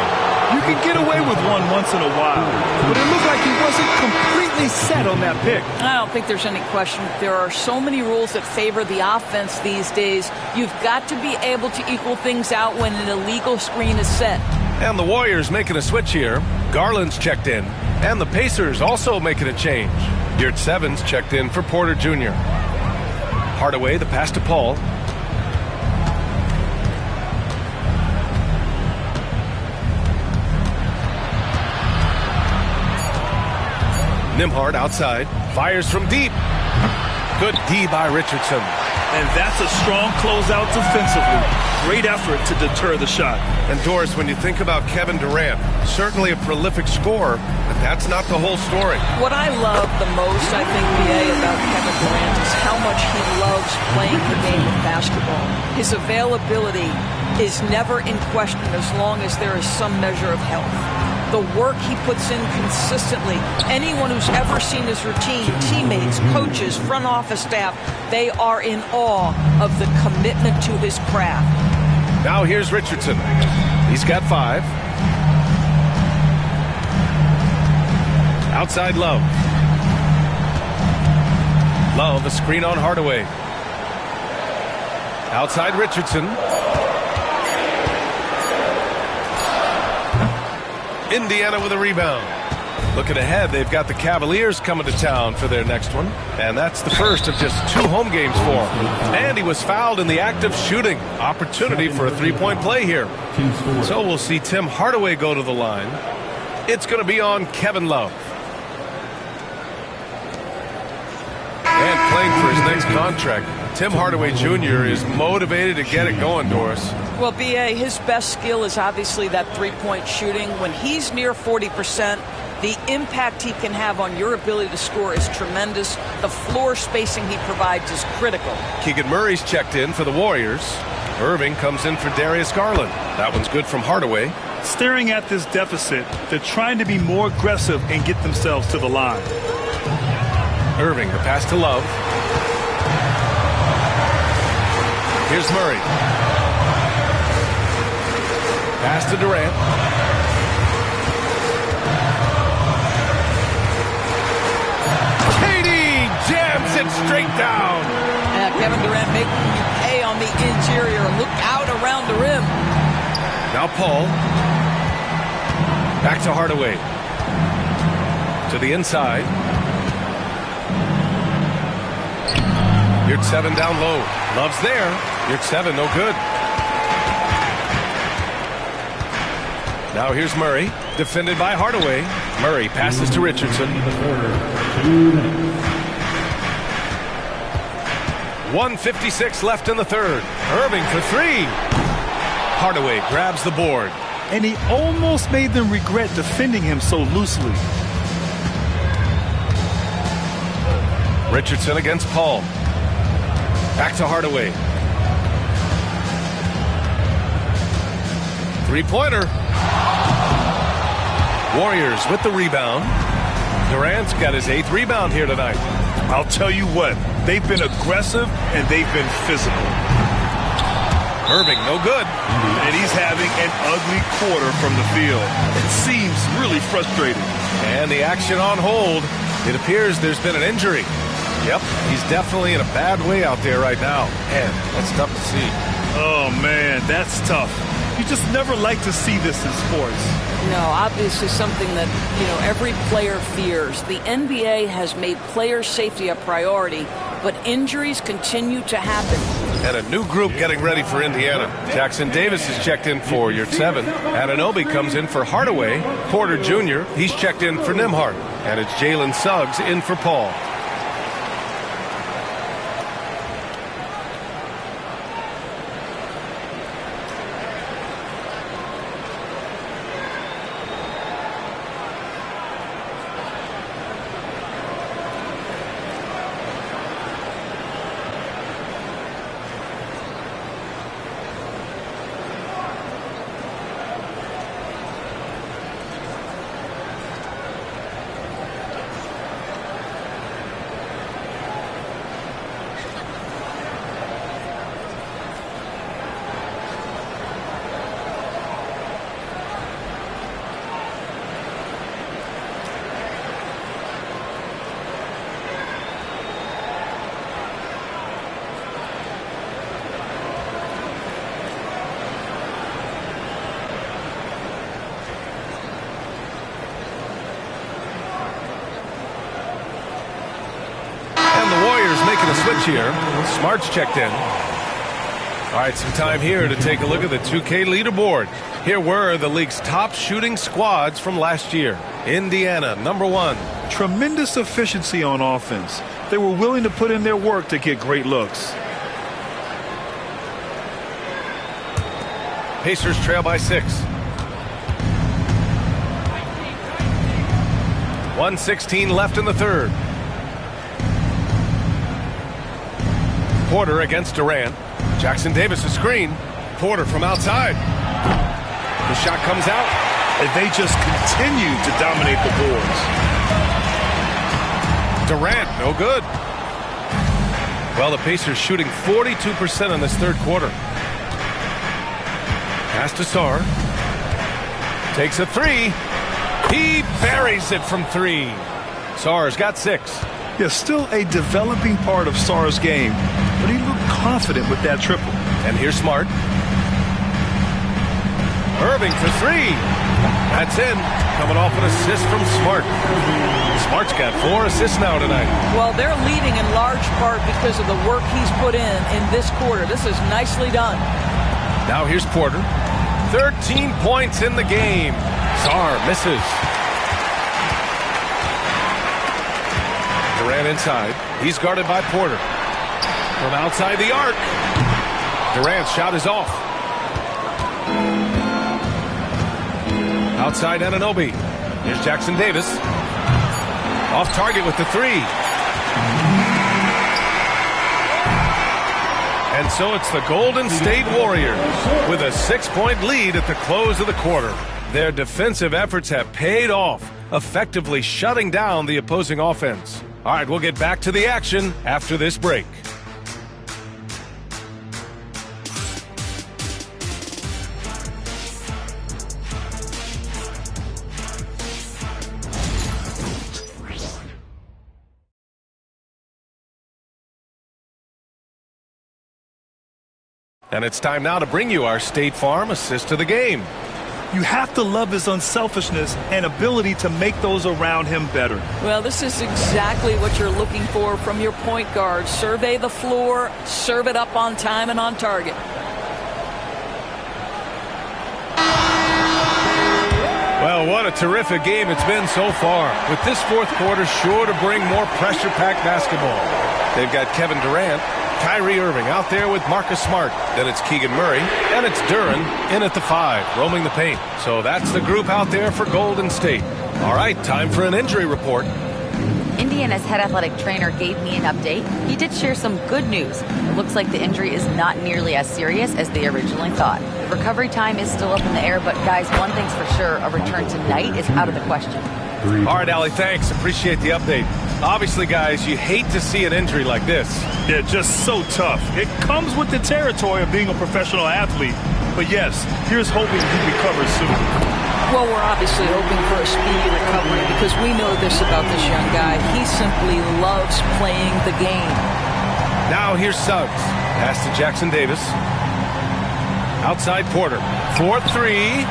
You can get away with one once in a while, but it looked like he wasn't completely set on that pick. I don't think there's any question. There are so many rules that favor the offense these days. You've got to be able to equal things out when an illegal screen is set. And the Warriors making a switch here. Garland's checked in. And the Pacers also making a change. Yurt Sevens checked in for Porter Jr. Hardaway, the pass to Paul. Nembhard outside. Fires from deep. Good D by Richardson. And that's a strong closeout defensively. Great effort to deter the shot. And Doris, when you think about Kevin Durant, certainly a prolific scorer, but that's not the whole story. What I love the most, I think, BA, about Kevin Durant is how much he loves playing the game of basketball. His availability is never in question as long as there is some measure of health. The work he puts in consistently. Anyone who's ever seen his routine, teammates, coaches, front office staff, they are in awe of the commitment to his craft. Now here's Richardson. He's got 5. Outside Love. Love, a screen on Hardaway. Outside Richardson. Indiana with a rebound. Looking ahead, they've got the Cavaliers coming to town for their next one. And that's the first of just 2 home games for him. And he was fouled in the act of shooting. Opportunity for a 3-point play here. So we'll see Tim Hardaway go to the line. It's going to be on Kevin Love. And playing for his next contract, Tim Hardaway Jr. is motivated to get it going, Doris. Well, B.A., his best skill is obviously that three-point shooting. When he's near 40%, the impact he can have on your ability to score is tremendous. The floor spacing he provides is critical. Keegan Murray's checked in for the Warriors. Irving comes in for Darius Garland. That one's good from Hardaway. Staring at this deficit, they're trying to be more aggressive and get themselves to the line. Irving, the pass to Love. Here's Murray. Pass to Durant. KD jams it straight down. Yeah, Kevin Durant making you pay on the interior. Look out around the rim. Now Paul. Back to Hardaway. To the inside. You're 7 down low. Love's there. You're 7, no good. Now here's Murray, defended by Hardaway. Murray passes to Richardson. 1:56 left in the third. Irving for 3. Hardaway grabs the board. And he almost made them regret defending him so loosely. Richardson against Paul. Back to Hardaway. 3-pointer. Warriors with the rebound. Durant's got his 8th rebound here tonight. I'll tell you what, they've been aggressive and they've been physical. Irving, no good. And he's having an ugly quarter from the field. It seems really frustrating. And the action on hold. It appears there's been an injury. Yep, he's definitely in a bad way out there right now. Man, that's tough to see. Oh, man, that's tough. You just never like to see this in sports. No, obviously something that, every player fears. The NBA has made player safety a priority, but injuries continue to happen. And a new group getting ready for Indiana. Jackson Davis is checked in for your 7. Anunoby comes in for Hardaway. Porter Jr., he's checked in for Nembhard. And it's Jalen Suggs in for Paul. Switch here. Smart's checked in. All right, some time here to take a look at the 2K leaderboard. Here were the league's top shooting squads from last year. Indiana, number 1. Tremendous efficiency on offense. They were willing to put in their work to get great looks. Pacers trail by 6. 1:16 left in the third. Porter against Durant. Jackson Davis a screen. Porter from outside. The shot comes out. And they just continue to dominate the boards. Durant, no good. Well, the Pacers shooting 42% in this third quarter. Pass to Sarr. Takes a 3. He buries it from 3. Sarr's got 6. Yeah, still a developing part of Sarr's game, but he looked confident with that triple. And here's Smart. Irving for three. That's in. Coming off an assist from Smart. Smart's got 4 assists now tonight. Well, they're leading in large part because of the work he's put in this quarter. This is nicely done. Now here's Porter. 13 points in the game. Sarr misses. Durant inside. He's guarded by Porter. From outside the arc. Durant's shot is off. Outside Anunoby. Here's Jackson Davis. Off target with the three. And so it's the Golden State Warriors with a 6-point lead at the close of the quarter. Their defensive efforts have paid off, effectively shutting down the opposing offense. All right, we'll get back to the action after this break. And it's time now to bring you our State Farm assist to the game. You have to love his unselfishness and ability to make those around him better. Well, this is exactly what you're looking for from your point guard. Survey the floor, serve it up on time and on target. Well, what a terrific game it's been so far. With this fourth quarter sure to bring more pressure-packed basketball. They've got Kevin Durant, Kyrie Irving out there with Marcus Smart. Then it's Keegan Murray, and it's Duren in at the 5, roaming the paint. So that's the group out there for Golden State. All right, time for an injury report. Indiana's head athletic trainer gave me an update. He did share some good news. It looks like the injury is not nearly as serious as they originally thought. The recovery time is still up in the air, but guys, one thing's for sure, a return tonight is out of the question. All right, Allie, thanks. Appreciate the update. Obviously, guys, you hate to see an injury like this. Yeah, just so tough. It comes with the territory of being a professional athlete. But yes, here's hoping he recovers soon. Well, we're obviously hoping for a speedy recovery because we know this about this young guy. He simply loves playing the game. Now here's Suggs. Pass to Jackson Davis. Outside Porter. 4-3.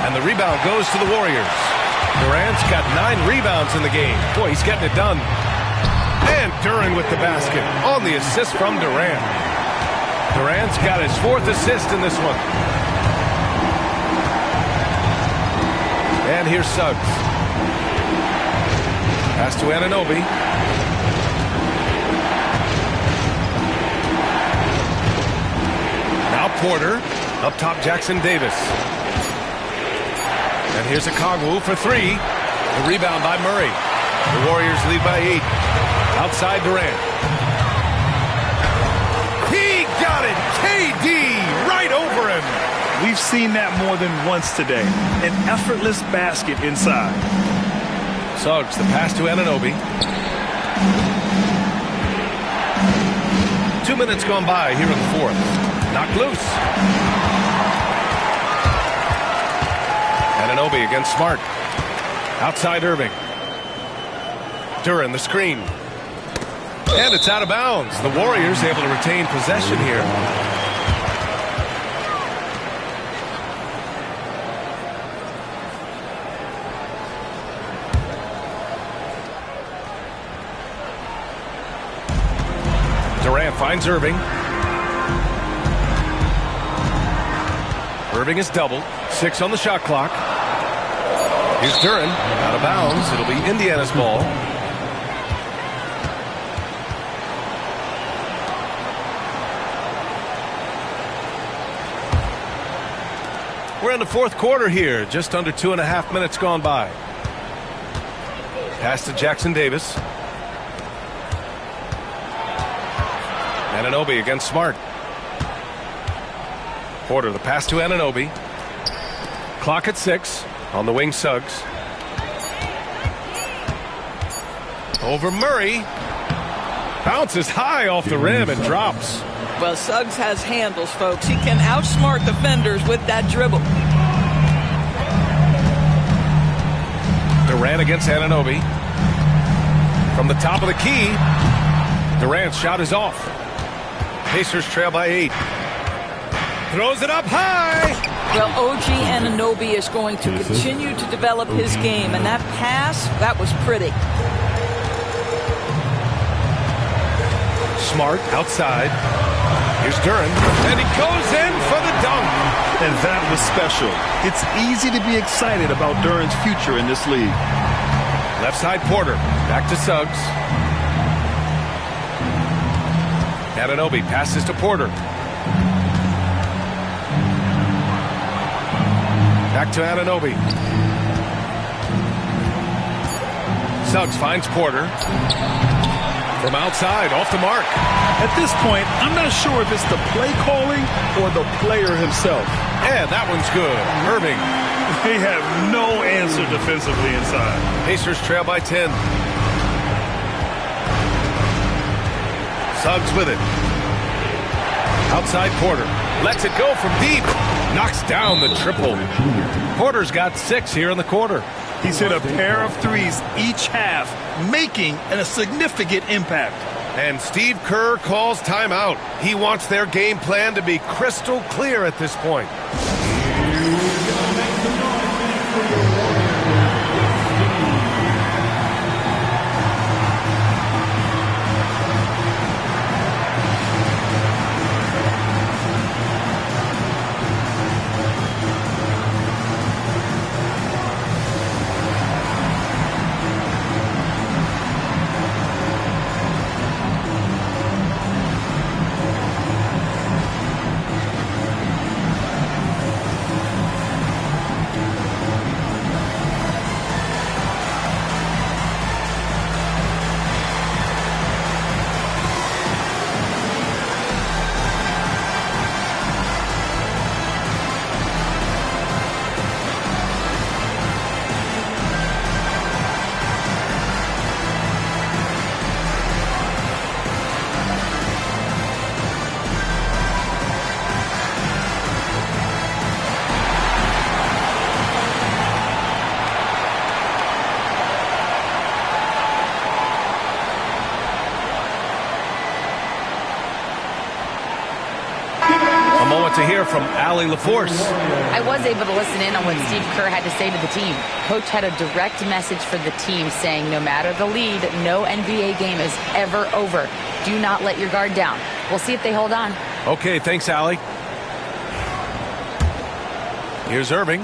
And the rebound goes to the Warriors. Durant's got 9 rebounds in the game. Boy, he's getting it done. And Duren with the basket on the assist from Durant. Durant's got his 4th assist in this one. And here's Suggs. Pass to Anunoby. Now Porter. Up top, Jackson Davis. And here's Okongwu for 3. The rebound by Murray. The Warriors lead by 8. Outside Durant. He got it! KD right over him! We've seen that more than once today. An effortless basket inside. Suggs, the pass to Anunoby. 2 minutes gone by here in the fourth. Knocked loose. Anunoby against Smart. Outside Irving. Duren the screen. And it's out of bounds. The Warriors able to retain possession here. Durant finds Irving. Irving is doubled. 6 on the shot clock. Here's Duren, out of bounds. It'll be Indiana's ball. We're in the fourth quarter here. Just under 2.5 minutes gone by. Pass to Jackson Davis. Anunoby against Smart. Porter, the pass to Anunoby. Clock at 6. On the wing, Suggs. Over Murray. Bounces high off the rim and drops. Well, Suggs has handles, folks. He can outsmart defenders with that dribble. Durant against Anunoby. From the top of the key. Durant's shot is off. Pacers trail by 8. Throws it up high. Well, OG Anunoby is going to continue to develop his game, and that pass, that was pretty. Smart outside. Here's Duren, and he goes in for the dunk. And that was special. It's easy to be excited about Duren's future in this league. Left side Porter, back to Suggs. Anunoby passes to Porter. Back to Anunoby. Suggs finds Porter. From outside, off the mark. At this point, I'm not sure if it's the play calling or the player himself. And that one's good. Irving. They have no answer defensively inside. Pacers trail by 10. Suggs with it. Outside Porter. Lets it go from deep. Knocks down the triple. Porter's got 6 here in the quarter. He's hit a pair of threes each half, making a significant impact. And Steve Kerr calls timeout. He wants their game plan to be crystal clear at this point. To hear from Allie LaForce. I was able to listen in on what Steve Kerr had to say to the team. Coach had a direct message for the team saying no matter the lead, no NBA game is ever over. Do not let your guard down. We'll see if they hold on. Okay, thanks, Allie. Here's Irving.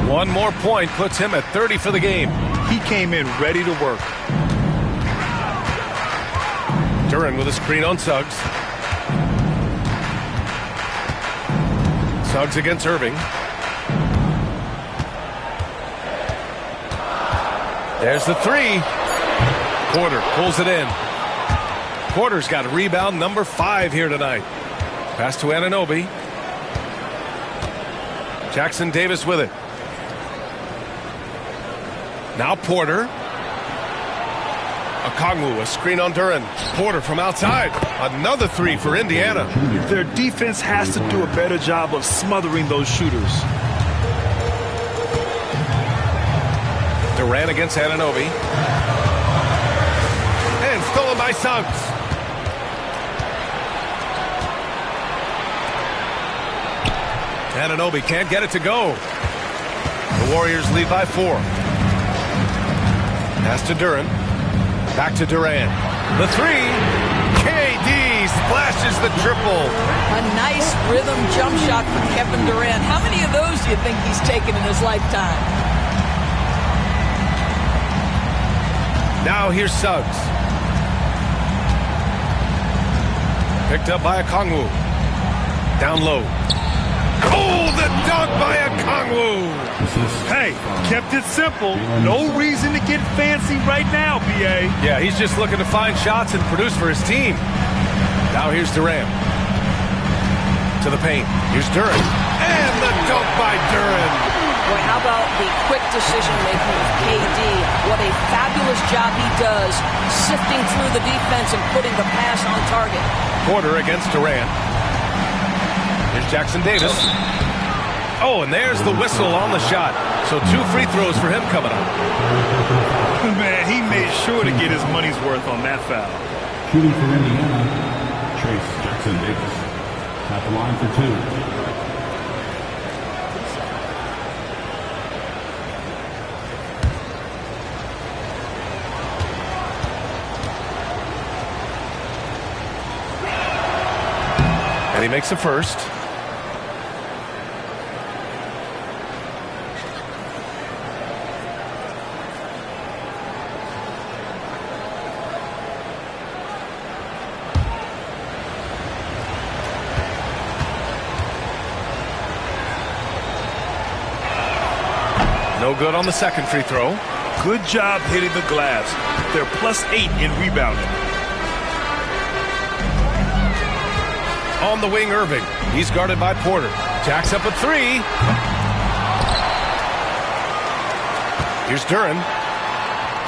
One more point puts him at 30 for the game. He came in ready to work. Duren with a screen on Suggs. Suggs against Irving. There's the 3. Porter pulls it in. Porter's got rebound number 5 here tonight. Pass to Anunoby. Jackson Davis with it. Now Porter. Okongwu, a screen on Duren. Porter from outside. Another 3 for Indiana. Their defense has to do a better job of smothering those shooters. Durant against Anunoby. And stolen by Suggs. Anunoby can't get it to go. The Warriors lead by 4. Pass to Duren. Back to Durant. The 3. KD splashes the triple. A nice rhythm jump shot for Kevin Durant. How many of those do you think he's taken in his lifetime? Now here's Suggs. Picked up by Okongwu. Down low. Oh, the dunk by Okongwu. Hey, kept it simple. No reason to get fancy right now, B.A. Yeah, he's just looking to find shots and produce for his team. Now here's Durant. To the paint. Here's Duren. And the dunk by Duren. Boy, how about the quick decision-making of KD? What a fabulous job he does sifting through the defense and putting the pass on target. Porter against Durant. Here's Jackson Davis. Oh, and there's the whistle on the shot. So 2 free throws for him coming up. Man, he made sure to get his money's worth on that foul. Shooting for Indiana, Trace Jackson Davis at the line for 2. And he makes the first. No good on the second free throw. Good job hitting the glass. They're +8 in rebounding. On the wing, Irving. He's guarded by Porter. Jacks up a 3. Here's Duren.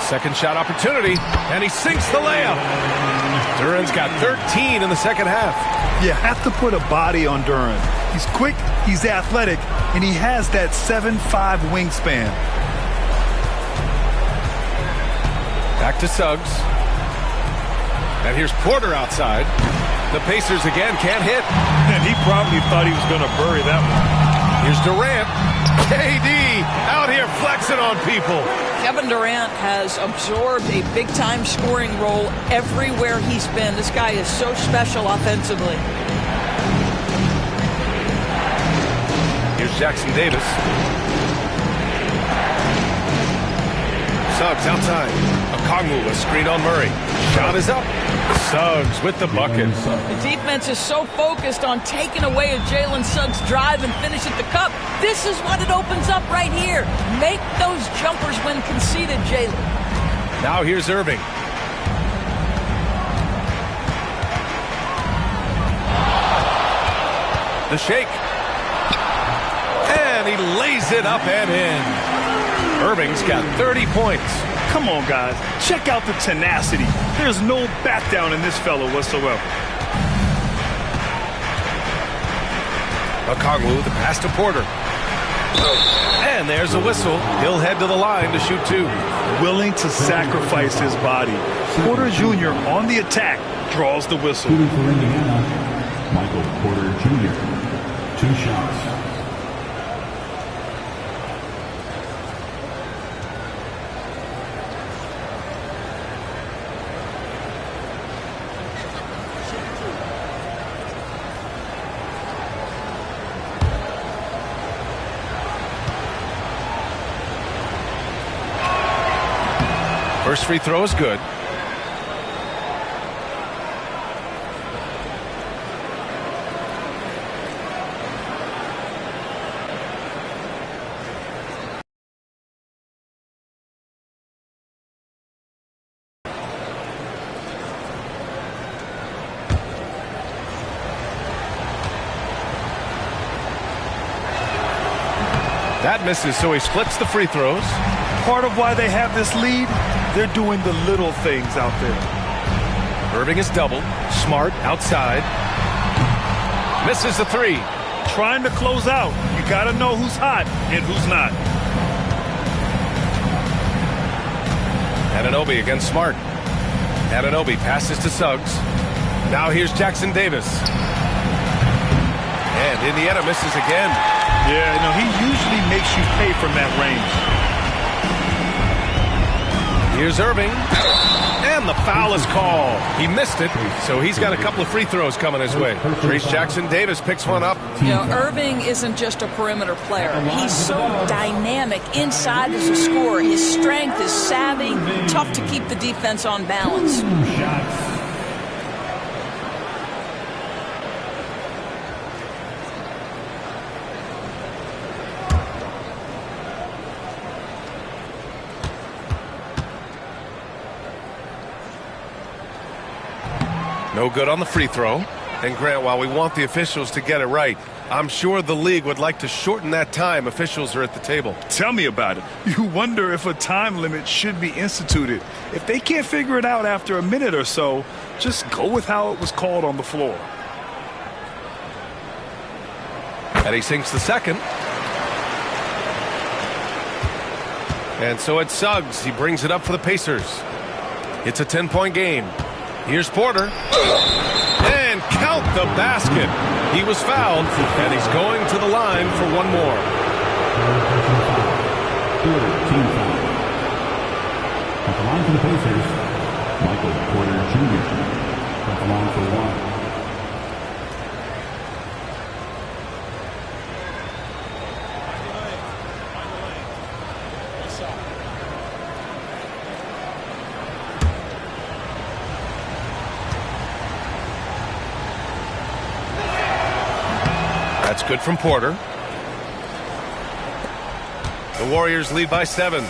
Second shot opportunity, and he sinks the layup. Duren's got 13 in the second half. You have to put a body on Duren. He's quick, he's athletic, and he has that 7'5" wingspan. Back to Suggs. And here's Porter outside. The Pacers again can't hit. And he probably thought he was going to bury that one. Here's Durant. KD out here flexing on people. Kevin Durant has absorbed a big-time scoring role everywhere he's been. This guy is so special offensively. Here's Jackson Davis. Suggs outside. Okongwu, a screen on Murray. Shot is up. Suggs with the bucket. The defense is so focused on taking away a Jalen Suggs drive and finish at the cup. This is what it opens up right here. Make those jumpers when conceded, Jalen. Now here's Irving. The shake. And he lays it up and in. Irving's got 30 points. Come on, guys. Check out the tenacity. There's no back down in this fellow whatsoever. Okongwu, the pass to Porter. And there's a whistle. He'll head to the line to shoot 2. Willing to sacrifice his body. Porter Jr. on the attack draws the whistle. Shooting for Indiana, Michael Porter Jr. 2 shots. First free throw is good. That misses, so he splits the free throws. Part of why they have this lead, they're doing the little things out there. Irving is doubled. Smart outside. Misses the 3. Trying to close out. You got to know who's hot and who's not. Anunoby against Smart. Anunoby passes to Suggs. Now here's Jackson Davis. And Indiana misses again. Yeah, no, he usually makes you pay from that range. Here's Irving. And the foul is called. He missed it, so he's got a couple of free throws coming his way. Trace Jackson Davis picks one up. You know, Irving isn't just a perimeter player. He's so dynamic inside as a scorer. His strength is savvy, tough to keep the defense on balance. No good on the free throw. And Grant, while we want the officials to get it right, I'm sure the league would like to shorten that time officials are at the table. Tell me about it. You wonder if a time limit should be instituted. If they can't figure it out after a minute or so, just go with how it was called on the floor. And he sinks the second. And so it's Suggs. He brings it up for the Pacers. It's a 10-point game. Here's Porter. And the basket. He was fouled, and he's going to the line for one more. Team foul. At the line for the Pacers, Michael Porter Jr. At the line for one. That's good from Porter. The Warriors lead by 7.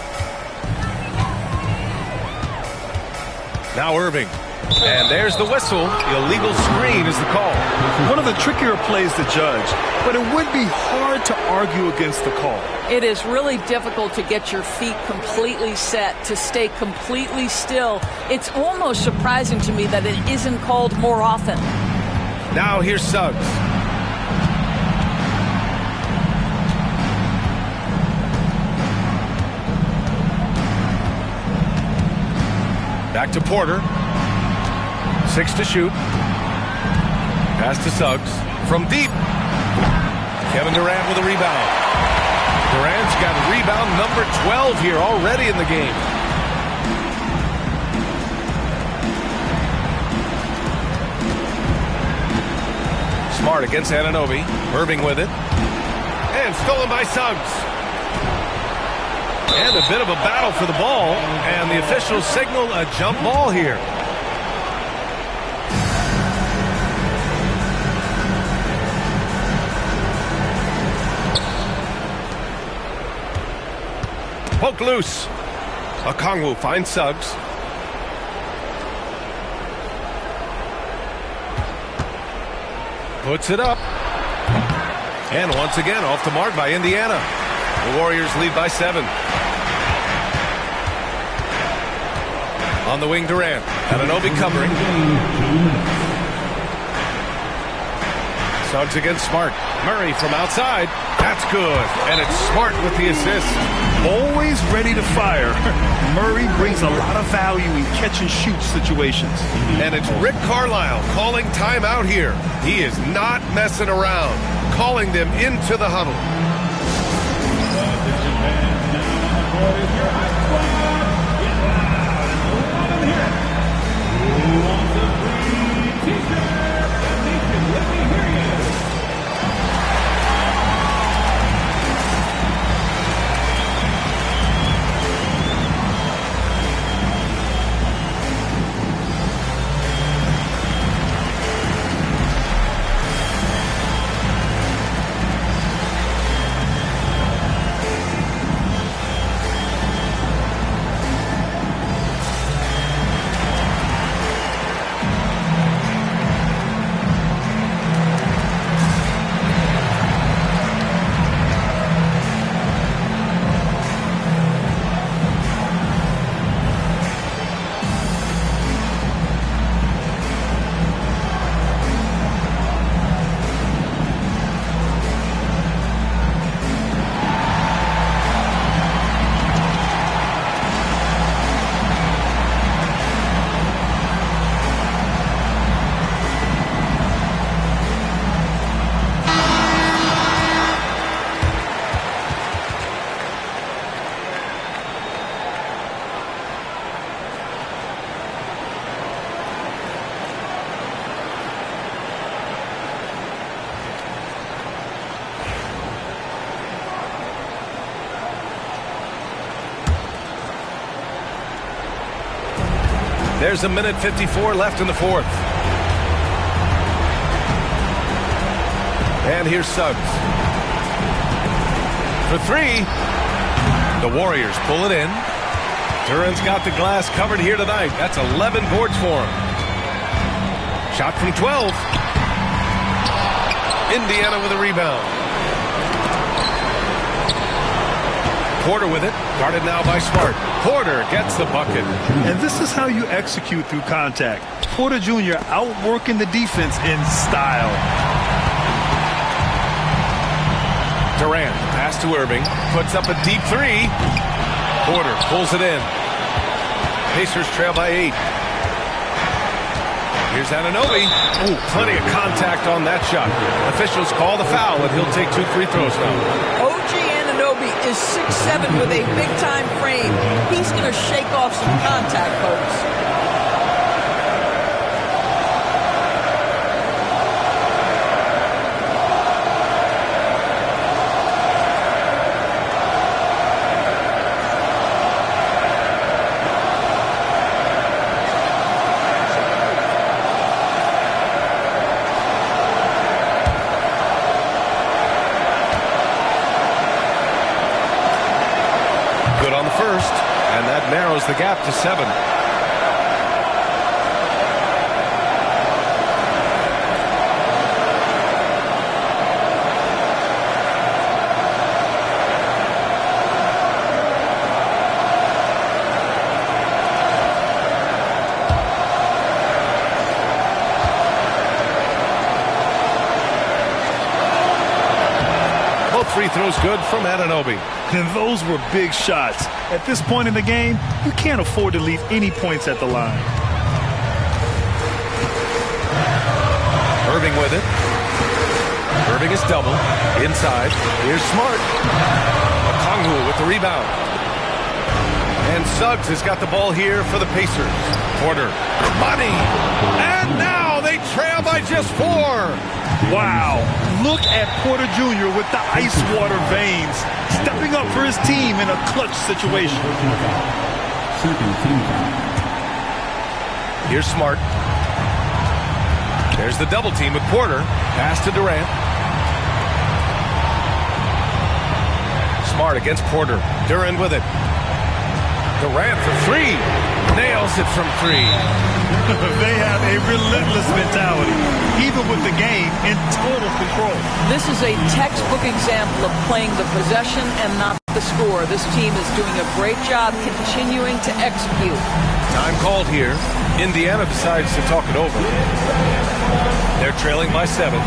Now Irving. And there's the whistle. Illegal screen is the call. One of the trickier plays to judge, but it would be hard to argue against the call. It is really difficult to get your feet completely set, to stay completely still. It's almost surprising to me that it isn't called more often. Now here's Suggs. Back to Porter. 6 to shoot. Pass to Suggs. From deep. Kevin Durant with a rebound. Durant's got rebound number 12 here already in the game. Smart against Anunoby. Irving with it. And stolen by Suggs. And a bit of a battle for the ball, and the officials signal a jump ball here. Poke loose. Okongwu finds Suggs. Puts it up. And once again off the mark by Indiana. The Warriors lead by 7. On the wing, Durant. Anunoby covering. Suggs against Smart. Murray from outside. That's good. And it's Smart with the assist. Always ready to fire. Murray brings a lot of value in catch-and-shoot situations. And it's Rick Carlisle calling timeout here. He is not messing around. Calling them into the huddle. There's a minute 54 left in the fourth. And here's Suggs. For 3. The Warriors pull it in. Durant's got the glass covered here tonight. That's 11 boards for him. Shot from 12. Indiana with a rebound. Porter with it. Guarded now by Smart. Porter gets the bucket. And this is how you execute through contact. Porter Jr. outworking the defense in style. Durant, pass to Irving. Puts up a deep 3. Porter pulls it in. Pacers trail by 8. Here's Anunoby. Ooh, plenty of contact on that shot. Officials call the foul, and he'll take 2 free throws now. OG Anunoby is 6'7" with a big-time frame. He's going to shake off some contact, folks. Narrows the gap to 7. Both free throws good from Anunoby. And those were big shots. At this point in the game, you can't afford to leave any points at the line. Irving with it. Irving is double. Inside. Here's Smart. Okongwu with the rebound. And Suggs has got the ball here for the Pacers. Porter. Money. And now they trail by just 4. Wow. Look at Porter Jr. with the ice water veins, stepping up for his team in a clutch situation. Here's Smart. There's the double team with Porter. Pass to Durant. Smart against Porter. Durant with it. Durant for 3. Nails it from 3. They have a relentless mentality, even with the game in total control. This is a textbook example of playing the possession and not the score. This team is doing a great job continuing to execute. Time called here. Indiana decides to talk it over. They're trailing by 7.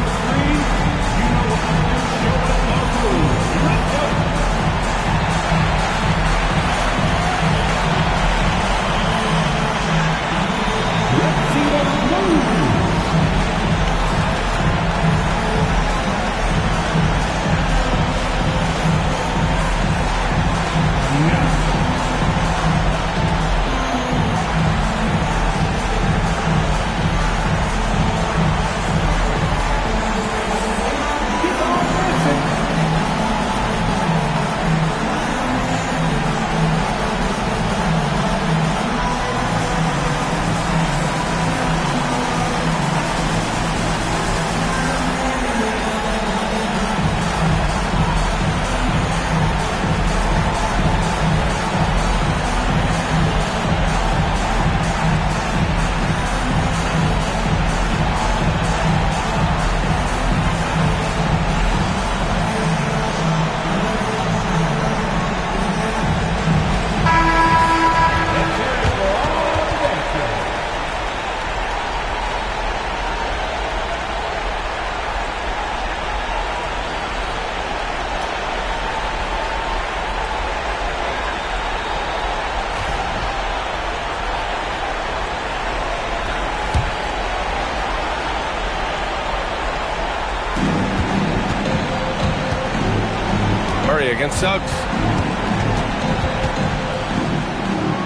Against Suggs.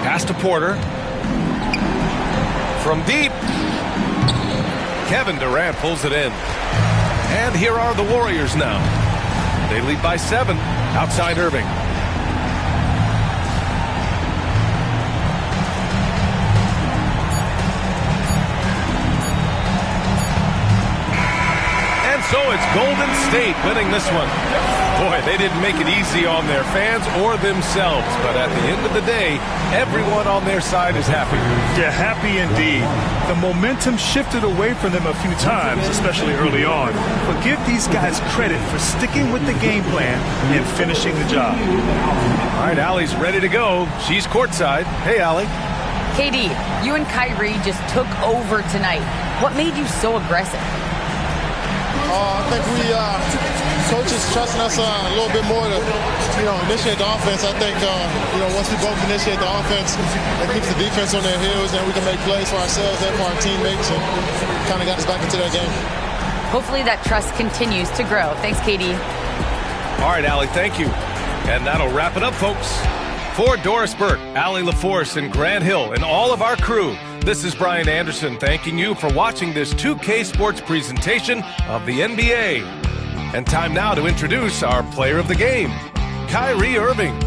Pass to Porter. From deep. Kevin Durant pulls it in. And here are the Warriors now. They lead by 7. Outside Irving. And so it's Golden State winning this one. Boy, they didn't make it easy on their fans or themselves, but at the end of the day, everyone on their side is happy. Yeah, happy indeed. The momentum shifted away from them a few times, especially early on. But give these guys credit for sticking with the game plan and finishing the job. All right, Allie's ready to go. She's courtside. Hey, Allie. KD, you and Kyrie just took over tonight. What made you so aggressive? I think we coaches trusting us a little bit more to, initiate the offense. I think once we both initiate the offense, it keeps the defense on their heels, and we can make plays for ourselves and for our teammates, and kind of got us back into that game. Hopefully that trust continues to grow. Thanks, KD. All right, Allie, thank you. And that'll wrap it up, folks. For Doris Burke, Allie LaForce, and Grant Hill, and all of our crew, this is Brian Anderson thanking you for watching this 2K Sports presentation of the NBA. And time now to introduce our player of the game, Kyrie Irving.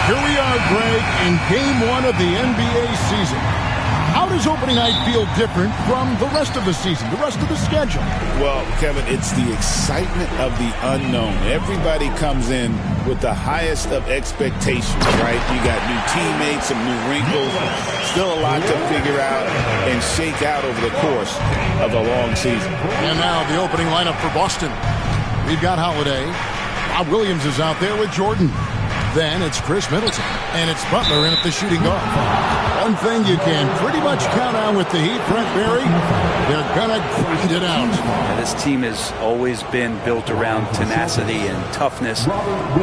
Here we are, Greg, in Game 1 of the NBA season. How does opening night feel different from the rest of the season, the rest of the schedule? Well, Kevin, it's the excitement of the unknown. Everybody comes in with the highest of expectations, right? You got new teammates, some new wrinkles, still a lot to figure out and shake out over the course of a long season. And now the opening lineup for Boston. We've got Holiday. Bob Williams is out there with Jordan. Then it's Chris Middleton, and it's Butler in at the shooting guard. One thing you can pretty much count on with the Heat, Brent Barry, they're going to grind it out. Yeah, this team has always been built around tenacity and toughness.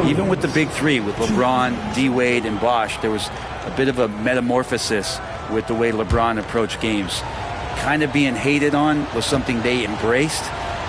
Even with the big three, with LeBron, D-Wade, and Bosh, there was a bit of a metamorphosis with the way LeBron approached games. Kind of being hated on was something they embraced,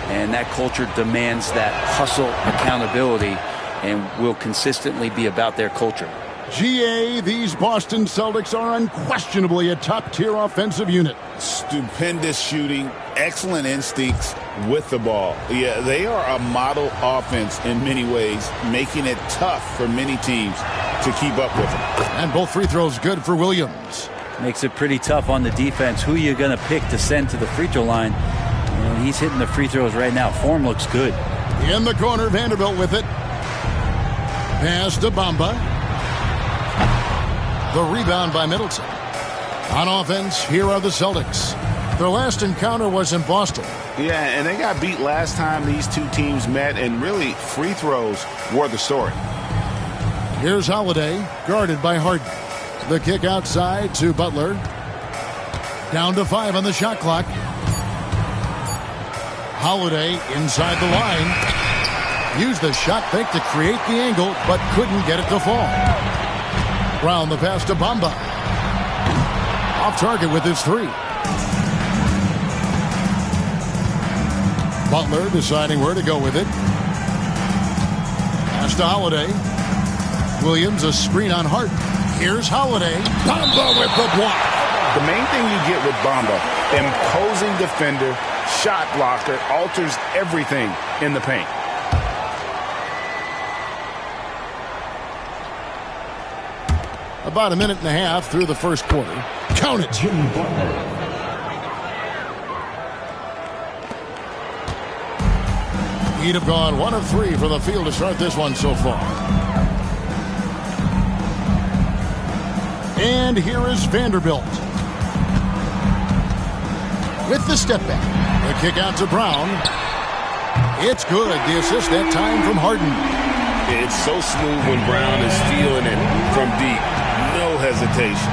and that culture demands that hustle accountability and will consistently be about their culture. GA, these Boston Celtics are unquestionably a top-tier offensive unit. Stupendous shooting, excellent instincts with the ball. Yeah, they are a model offense in many ways, making it tough for many teams to keep up with them. And both free throws good for Williams. Makes it pretty tough on the defense. Who you're going to pick to send to the free throw line? And he's hitting the free throws right now. Form looks good. In the corner, Vanderbilt with it. Pass to Bamba. The rebound by Middleton. On offense, here are the Celtics. Their last encounter was in Boston. Yeah, and they got beat last time these two teams met, and really free throws were the story. Here's Holiday, guarded by Harden. The kick outside to Butler. Down to 5 on the shot clock. Holiday inside the line. Used the shot fake to create the angle, but couldn't get it to fall. Brown the pass to Bamba. Off target with his 3. Butler deciding where to go with it. Pass to Holiday. Williams a screen on Harden. Here's Holiday. Bamba with the block. The main thing you get with Bamba, imposing defender, shot blocker, alters everything in the paint. About a minute and a half through the first quarter. Count it. Heat have gone 1 of 3 from the field to start this one so far. And here is Vanderbilt. With the step back. The kick out to Brown. It's good. The assist that time from Harden. It's so smooth when Brown is feeling it from deep. No hesitation.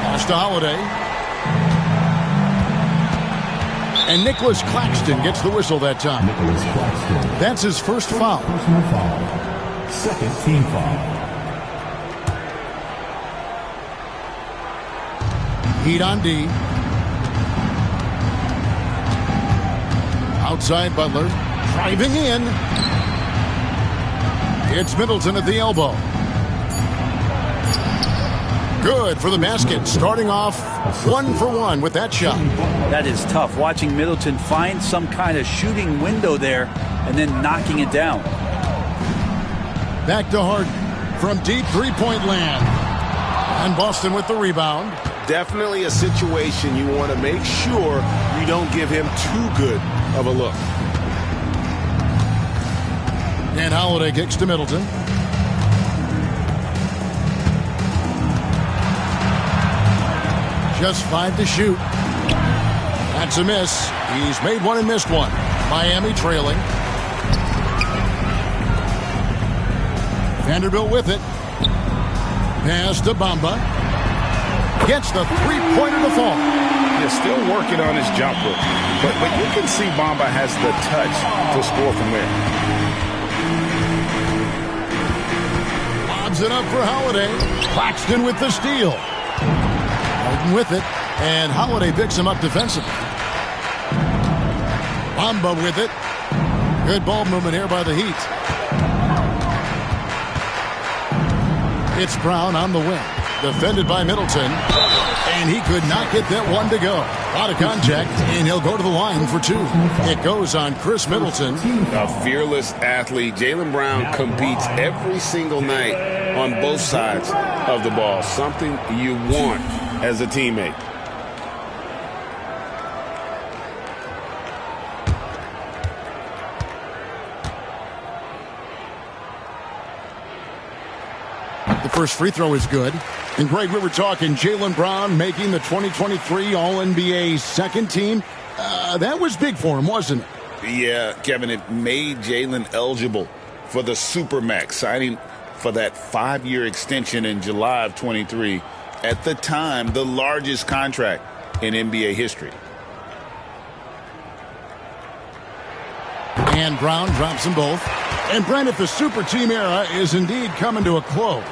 Pass to Holiday. And Nicholas Claxton gets the whistle that time. That's his first foul. Personal foul. Second team foul. Heat on D. Outside Butler. Driving in. It's Middleton at the elbow. Good for the basket. Starting off 1 for 1 with that shot. That is tough. Watching Middleton find some kind of shooting window there and then knocking it down. Back to Harden from deep three-point land. And Boston with the rebound. Definitely a situation you want to make sure you don't give him too good of a look. And Holiday kicks to Middleton. Just 5 to shoot. That's a miss. He's made one and missed one. Miami trailing. Vanderbilt with it. Pass to Bamba. Gets the three-pointer to fall. He's still working on his jumper, but you can see Bamba has the touch to score from there. Lobs it up for Holiday. Claxton with the steal. Harden with it, and Holiday picks him up defensively. Bamba with it. Good ball movement here by the Heat. It's Brown on the wing. Defended by Middleton. And he could not get that one to go. Out of contact, and he'll go to the line for 2. It goes on Chris Middleton. A fearless athlete. Jaylen Brown competes every single night on both sides of the ball. Something you want as a teammate. The first free throw is good. And Greg, we were talking Jaylen Brown making the 2023 All-NBA second team. That was big for him, wasn't it? Yeah, Kevin, it made Jaylen eligible for the Supermax, signing for that 5-year extension in July of 23. At the time, the largest contract in NBA history. And Brown drops them both. And Brent, if the super team era is indeed coming to a close,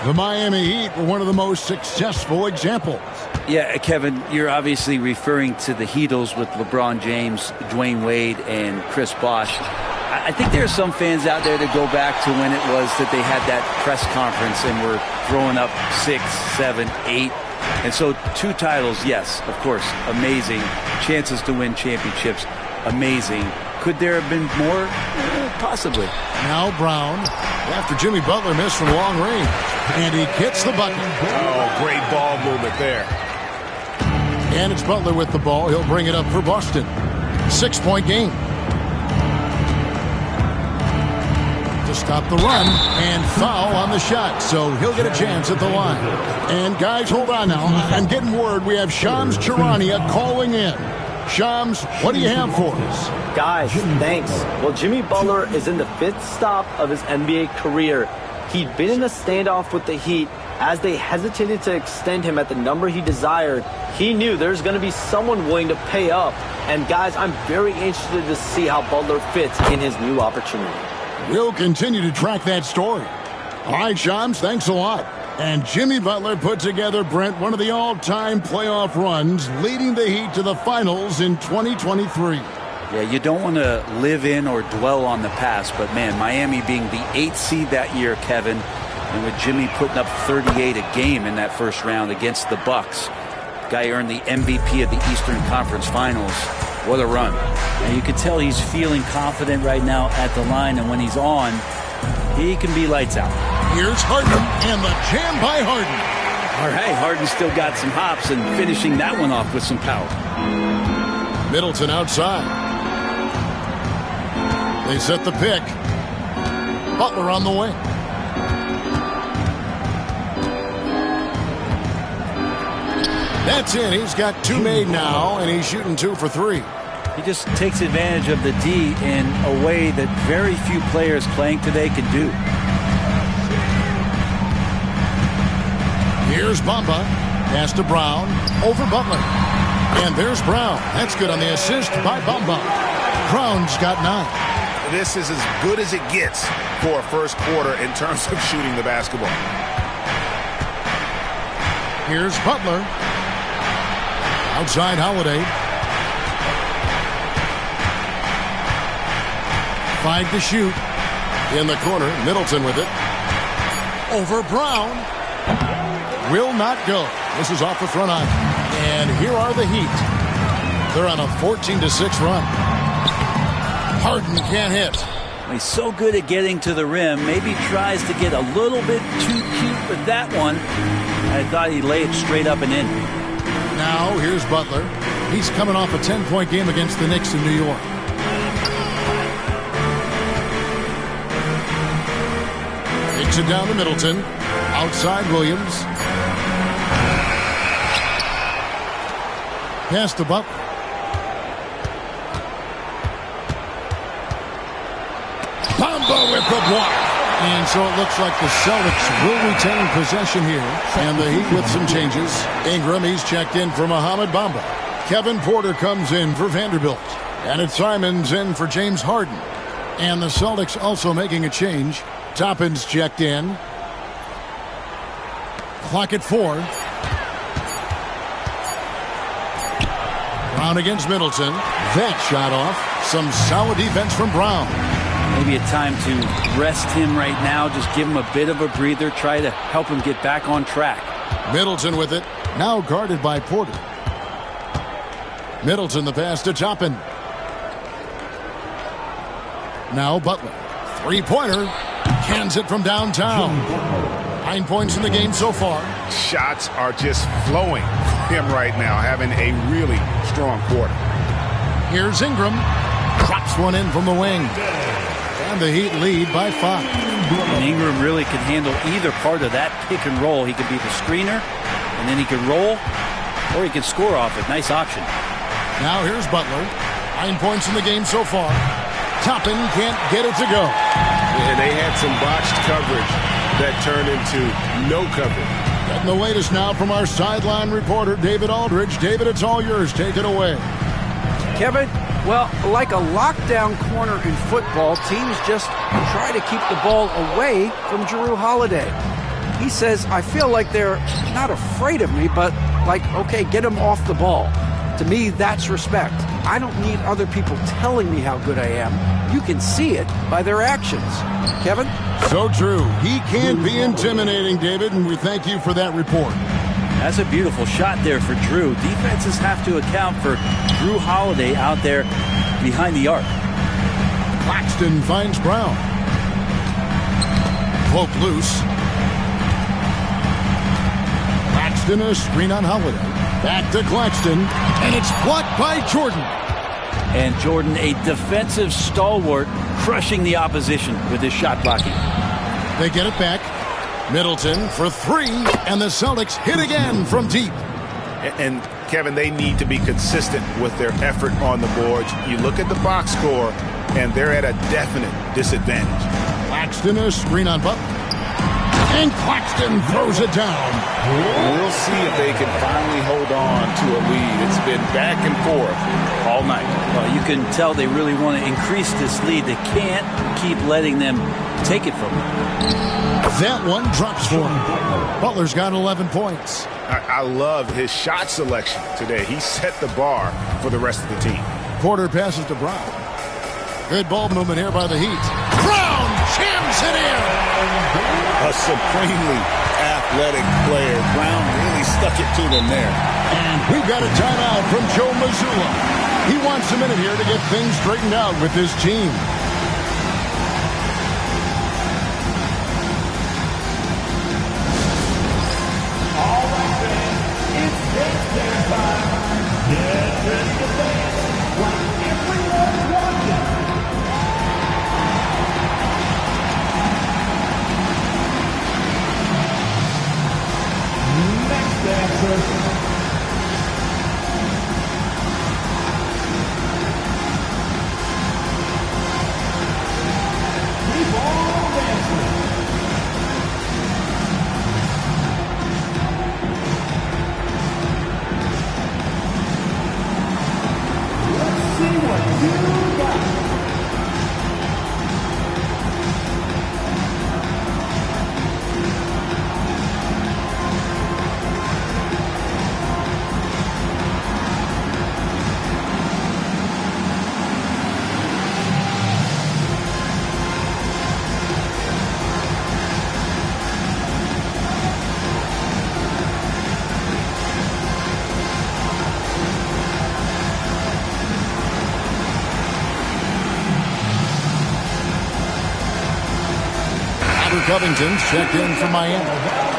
the Miami Heat were one of the most successful examples. Yeah, Kevin, you're obviously referring to the Heatles with LeBron James, Dwayne Wade, and Chris Bosh. I think there are some fans out there that go back to when it was that they had that press conference and were throwing up 6, 7, 8. And so 2 titles, yes, of course, amazing. Chances to win championships, amazing. Could there have been more? Possibly. Now Brown, after Jimmy Butler missed from long range, and he gets the bucket. Oh, great ball movement there. And it's Butler with the ball. He'll bring it up for Boston. 6-point game. To stop the run, and foul on the shot, so he'll get a chance at the line. And guys, hold on now. I'm getting word we have Shams Charania calling in. Shams, what do you have for us? Guys, thanks. Well, Jimmy Butler is in the 5th stop of his NBA career. He'd been in a standoff with the Heat. As they hesitated to extend him at the number he desired, he knew there's going to be someone willing to pay up. And guys, I'm very interested to see how Butler fits in his new opportunity. We'll continue to track that story. All right, Shams, thanks a lot. And Jimmy Butler put together, Brent, one of the all-time playoff runs, leading the Heat to the finals in 2023. Yeah, you don't want to live in or dwell on the past, but man, Miami being the 8th seed that year, Kevin, and with Jimmy putting up 38 a game in that first round against the Bucks. The guy earned the MVP of the Eastern Conference Finals. What a run. And you can tell he's feeling confident right now at the line, and when he's on, he can be lights out. Here's Harden, and the jam by Harden. All right, Harden still got some hops and finishing that one off with some power. Middleton outside. They set the pick. Butler on the wing. That's in. He's got 2 made now, and he's shooting 2 for 3. He just takes advantage of the D in a way that very few players playing today can do. Here's Bamba. Pass to Brown. Over Butler. And there's Brown. That's good on the assist by Bamba. Brown's got 9. This is as good as it gets for a first quarter in terms of shooting the basketball. Here's Butler. Outside Holiday. 5 to shoot. In the corner, Middleton with it. Over Brown. Will not go. This is off the front iron. And here are the Heat. They're on a 14-6 run. Harden can't hit. He's so good at getting to the rim. Maybe tries to get a little bit too cute with that one. I thought he'd lay it straight up and in. Now, here's Butler. He's coming off a 10-point game against the Knicks in New York. Takes it down to Middleton. Outside Williams. Pass to Butler. Bamba with the block. And so it looks like the Celtics will retain possession here. And the Heat with some changes. Ingram, he's checked in for Mohamed Bamba. Kevin Porter comes in for Vanderbilt. And it's Simons in for James Harden. And the Celtics also making a change. Toppin's checked in. Clock at 4. Brown against Middleton. That shot off. Some solid defense from Brown. Maybe a time to rest him right now. Just give him a bit of a breather. Try to help him get back on track. Middleton with it. Now guarded by Porter. Middleton the pass to Toppin. Now Butler. 3-pointer. Cans it from downtown. 9 points in the game so far. Shots are just flowing for him right now, having a really strong quarter. Here's Ingram. Drops one in from the wing. And the Heat lead by 5. And Ingram really could handle either part of that pick and roll. He could be the screener, and then he could roll, or he could score off it. Nice option. Now here's Butler. 9 points in the game so far. Toppin can't get it to go. And they had some botched coverage that turned into no coverage. Getting the latest now from our sideline reporter, David Aldridge. David, it's all yours. Take it away. Kevin, well, like a lockdown corner in football, teams just try to keep the ball away from Jrue Holiday. He says, I feel like they're not afraid of me, but like, okay, get him off the ball. To me, that's respect. I don't need other people telling me how good I am. You can see it by their actions. Kevin? So true. He can't be intimidating, David, and we thank you for that report. That's a beautiful shot there for Jrue. Defenses have to account for Jrue Holiday out there behind the arc. Claxton finds Brown. Cloak loose. Claxton a screen on Holiday. Back to Claxton, and it's blocked by Jordan. And Jordan, a defensive stalwart, crushing the opposition with his shot blocking. They get it back. Middleton for 3, and the Celtics hit again from deep. And Kevin, they need to be consistent with their effort on the boards. You look at the box score, and they're at a definite disadvantage. Claxton, a screen on Butler. And Claxton throws it down. We'll see if they can finally hold on to a lead. It's been back and forth all night. Well, you can tell they really want to increase this lead. They can't keep letting them take it from them. That one drops for him. Butler's got 11 points. I love his shot selection today. He set the bar for the rest of the team. Porter passes to Brown. Good ball movement here by the Heat. Brown jams it in. A supremely athletic player. Brown really stuck it to them there. And we've got a timeout from Joe Mazzulla. He wants a minute here to get things straightened out with his team. All right, fans, it's dance time. Get ready to dance like everyone's watching. Next dancer. Keep on dancing. Let's see what you got. Covington's checked in from Miami.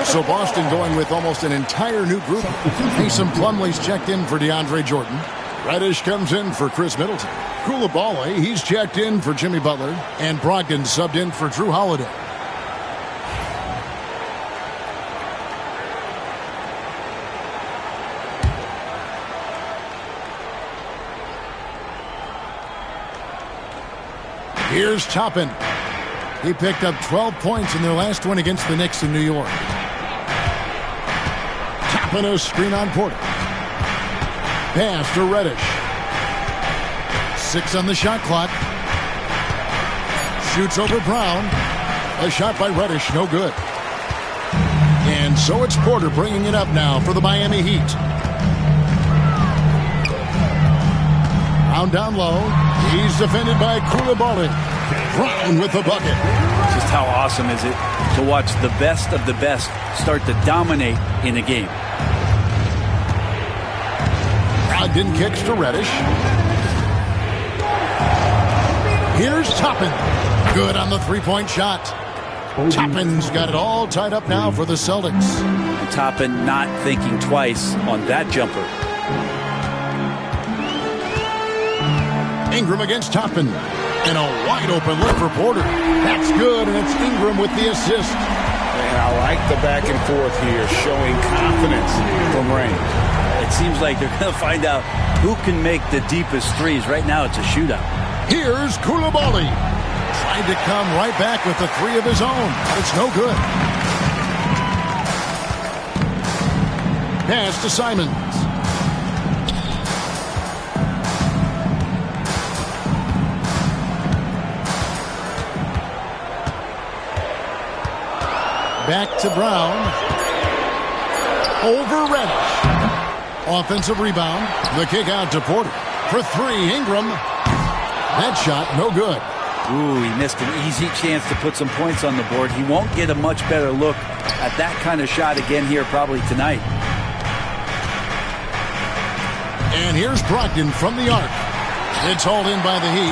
So Boston going with almost an entire new group. Mason Plumlee's checked in for DeAndre Jordan. Reddish comes in for Chris Middleton. Coulibaly, he's checked in for Jimmy Butler. And Brogdon subbed in for Drew Holiday. Here's Toppin. He picked up 12 points in their last win against the Knicks in New York. Toppin, a screen on Porter. Pass to Reddish. 6 on the shot clock. Shoots over Brown. A shot by Reddish, no good. And so it's Porter bringing it up now for the Miami Heat. Brown down low. He's defended by Coulibaly. Brown with the bucket. Just how awesome is it to watch the best of the best start to dominate in a game. Brogdon kicks to Reddish. Here's Toppin. Good on the three-point shot. Toppin's got it all tied up now for the Celtics. Toppin not thinking twice on that jumper. Ingram against Toppin. And a wide-open look for Porter. That's good, and it's Ingram with the assist. And I like the back and forth here, showing confidence from range. It seems like they're going to find out who can make the deepest threes. Right now, it's a shootout. Here's Coulibaly. Tried to come right back with the three of his own. It's no good. Pass to Simons. Back to Brown. Over Reddish. Offensive rebound. The kick out to Porter. For three, Ingram. That shot, no good. Ooh, he missed an easy chance to put some points on the board. He won't get a much better look at that kind of shot again here probably tonight. And here's Brogdon from the arc. It's hauled in by the Heat.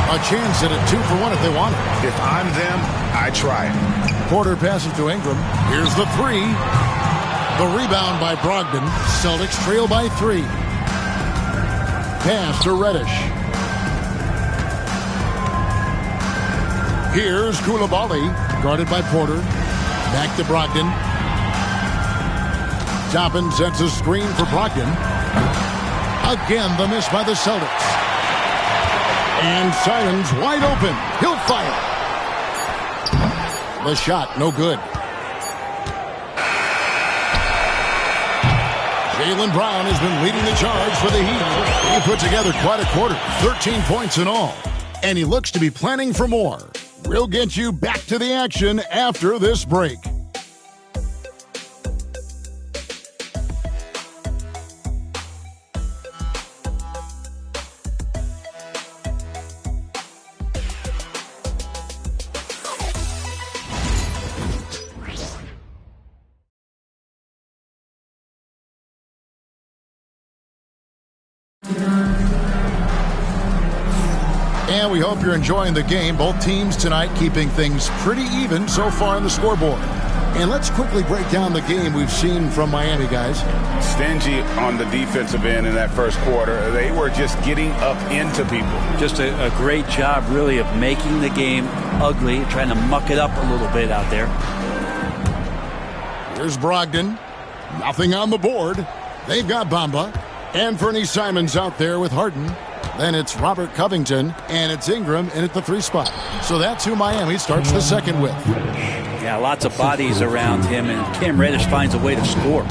A chance at a 2-for-1 if they want it. If I'm them, I try it. Porter passes to Ingram. Here's the three. The rebound by Brogdon. Celtics trail by 3. Pass to Reddish. Here's Coulibaly, guarded by Porter. Back to Brogdon. Toppin sets a screen for Brogdon. Again, the miss by the Celtics. And Simons wide open. He'll fire. The shot, no good. Jaylen Brown has been leading the charge for the Heat. He put together quite a quarter, 13 points in all. And he looks to be planning for more. We'll get you back to the action after this break. And we hope you're enjoying the game. Both teams tonight keeping things pretty even so far on the scoreboard. And let's quickly break down the game we've seen from Miami, guys. Stingy on the defensive end in that first quarter. They were just getting up into people. Just a great job, really, of making the game ugly, trying to muck it up a little bit out there. Here's Brogdon. Nothing on the board. They've got Bamba. Anthony Simons out there with Harden. Then it's Robert Covington, and it's Ingram in at the 3 spot. So that's who Miami starts the second with. Yeah, lots of bodies around him, and Cam Reddish finds a way to score.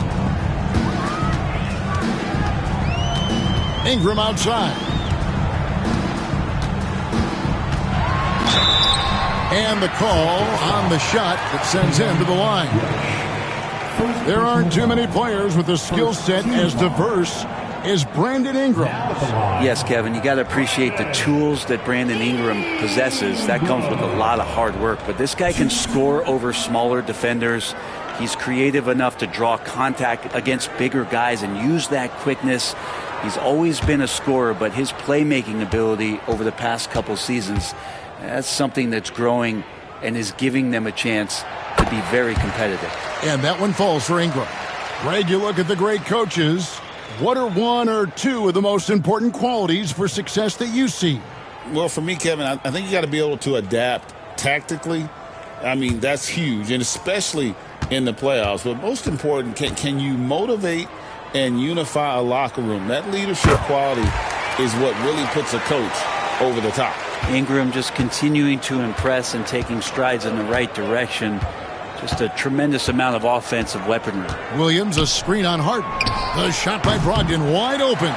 Ingram outside. And the call on the shot that sends him to the line. There aren't too many players with a skill set as diverse as Brandon Ingram. Yes, Kevin, you got to appreciate the tools that Brandon Ingram possesses. That comes with a lot of hard work. But this guy can score over smaller defenders. He's creative enough to draw contact against bigger guys and use that quickness. He's always been a scorer, but his playmaking ability over the past couple seasons, that's something that's growing and is giving them a chance to be very competitive. And that one falls for Ingram. Greg, you look at the great coaches. What are one or two of the most important qualities for success that you see? Well, for me, Kevin, I think you got to be able to adapt tactically. I mean, that's huge, and especially in the playoffs. But most important, can you motivate and unify a locker room? That leadership quality is what really puts a coach over the top. Ingram just continuing to impress and taking strides in the right direction. Just a tremendous amount of offensive weaponry. Williams, a screen on Harden. The shot by Brogdon, wide open.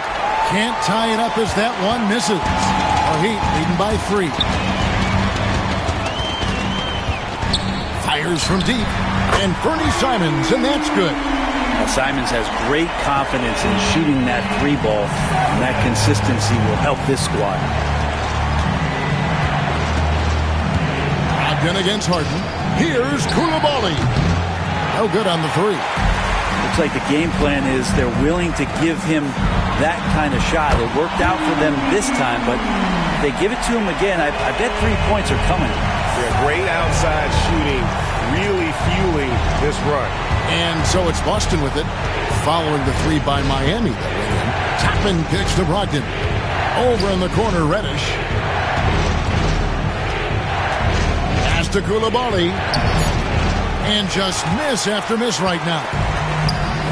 Can't tie it up as that one misses. Our Heat leading by 3. Fires from deep. And Fernie Simons, and that's good. Now, Simons has great confidence in shooting that 3 ball, and that consistency will help this squad. Brogdon against Harden. Here's Coulibaly. No good on the 3. Looks like the game plan is they're willing to give him that kind of shot. It worked out for them this time, but if they give it to him again, I bet 3 points are coming. Yeah, great outside shooting, really fueling this run. And so it's Boston with it, following the 3 by Miami that went in. Toppin pitch to Brogdon. Over in the corner, Reddish. To Coulibaly, and just miss after miss right now.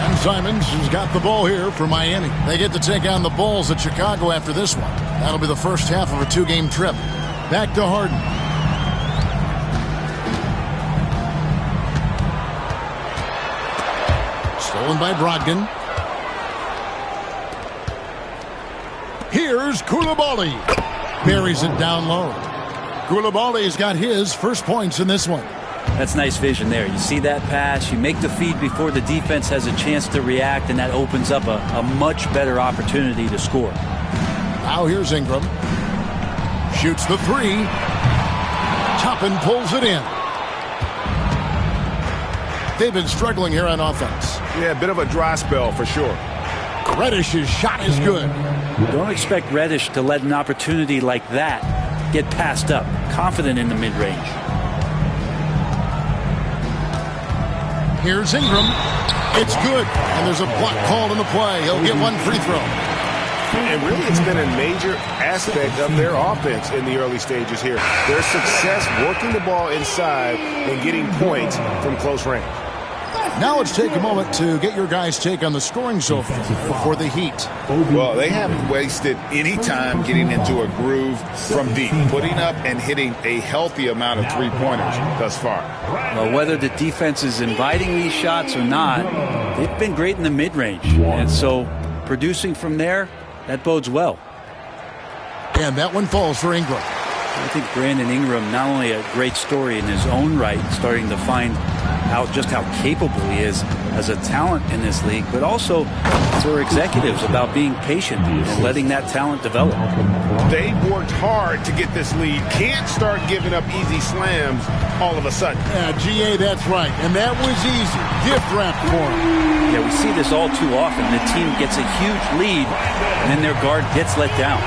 And Simons has got the ball here for Miami. They get to take on the Bulls at Chicago after this one. That'll be the first half of a 2-game trip. Back to Harden. Stolen by Brogdon. Here's Coulibaly. Buries it down low. Coulibaly's got his first points in this one. That's nice vision there. You see that pass, you make the feed before the defense has a chance to react, and that opens up a much better opportunity to score. Now here's Ingram. Shoots the 3. Toppin pulls it in. They've been struggling here on offense. Yeah, a bit of a dry spell for sure. Reddish's shot is good. Don't expect Reddish to let an opportunity like that get passed up. Confident in the mid-range. Here's Ingram. It's good. And there's a block called in the play. He'll get one free throw. And really, it's been a major aspect of their offense in the early stages here. Their success working the ball inside and getting points from close range. Now let's take a moment to get your guys' take on the scoring so far for the Heat. Well, they haven't wasted any time getting into a groove from deep, putting up and hitting a healthy amount of three-pointers thus far. Well, whether the defense is inviting these shots or not, they've been great in the mid-range. And so producing from there, that bodes well. And that one falls for Ingram. I think Brandon Ingram, not only a great story in his own right, starting to find out just how capable he is as a talent in this league, but also for executives about being patient and letting that talent develop. They've worked hard to get this lead. Can't start giving up easy slams all of a sudden. Yeah, GA, that's right. And that was easy. Gift wrap for him. Yeah, we see this all too often. The team gets a huge lead, and then their guard gets let down.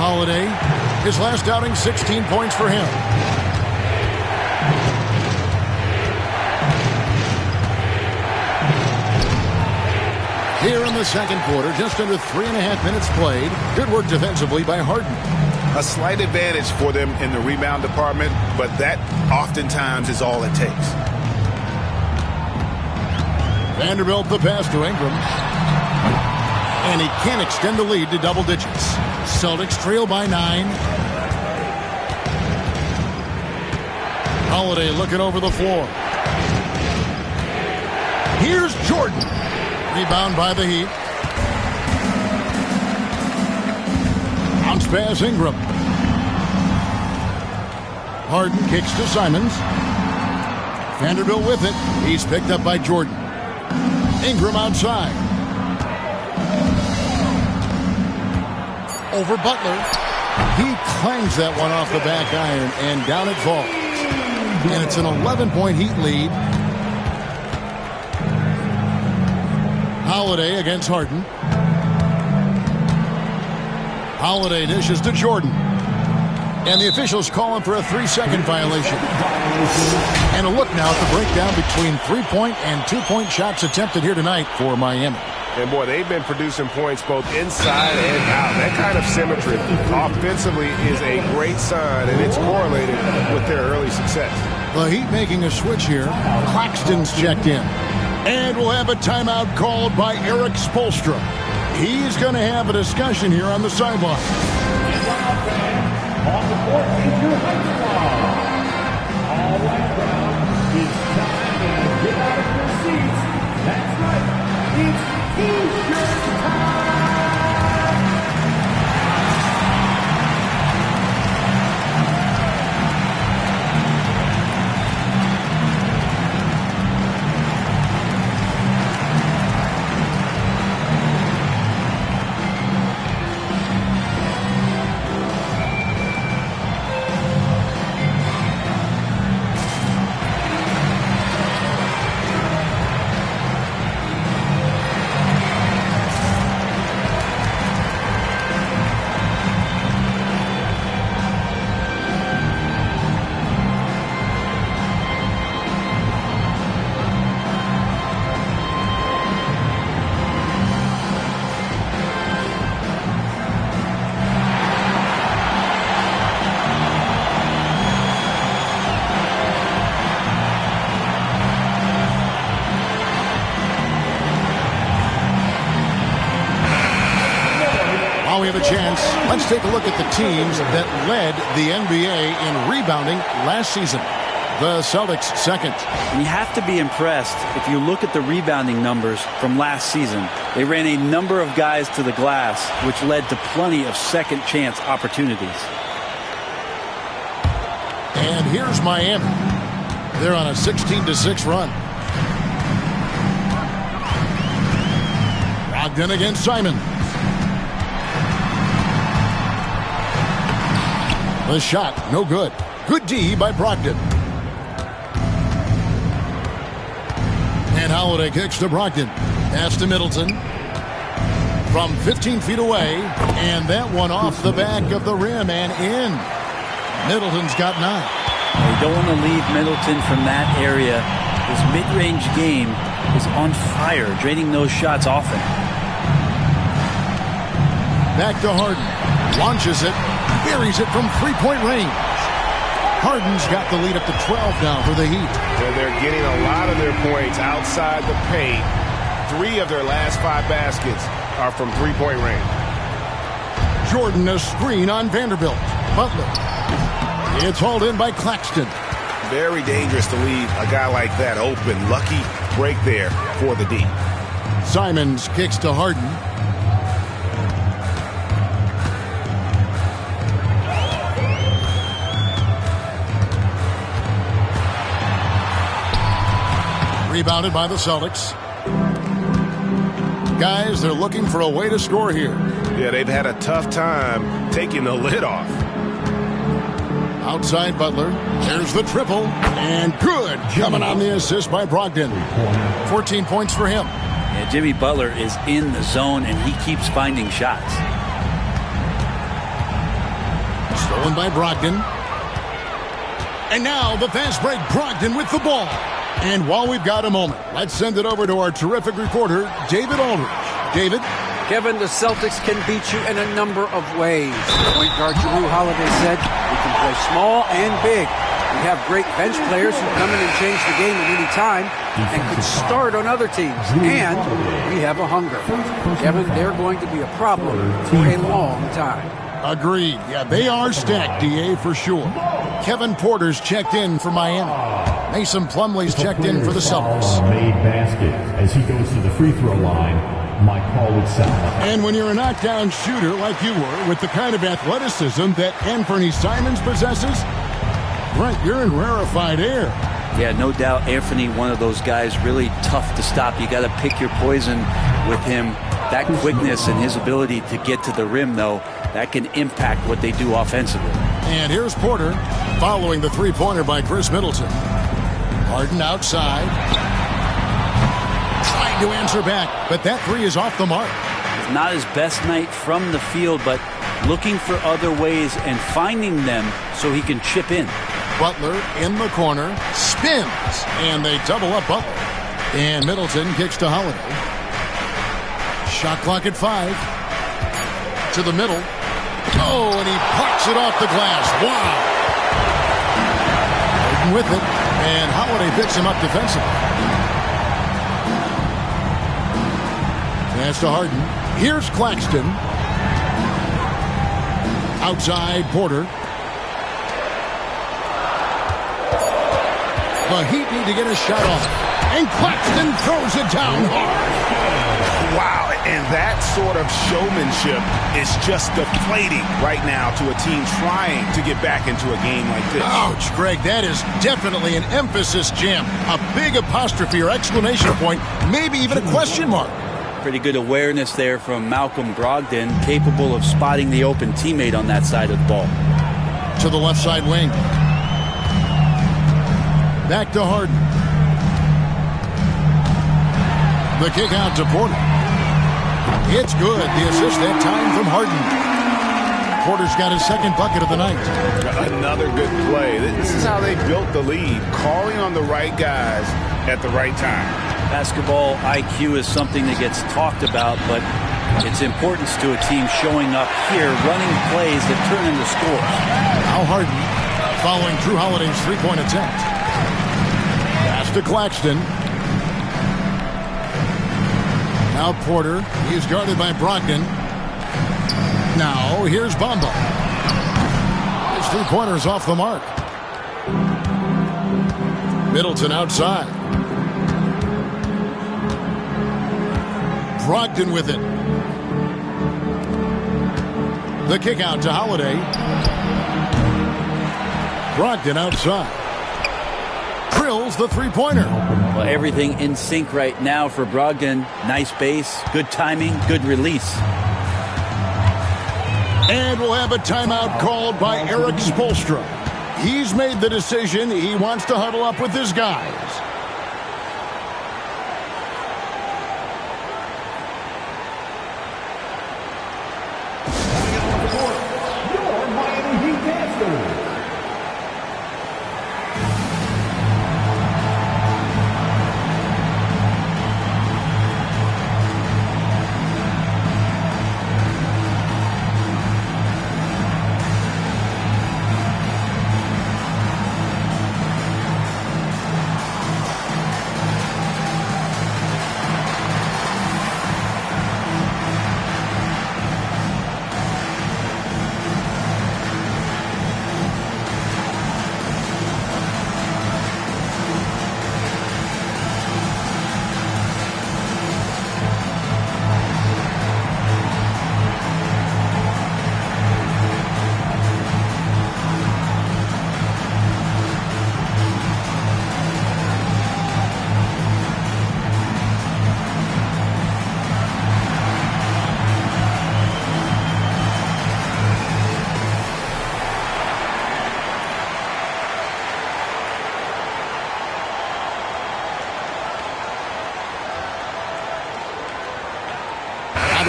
Holiday, his last outing, 16 points for him. Here in the second quarter, just under 3.5 minutes played. Good work defensively by Harden. A slight advantage for them in the rebound department, but that oftentimes is all it takes. Vanderbilt the pass to Ingram. And he can't extend the lead to double digits. Celtics trail by 9. Holiday looking over the floor. Here's Jordan. Rebound by the Heat. Bounce pass Ingram. Harden kicks to Simons. Vanderbilt with it. He's picked up by Jordan. Ingram outside. Over Butler. He clangs that one off the back iron, and down it falls. And it's an 11-point Heat lead. Holiday against Harden. Holiday dishes to Jordan. And the officials calling for a 3-second violation. And a look now at the breakdown between 3-point and 2-point shots attempted here tonight for Miami. And, boy, they've been producing points both inside and out. That kind of symmetry offensively is a great sign, and it's correlated with their early success. The Heat making a switch here. Claxton's checked in. And we'll have a timeout called by Eric Spoelstra. He's going to have a discussion here on the sideline. On the court is your high squad. All right, crowd, it's time to get out of your seats. That's right, it's T-shirt time. We have a chance. Let's take a look at the teams that led the NBA in rebounding last season. The Celtics second. You have to be impressed if you look at the rebounding numbers from last season. They ran a number of guys to the glass, which led to plenty of second chance opportunities. And here's Miami. They're on a 16-6 run. Brogdon against Simon. The shot, no good. Good D by Brogdon. And Holiday kicks to Brogdon. Pass to Middleton. From 15 feet away. And that one off the back of the rim and in. Middleton's got 9. You don't want to leave Middleton from that area. His mid-range game is on fire, draining those shots often. Back to Harden. Launches it. Buries it from 3-point range. Harden's got the lead up to 12 now for the Heat. Well, they're getting a lot of their points outside the paint. 3 of their last 5 baskets are from three-point range. Jordan a screen on Vanderbilt. Butler. It's hauled in by Claxton. Very dangerous to leave a guy like that open. Lucky break there for the D. Simons kicks to Harden. Rebounded by the Celtics. Guys, they're looking for a way to score here. Yeah, they've had a tough time taking the lid off. Outside Butler. There's the triple. And good. Coming on the assist by Brogdon. 14 points for him. Yeah, Jimmy Butler is in the zone, and he keeps finding shots. Stolen by Brogdon. And now the fast break. Brogdon with the ball. And while we've got a moment, let's send it over to our terrific reporter, David Aldridge. David? Kevin, the Celtics can beat you in a number of ways. Point guard Jrue Holiday said, we can play small and big. We have great bench players who come in and change the game at any time and could start on other teams. And we have a hunger. Kevin, they're going to be a problem for a long time. Agreed. Yeah, they are stacked, DA, for sure. Kevin Porter's checked in for Miami. Mason Plumlee's checked in for the Celtics. Made basket as he goes to the free throw line. Mike Paul Salah. And when you're a knockdown shooter like you were, with the kind of athleticism that Anthony Simons possesses, Brent, you're in rarefied air. Yeah, no doubt Anthony, one of those guys really tough to stop. You got to pick your poison with him. That quickness and his ability to get to the rim, though, that can impact what they do offensively. And here's Porter following the three-pointer by Chris Middleton. Harden outside. Trying to answer back, but that three is off the mark. Not his best night from the field, but looking for other ways and finding them so he can chip in. Butler in the corner, spins, and they double up Butler. And Middleton kicks to Holiday. Shot clock at 5. To the middle. Oh, and he parks it off the glass. Wow. Harden with it, and Holiday picks him up defensively. Pass to Harden. Here's Claxton. Outside Porter. The Heat need to get a shot off. And Claxton throws it down hard. Wow, and that sort of showmanship is just deflating right now to a team trying to get back into a game like this. Ouch, Greg, that is definitely an emphasis jam. A big apostrophe or exclamation point, maybe even a question mark. Pretty good awareness there from Malcolm Brogdon, capable of spotting the open teammate on that side of the ball. To the left side wing. Back to Harden. The kick out to Porter. It's good. The assist that time from Harden. Porter's got his second bucket of the night. Another good play. This is how they built the lead, calling on the right guys at the right time. Basketball IQ is something that gets talked about, but its importance to a team showing up here, running plays that turn into scores. Now Harden following Jrue Holiday's three-point attempt. Pass to Claxton. Now Porter. He's guarded by Brogdon. Now here's Bamba. His three-pointer's off the mark. Middleton outside. Brogdon with it. The kick out to Holiday. Brogdon outside. Drills the three-pointer. Well, everything in sync right now for Brogdon. Nice base, good timing, good release. And we'll have a timeout called by Eric Spoelstra. He's made the decision. He wants to huddle up with his guys.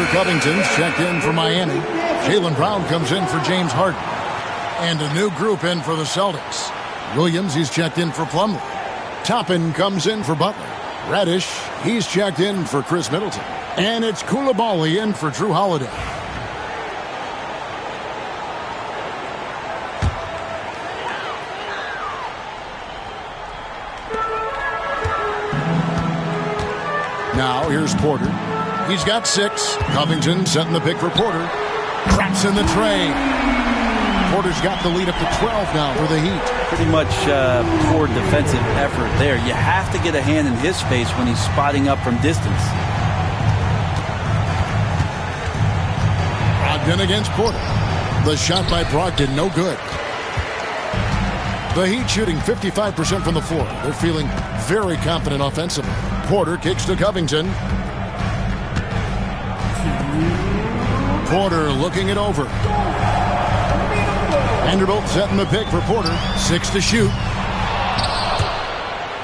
Porter Covington's checked in for Miami. Jaylen Brown comes in for James Harden. And a new group in for the Celtics. Williams, he's checked in for Plumlee. Toppin comes in for Butler. Reddish, he's checked in for Chris Middleton. And it's Coulibaly in for Drew Holiday. Now here's Porter. He's got 6. Covington setting the pick for Porter. Traps in the tray. Porter's got the lead up to 12 now for the Heat. Pretty much poor defensive effort there. You have to get a hand in his face when he's spotting up from distance. Brogdon against Porter. The shot by Brogdon, no good. The Heat shooting 55% from the floor. They're feeling very confident offensively. Porter kicks to Covington. Porter looking it over. Vanderbilt setting the pick for Porter. 6 to shoot.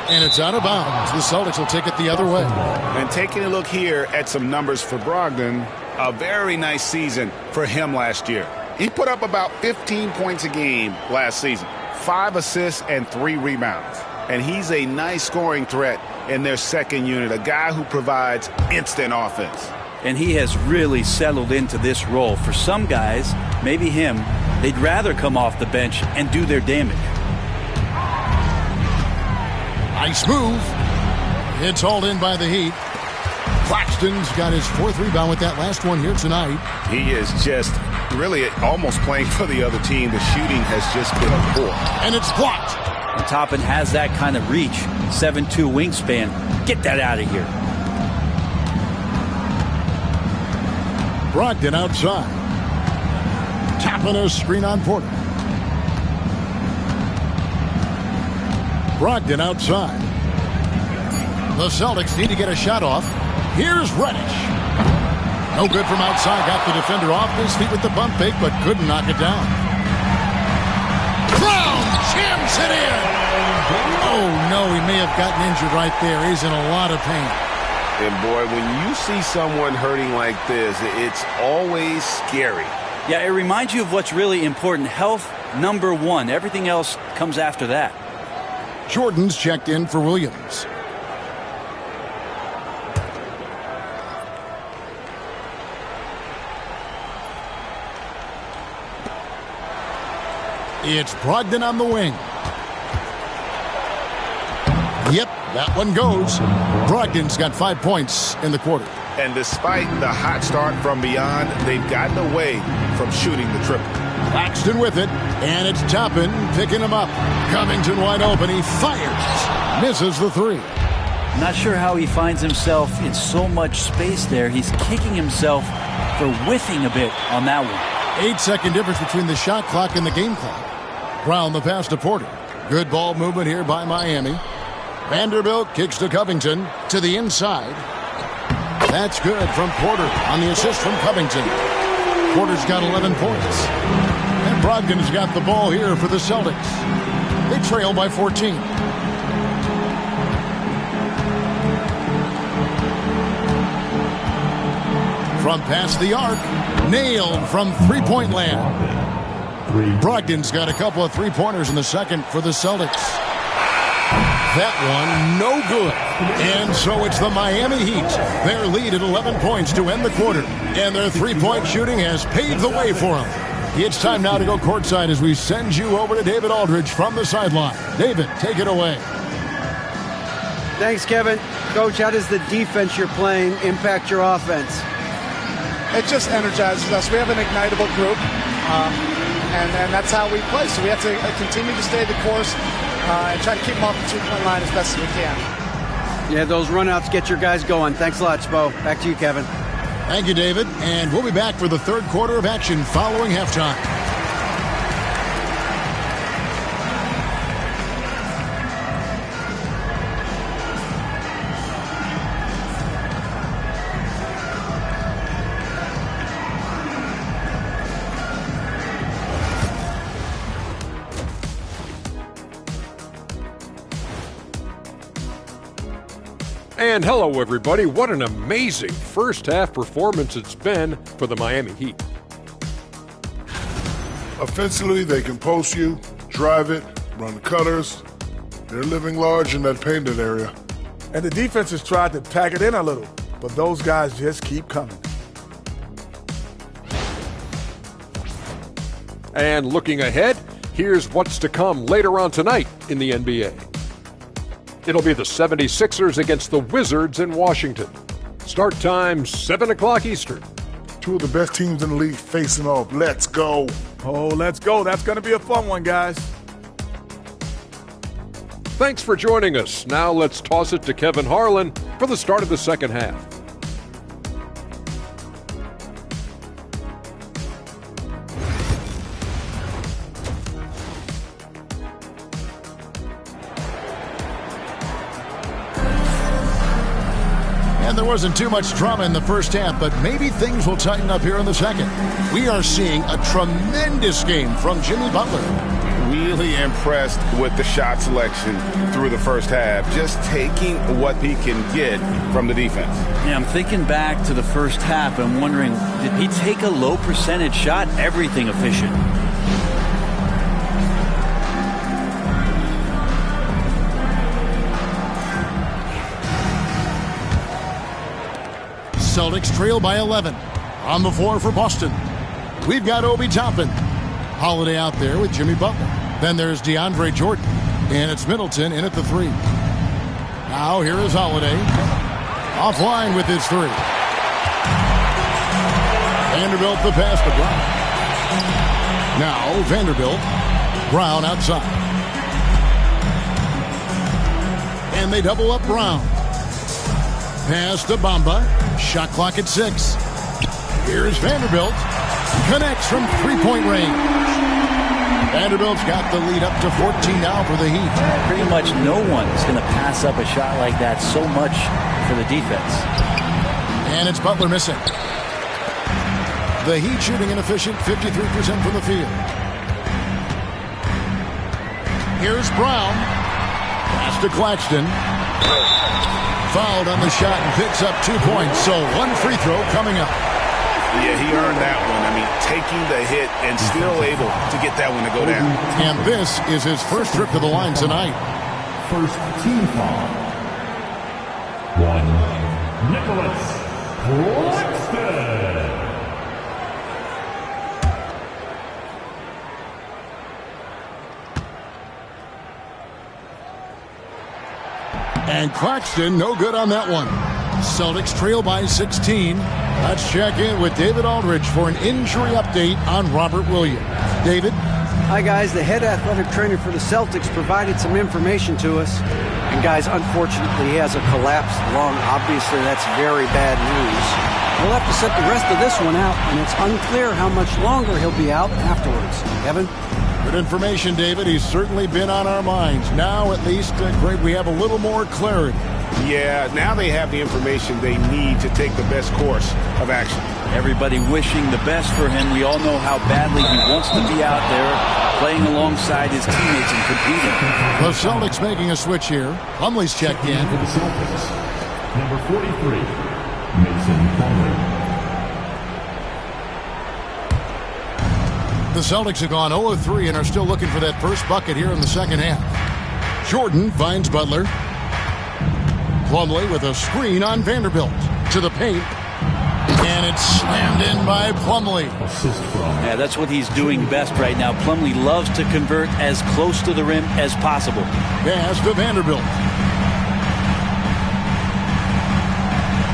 And it's out of bounds. The Celtics will take it the other way. And taking a look here at some numbers for Brogdon, a very nice season for him last year. He put up about 15 points a game last season. 5 assists and 3 rebounds. And he's a nice scoring threat in their second unit, a guy who provides instant offense. And he has really settled into this role. For some guys, maybe him, they'd rather come off the bench and do their damage. Nice move. It's hauled in by the Heat. Claxton's got his 4th rebound with that last one here tonight. He is just really almost playing for the other team. The shooting has just been poor. And it's blocked. And Toppin has that kind of reach. 7'2" wingspan. Get that out of here. Brogdon outside. Toppin a screen on Porter. Brogdon outside. The Celtics need to get a shot off. Here's Reddish. No good from outside. Got the defender off his feet with the bump fake, but couldn't knock it down. Brown jams it in. Oh, no, he may have gotten injured right there. He's in a lot of pain. And, boy, when you see someone hurting like this, it's always scary. Yeah, it reminds you of what's really important. Health, number 1. Everything else comes after that. Jordan's checked in for Williams. It's Brogdon on the wing. Yep, that one goes. Brogdon's got 5 points in the quarter. And despite the hot start from beyond, they've gotten away from shooting the triple. Claxton with it, and it's Toppin picking him up. Covington wide open. He fires. Misses the 3. Not sure how he finds himself in so much space there. He's kicking himself for whiffing a bit on that one. 8-second difference between the shot clock and the game clock. Brown the pass to Porter. Good ball movement here by Miami. Vanderbilt kicks to Covington to the inside. That's good from Porter on the assist from Covington. Porter's got 11 points. And Brogdon's got the ball here for the Celtics. They trail by 14. From past the arc, nailed from three-point land. Brogdon's got a couple of three-pointers in the second for the Celtics. That one, no good. And so it's the Miami Heat. Their lead at 11 points to end the quarter. And their three-point shooting has paved the way for them. It's time now to go courtside as we send you over to David Aldridge from the sideline. David, take it away. Thanks, Kevin. Coach, how does the defense you're playing impact your offense? It just energizes us. We have an ignitable group, and that's how we play. So we have to continue to stay the course and try to keep them off the two-point line as best as we can. Yeah, those runouts get your guys going. Thanks a lot, Spo. Back to you, Kevin. Thank you, David. And we'll be back for the third quarter of action following halftime. And hello, everybody. What an amazing first-half performance it's been for the Miami Heat. Offensively, they can post you, drive it, run the cutters. They're living large in that painted area. And the defense has tried to pack it in a little, but those guys just keep coming. And looking ahead, here's what's to come later on tonight in the NBA. It'll be the 76ers against the Wizards in Washington. Start time, 7 o'clock Eastern. Two of the best teams in the league facing off. Let's go. Oh, let's go. That's going to be a fun one, guys. Thanks for joining us. Now let's toss it to Kevin Harlan for the start of the second half. And there wasn't too much drama in the first half, but maybe things will tighten up here in the second. We are seeing a tremendous game from Jimmy Butler. Really impressed with the shot selection through the first half, just taking what he can get from the defense. Yeah, I'm thinking back to the first half and wondering, did he take a low percentage shot? Everything efficient. Celtics trail by 11. On the floor for Boston, we've got Obi Toppin. Holiday out there with Jimmy Butler. Then there's DeAndre Jordan. And it's Middleton in at the 3. Now here is Holiday. Offline with his 3. Vanderbilt the pass to Brown. Now Vanderbilt. Brown outside. And they double up Brown. Pass to Bamba. Shot clock at 6. Here's Vanderbilt. Connects from 3-point range. Vanderbilt's got the lead up to 14 now for the Heat. Pretty much no one is going to pass up a shot like that so much for the defense. And it's Butler missing. The Heat shooting an efficient 53% from the field. Here's Brown. Pass to Claxton. Fouled on the shot and picks up 2 points. So one free throw coming up. Yeah, he earned that one. I mean, taking the hit and still able to get that one to go down. And this is his first trip to the line tonight. First team foul. 1, Nicholas Claxton. And Claxton, no good on that one. Celtics trail by 16. Let's check in with David Aldridge for an injury update on Robert Williams. David? Hi, guys. The head athletic trainer for the Celtics provided some information to us. And, guys, unfortunately, he has a collapsed lung. Obviously, that's very bad news. We'll have to set the rest of this one out, and it's unclear how much longer he'll be out afterwards. Kevin? Good information, David. He's certainly been on our minds. Now, at least, Greg, we have a little more clarity. Yeah, now they have the information they need to take the best course of action. Everybody wishing the best for him. We all know how badly he wants to be out there playing alongside his teammates and competing. The Celtics making a switch here. Plumlee's checked in. For the Celtics, number 43, Mason Plumlee. The Celtics have gone 0-3 and are still looking for that first bucket here in the second half. Jordan finds Butler. Plumlee with a screen on Vanderbilt. To the paint. And it's slammed in by Plumlee. Yeah, that's what he's doing best right now. Plumlee loves to convert as close to the rim as possible. Pass to Vanderbilt.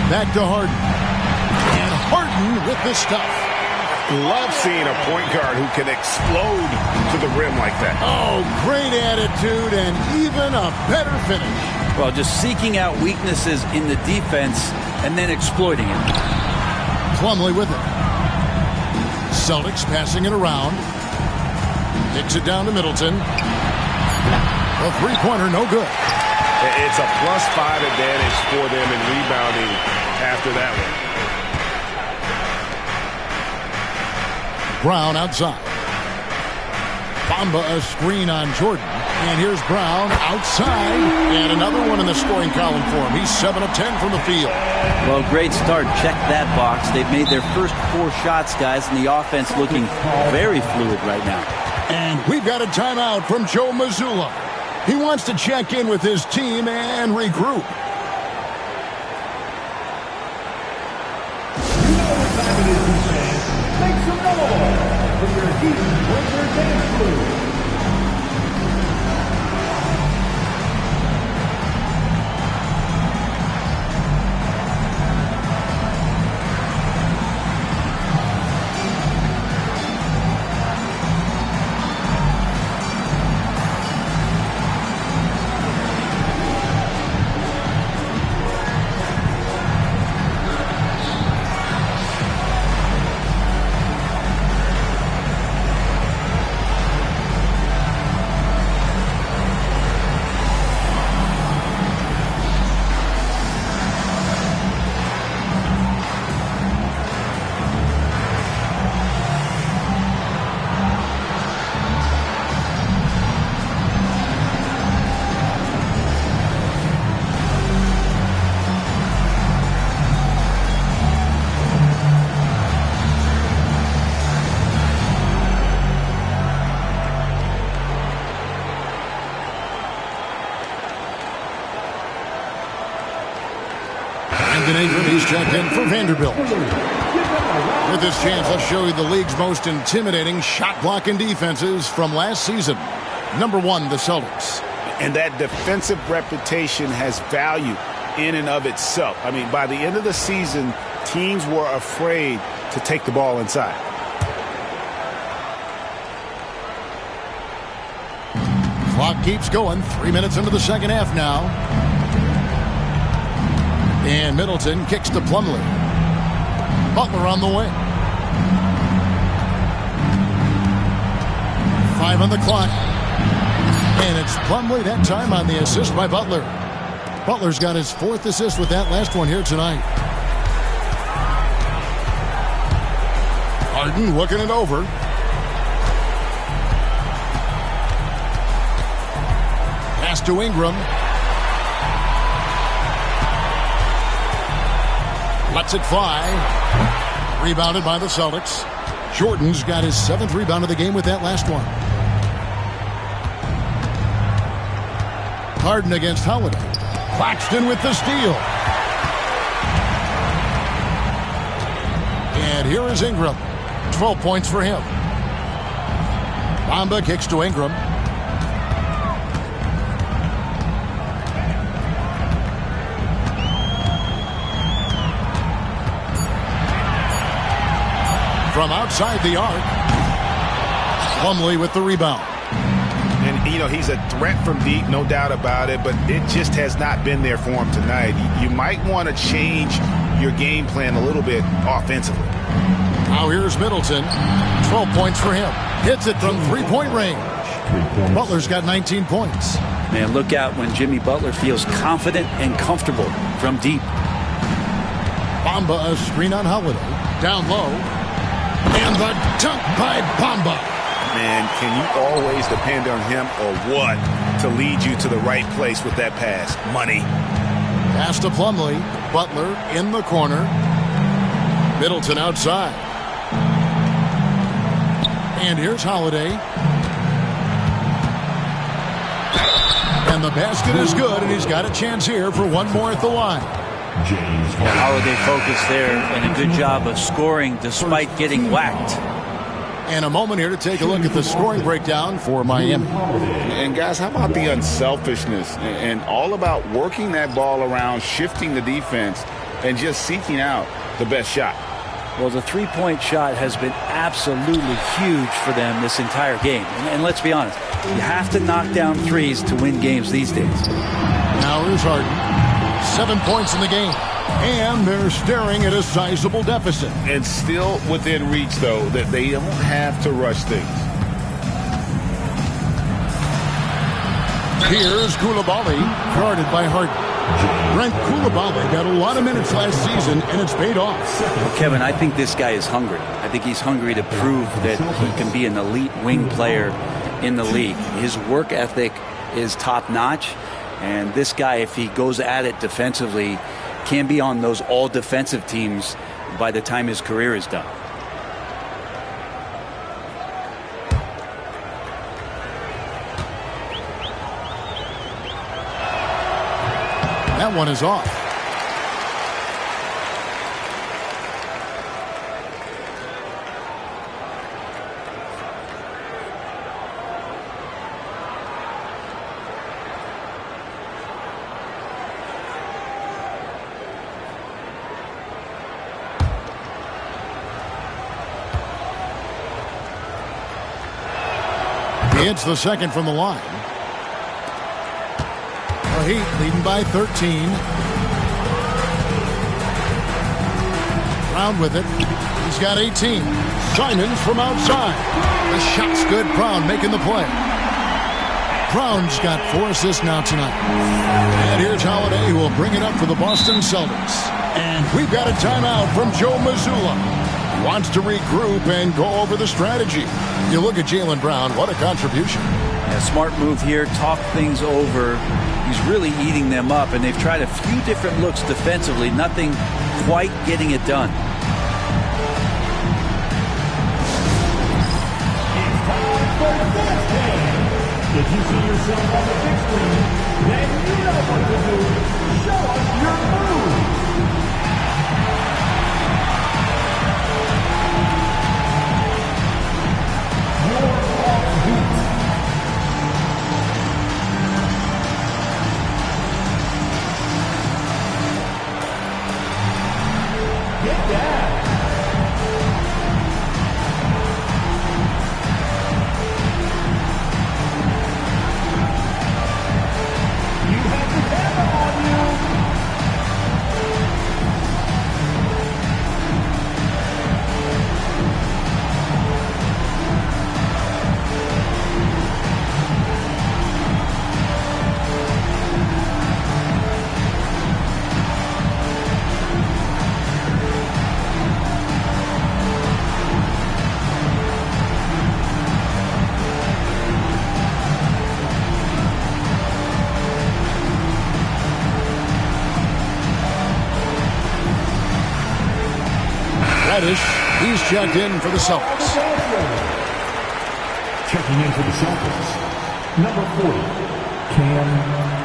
Back to Harden. And Harden with the stuff. Love seeing a point guard who can explode to the rim like that. Oh, great attitude and even a better finish. Well, just seeking out weaknesses in the defense and then exploiting it. Plumlee with it. Celtics passing it around. Kicks it down to Middleton. A three-pointer, no good. It's a +5 advantage for them in rebounding after that one. Brown outside. Bamba a screen on Jordan. And here's Brown outside. And another one in the scoring column for him. He's 7 of 10 from the field. Well, great start. Check that box. They've made their first 4 shots, guys, and the offense looking very fluid right now. And we've got a timeout from Joe Mazzulla. He wants to check in with his team and regroup. Make some noise for your Heat Wizards and Blues. He's checked in for Vanderbilt. With this chance, let's show you the league's most intimidating shot-blocking defenses from last season. Number 1, the Celtics. And that defensive reputation has value in and of itself. I mean, by the end of the season, teams were afraid to take the ball inside. Clock keeps going. 3 minutes into the second half now. And Middleton kicks to Plumlee. Butler on the wing. 5 on the clock. And it's Plumlee that time on the assist by Butler. Butler's got his 4th assist with that last one here tonight. Harden looking it over. Pass to Ingram. Lets it fly. Rebounded by the Celtics. Jordan's got his 7th rebound of the game with that last one. Harden against Holiday. Claxton with the steal. And here is Ingram. 12 points for him. Bamba kicks to Ingram. From outside the arc. Plumlee with the rebound. And, you know, he's a threat from deep, no doubt about it, but it just has not been there for him tonight. You might want to change your game plan a little bit offensively. Now here's Middleton. 12 points for him. Hits it from three-point range. Butler's got 19 points. Man, look out when Jimmy Butler feels confident and comfortable from deep. Bamba, a screen on Holiday. Down low. And the dunk by Bamba. Man, can you always depend on him or what to lead you to the right place with that pass? Money. Pass to Plumlee. Butler in the corner. Middleton outside. And here's Holiday. And the basket is good, and he's got a chance here for one more at the line. Holiday focused there and a good job of scoring despite getting whacked. And a moment here to take a look at the scoring breakdown for Miami. And guys, how about the unselfishness and all about working that ball around, shifting the defense, and just seeking out the best shot? Well, the three-point shot has been absolutely huge for them this entire game. And let's be honest, you have to knock down threes to win games these days. Now here's Harden. 7 points in the game. And they're staring at a sizable deficit. And still within reach, though, that they don't have to rush things. Here's Coulibaly, guarded by Harden. Brent Coulibaly got a lot of minutes last season, and it's paid off. Well, Kevin, I think this guy is hungry. I think he's hungry to prove that he can be an elite wing player in the league. His work ethic is top-notch. And this guy, if he goes at it defensively, can be on those all-defensive teams by the time his career is done. That one is off. He hits the second from the line. The Heat leading by 13. Brown with it. He's got 18. Simons from outside. The shot's good. Brown making the play. Brown's got 4 assists now tonight. And here's Holiday, who will bring it up for the Boston Celtics. And we've got a timeout from Joe Mazzulla. Wants to regroup and go over the strategy. You look at Jaylen Brown, what a contribution. A smart move here, talk things over. He's really eating them up, and they've tried a few different looks defensively, nothing quite getting it done. If you see yourself on the big screen, then you know what to do. Show us your move. Get down. You have the camera on you. Reddish, he's checked in for the Celtics. Checking in for the Celtics, number 40, Cam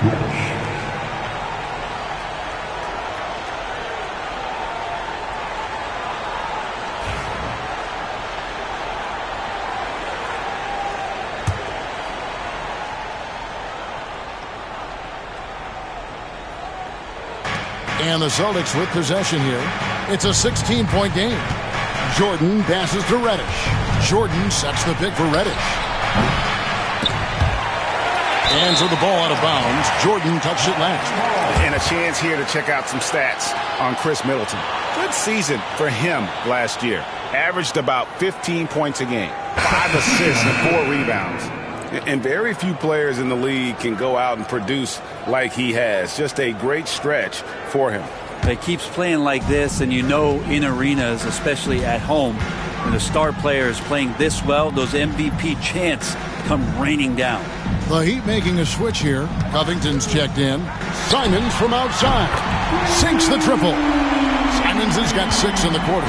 Reddish. And the Celtics with possession here. It's a 16-point game. Jordan passes to Reddish. Jordan sets the pick for Reddish. Hands of the ball out of bounds. Jordan touched it last. And a chance here to check out some stats on Chris Middleton. Good season for him last year. Averaged about 15 points a game. 5 assists and 4 rebounds. And very few players in the league can go out and produce like he has. Just a great stretch for him. He keeps playing like this, and you know in arenas, especially at home, when the star player is playing this well, those MVP chants come raining down. The Heat making a switch here. Covington's checked in. Simons from outside. Sinks the triple. Simons has got 6 in the quarter.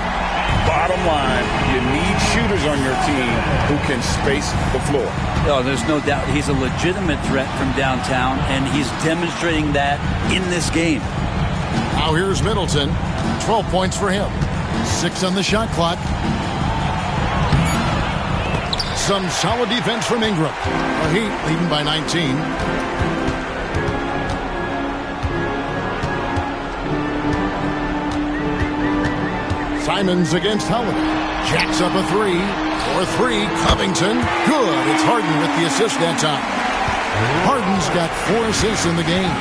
Bottom line, you need shooters on your team who can space the floor. Oh, there's no doubt he's a legitimate threat from downtown, and he's demonstrating that in this game. Now here's Middleton. 12 points for him. 6 on the shot clock. Some solid defense from Ingram. The Heat leading by 19. Simons against Holiday. Jacks up a 3. For 3, Covington. Good. It's Harden with the assist that time. Harden's got 4 assists in the game.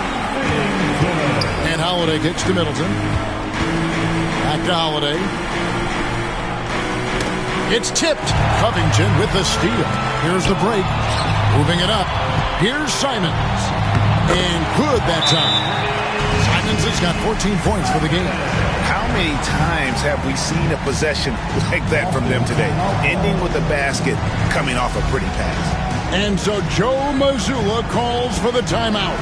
And Holiday kicks to Middleton. Back to Holiday. It's tipped. Covington with the steal. Here's the break. Moving it up. Here's Simons. And good that time. Simons has got 14 points for the game. How many times have we seen a possession like that from them today? Ending with a basket, coming off a pretty pass. And so Joe Mazzulla calls for the timeout.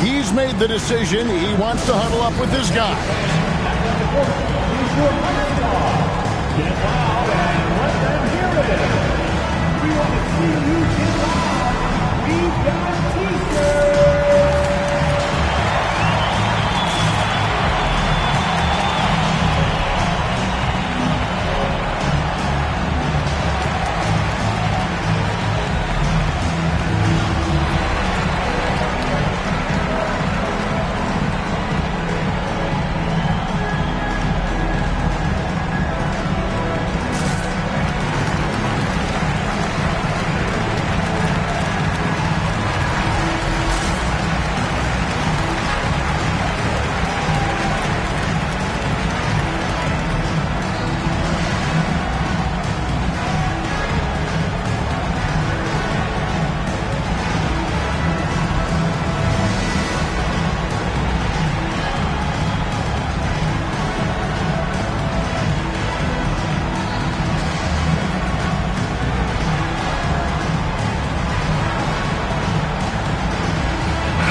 He's made the decision. He wants to huddle up with his guys. Get loud and let them hear it. We want to see you get loud. We've got T-shirts.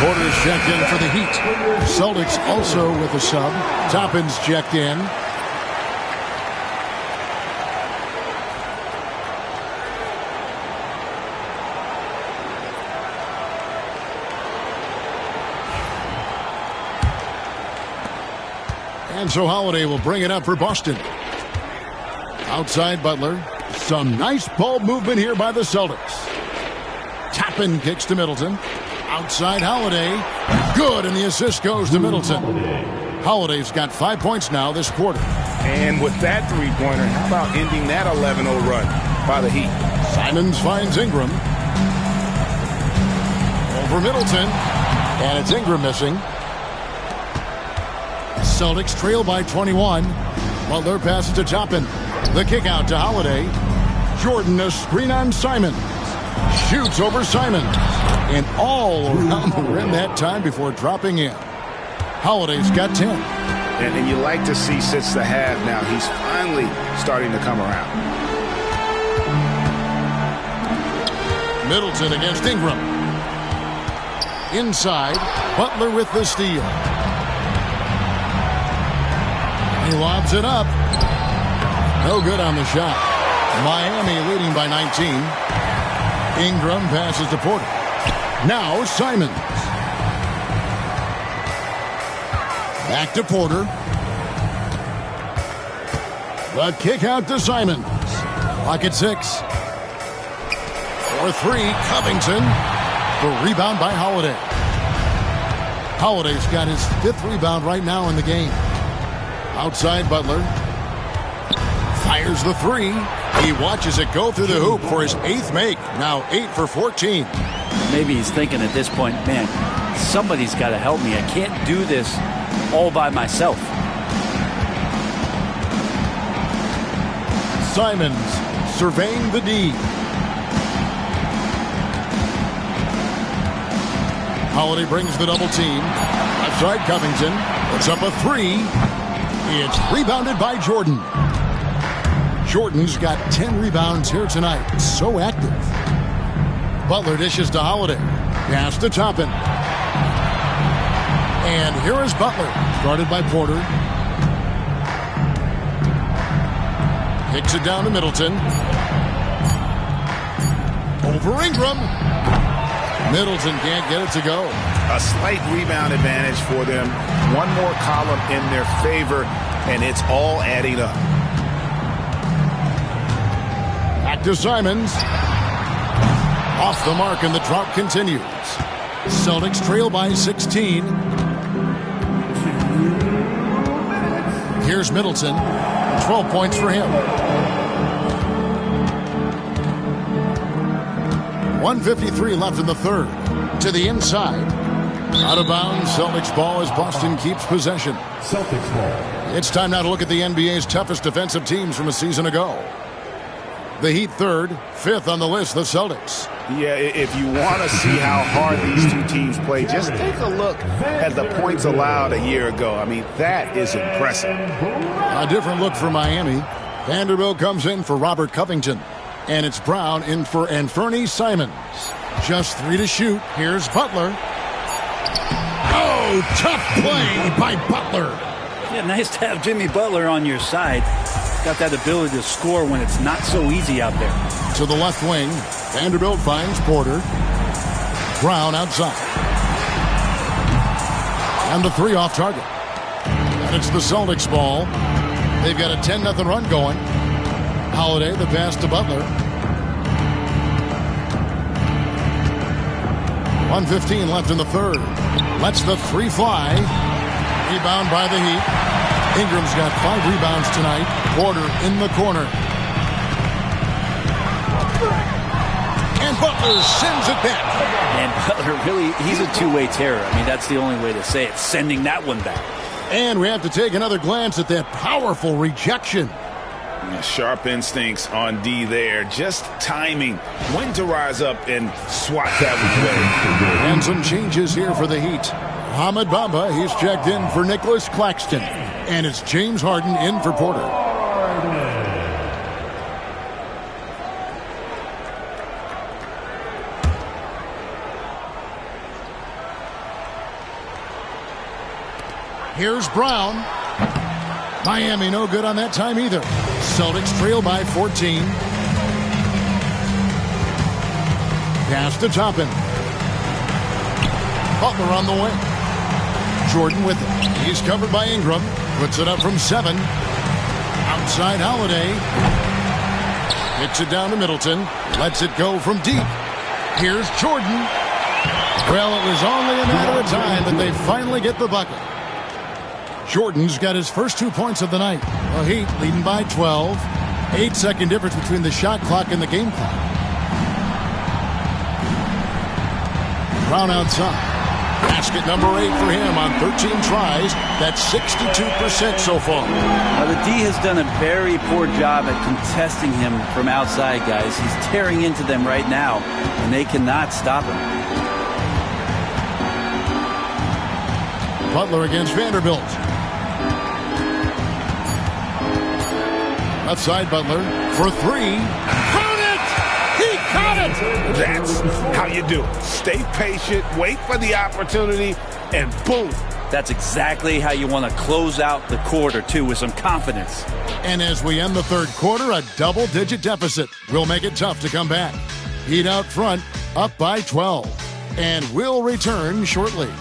Porter's checked in for the Heat. Celtics also with a sub. Toppin's checked in. And so Holiday will bring it up for Boston. Outside Butler. Some nice ball movement here by the Celtics. Toppin kicks to Middleton. Outside Holiday. Good, and the assist goes to Middleton. Holiday's got 5 points now this quarter. And with that three-pointer, how about ending that 11-0 run by the Heat? Simons finds Ingram. Over Middleton. And it's Ingram missing. Celtics trail by 21. Butler passes to Toppin. The kick out to Holiday. Jordan, a screen on Simons. Shoots over Simons. And all around the rim that time before dropping in. Holiday's got 10. And you like to see since the half now, he's finally starting to come around. Middleton against Ingram. Inside, Butler with the steal. He lobs it up. No good on the shot. Miami leading by 19. Ingram passes to Porter. Now Simons. Back to Porter. The kick out to Simons. Clock at 6. For 3, Covington. The rebound by Holiday. Holiday's got his 5th rebound right now in the game. Outside Butler. Fires the 3. He watches it go through the hoop for his 8th make. Now 8 for 14. Maybe he's thinking at this point, man, somebody's got to help me. I can't do this all by myself. Simons surveying the D. Holiday brings the double team. Outside Covington. Puts up a 3. It's rebounded by Jordan. Jordan's got 10 rebounds here tonight. So active. Butler dishes to Holiday. Pass to Toppin. And here is Butler. Guarded by Porter. Kicks it down to Middleton. Over Ingram. Middleton can't get it to go. A slight rebound advantage for them. One more column in their favor, and it's all adding up. Back to Simons. Off the mark, and the drought continues. Celtics trail by 16. Here's Middleton. 12 points for him. 1:53 left in the third. To the inside. Out of bounds. Celtics ball as Boston keeps possession. Celtics ball. It's time now to look at the NBA's toughest defensive teams from a season ago. The Heat third, 5th on the list, the Celtics. Yeah, if you want to see how hard these two teams play, just take a look at the points allowed a year ago. I mean, that is impressive. A different look for Miami. Vanderbilt comes in for Robert Covington. And it's Brown in for Anfernee Simons. Just 3 to shoot. Here's Butler. Oh, tough play by Butler. Yeah, nice to have Jimmy Butler on your side. Got that ability to score when it's not so easy out there. To the left wing, Vanderbilt finds Porter. Brown outside. And the 3 off target. And it's the Celtics ball. They've got a 10-0 run going. Holiday, the pass to Butler. 1:15 left in the third. Lets the 3 fly. Rebound by the Heat. Ingram's got 5 rebounds tonight. Porter in the corner. And Butler sends it back. And Butler really, he's a two-way terror. I mean, that's the only way to say it, sending that one back. And we have to take another glance at that powerful rejection. Sharp instincts on D there. Just timing when to rise up and swat that one away. And some changes here for the Heat. Ahmed Bamba, he's checked in for Nicholas Claxton. And it's James Harden in for Porter. Here's Brown. Miami no good on that time either. Celtics trail by 14. Pass to Toppin. Butler on the wing. Jordan with it. He's covered by Ingram. Puts it up from 7. Outside Holiday. Hits it down to Middleton. Lets it go from deep. Here's Jordan. Well, it was only a matter of time that they finally get the bucket. Jordan's got his first 2 points of the night. The Heat leading by 12. 8-second difference between the shot clock and the game clock. Brown outside. Basket number 8 for him on 13 tries. That's 62% so far. Now, the D has done a very poor job at contesting him from outside, guys. He's tearing into them right now, and they cannot stop him. Butler against Vanderbilt. Left side Butler for 3. Count it! He caught it! That's how you do it. Stay patient, wait for the opportunity, and boom. That's exactly how you want to close out the quarter, too, with some confidence. And as we end the third quarter, a double-digit deficit will make it tough to come back. Heat out front, up by 12. And we'll return shortly.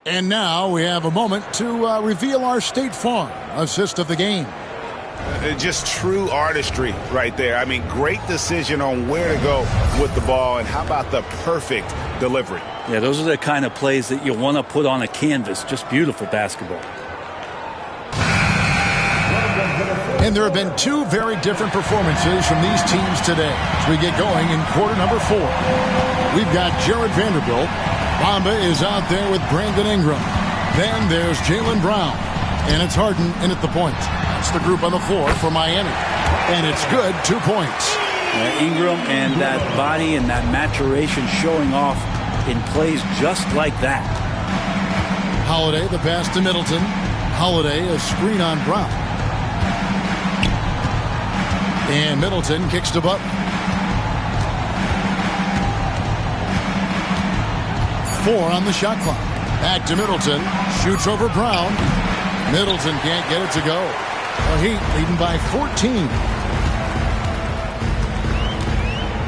And now we have a moment to reveal our State Farm assist of the game. Just true artistry right there. I mean, great decision on where to go with the ball, and how about the perfect delivery? Yeah, those are the kind of plays that you want to put on a canvas. Just beautiful basketball. And there have been 2 very different performances from these teams today as we get going in quarter number 4. We've got Jared Vanderbilt. Bamba is out there with Brandon Ingram. Then there's Jaylen Brown. And it's Harden in at the point. That's the group on the floor for Miami. And it's good, 2 points. Ingram and that body and that maturation showing off in plays just like that. Holiday, the pass to Middleton. Holiday, a screen on Brown. And Middleton kicks to Butler. 4 on the shot clock. Back to Middleton. Shoots over Brown. Middleton can't get it to go. The Heat leading by 14.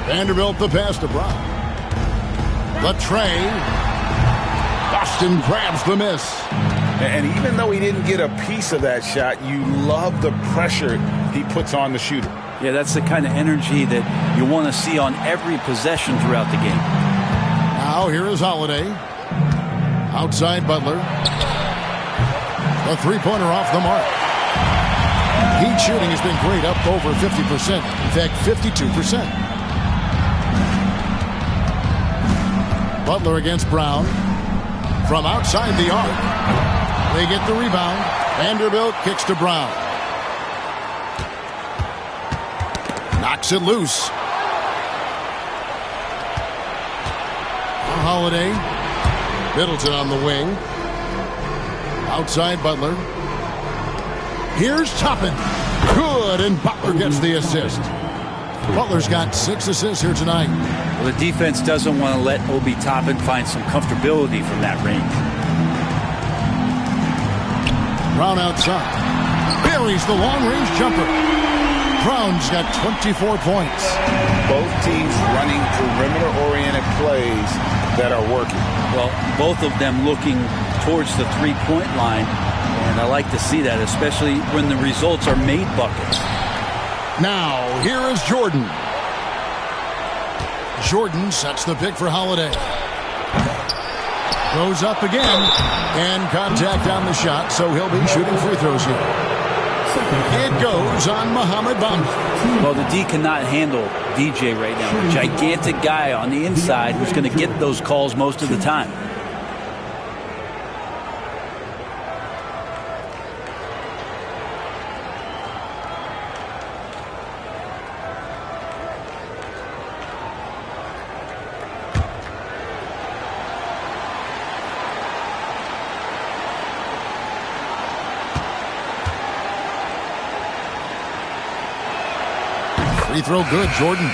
Vanderbilt the pass to Brown. The tray. Boston grabs the miss. And even though he didn't get a piece of that shot, you love the pressure he puts on the shooter. Yeah, that's the kind of energy that you want to see on every possession throughout the game. Now here is Holiday. Outside Butler. A 3-pointer off the mark. Heat shooting has been great, up over 50%. In fact, 52%. Butler against Brown. From outside the arc. They get the rebound. Vanderbilt kicks to Brown. Knocks it loose. Holiday. Middleton on the wing. Outside Butler. Here's Toppin. Good, and Butler gets the assist. Butler's got 6 assists here tonight. Well, the defense doesn't want to let Obi Toppin find some comfortability from that range. Brown outside. Buries the long-range jumper. Brown's got 24 points. Both teams running perimeter-oriented plays that are working. Well, both of them looking towards the three-point line, and I like to see that, especially when the results are made buckets. Now, here is Jordan. Jordan sets the pick for Holiday. Goes up again, and contact on the shot, so he'll be shooting free throws here. It goes on Mohamed Bamba. Well, the D cannot handle DJ right now. A gigantic guy on the inside who's going to get those calls most of the time. Free throw good, Jordan.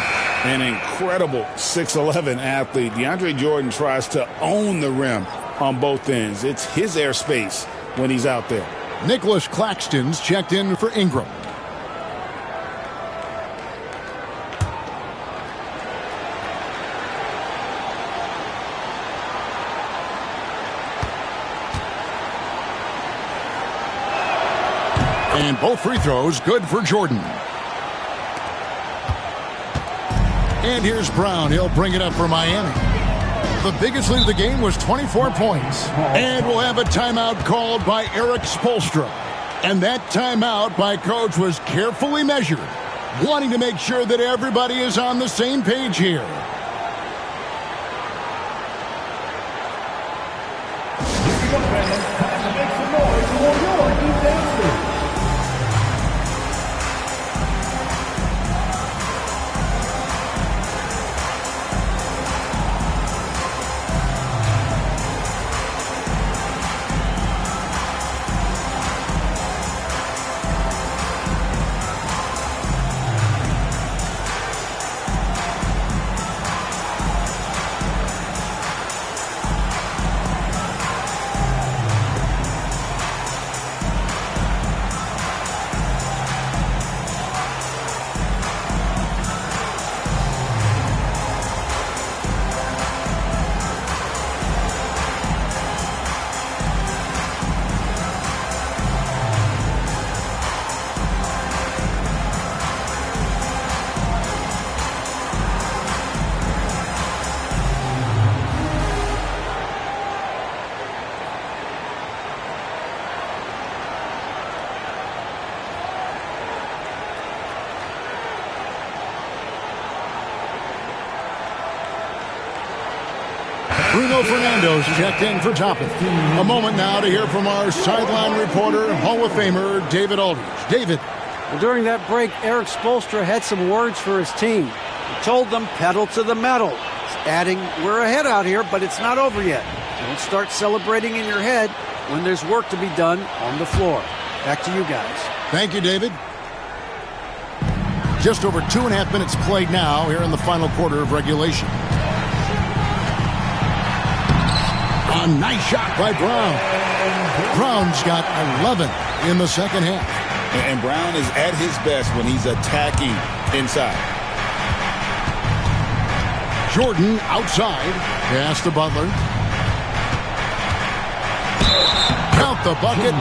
An incredible 6'11" athlete. DeAndre Jordan tries to own the rim on both ends. It's his airspace when he's out there. Nicholas Claxton's checked in for Ingram. And both free throws good for Jordan. And here's Brown. He'll bring it up for Miami. The biggest lead of the game was 24 points. And we'll have a timeout called by Eric Spoelstra. And that timeout by Coach was carefully measured, wanting to make sure that everybody is on the same page here. Bruno Fernando's checked in for Toppin. A moment now to hear from our sideline reporter, Hall of Famer David Aldridge. David. Well, during that break, Eric Spoelstra had some words for his team. He told them pedal to the metal, adding, we're ahead out here, but it's not over yet. Don't start celebrating in your head when there's work to be done on the floor. Back to you guys. Thank you, David. Just over 2.5 minutes played now here in the final quarter of regulation. A nice shot by Brown. Brown's got 11 in the second half. And Brown is at his best when he's attacking inside. Jordan outside. Pass to Butler. Count the bucket,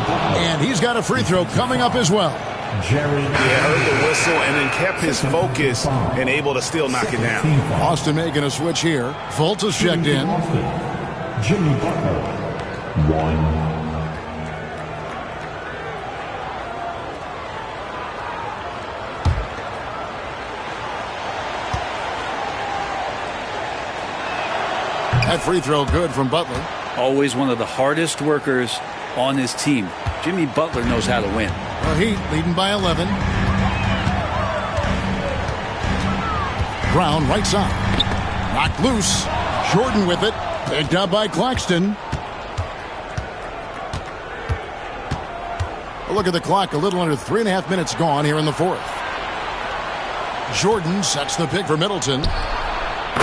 and he's got a free throw coming up as well. Heard the whistle and then kept his focus and able to still knock it down. Austin making a switch here. Fultz is checked in. Jimmy Butler, 1. That free throw good from Butler. Always one of the hardest workers on his team. Jimmy Butler knows how to win. The Heat leading by 11. Brown right side. Knocked loose. Jordan with it. Picked up by Claxton. A look at the clock. A little under 3.5 minutes gone here in the fourth. Jordan sets the pick for Middleton.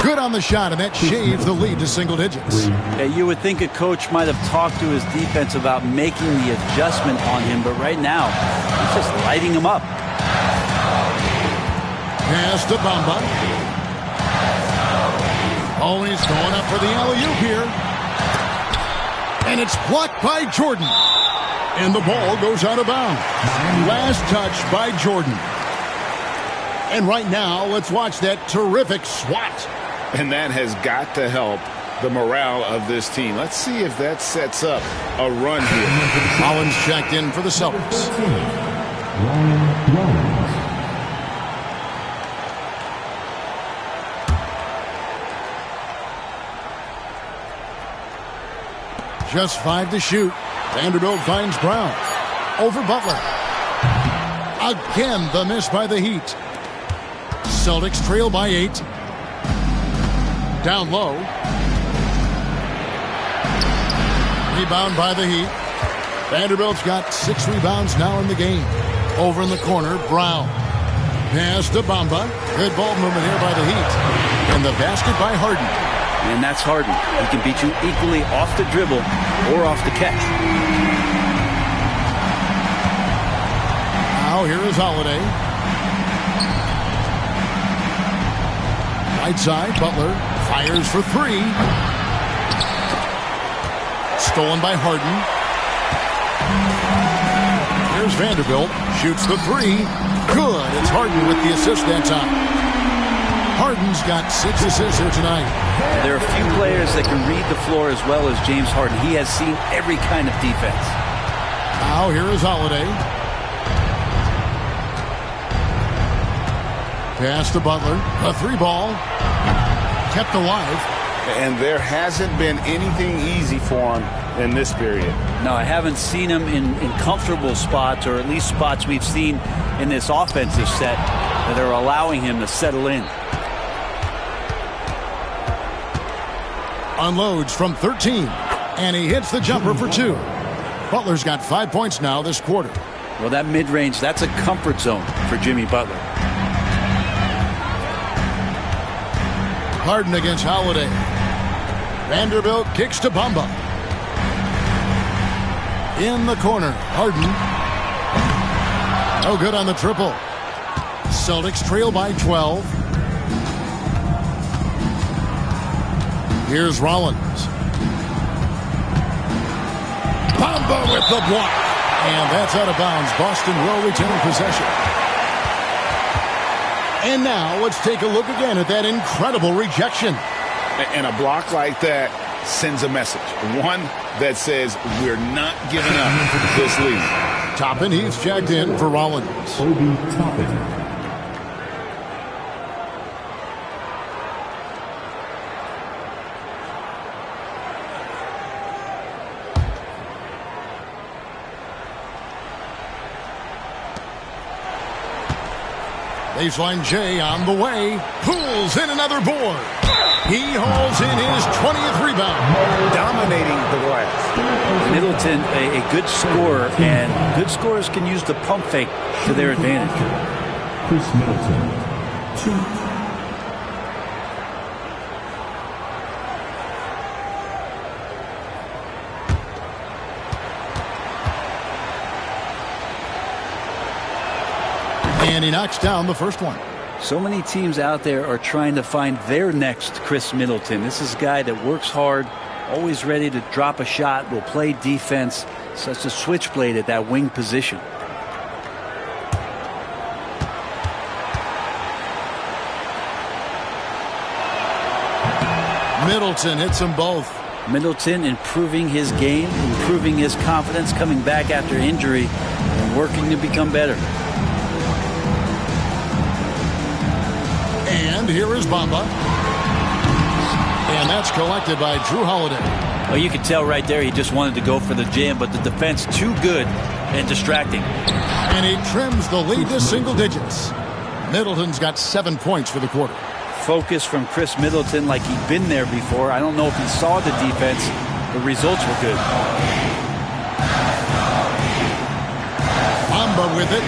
Good on the shot, and that shaves the lead to single digits. Yeah, you would think a coach might have talked to his defense about making the adjustment on him, but right now, he's just lighting him up. Pass to Bamba. Oh, he's going up for the alley-oop here. And it's blocked by Jordan. And the ball goes out of bounds. Last touch by Jordan. And right now, let's watch that terrific swat. And that has got to help the morale of this team. Let's see if that sets up a run here. Collins checked in for the Celtics. Just 5 to shoot. Vanderbilt finds Brown. Over Butler. Again, the miss by the Heat. Celtics trail by 8. Down low. Rebound by the Heat. Vanderbilt's got 6 rebounds now in the game. Over in the corner, Brown. Pass to Bamba. Good ball movement here by the Heat. And the basket by Harden. And that's Harden. He can beat you equally off the dribble or off the catch. Now here is Holiday. Right side, Butler fires for 3. Stolen by Harden. Here's Vanderbilt. Shoots the 3. Good. It's Harden with the assist that time. Harden's got 6 assists here tonight. There are a few players that can read the floor as well as James Harden. He has seen every kind of defense. Now here is Holiday. Pass to Butler. A 3 ball. Kept alive. And there hasn't been anything easy for him in this period. No, I haven't seen him in comfortable spots, or at least spots we've seen in this offensive set that are allowing him to settle in. Unloads from 13. And he hits the jumper for 2. Butler's got 5 points now this quarter. Well, that mid-range, that's a comfort zone for Jimmy Butler. Harden against Holiday. Vanderbilt kicks to Bamba. In the corner, Harden. No good on the triple. Celtics trail by 12. Here's Rollins. Bamba with the block. And that's out of bounds. Boston will retain possession. And now let's take a look again at that incredible rejection. And a block like that sends a message. One that says we're not giving up this lead. Toppin, he's checked in for Rollins. Obi Toppin. Baseline J on the way. Pulls in another board. He hauls in his 20th rebound. Dominating the glass. Middleton, a good scorer, and good scorers can use the pump fake to their advantage. Chris Middleton, 2. And he knocks down the first one. So many teams out there are trying to find their next Chris Middleton. This is a guy that works hard, always ready to drop a shot, will play defense, such a switchblade at that wing position. Middleton hits them both. Middleton improving his game, improving his confidence, coming back after injury, and working to become better. And here is Bamba. And that's collected by Jrue Holiday. Well, you could tell right there he just wanted to go for the jam, but the defense too good and distracting. And he trims the lead to single digits. Middleton's got 7 points for the quarter. focus from Chris Middleton like he'd been there before. I don't know if he saw the defense. The results were good. Bamba with it.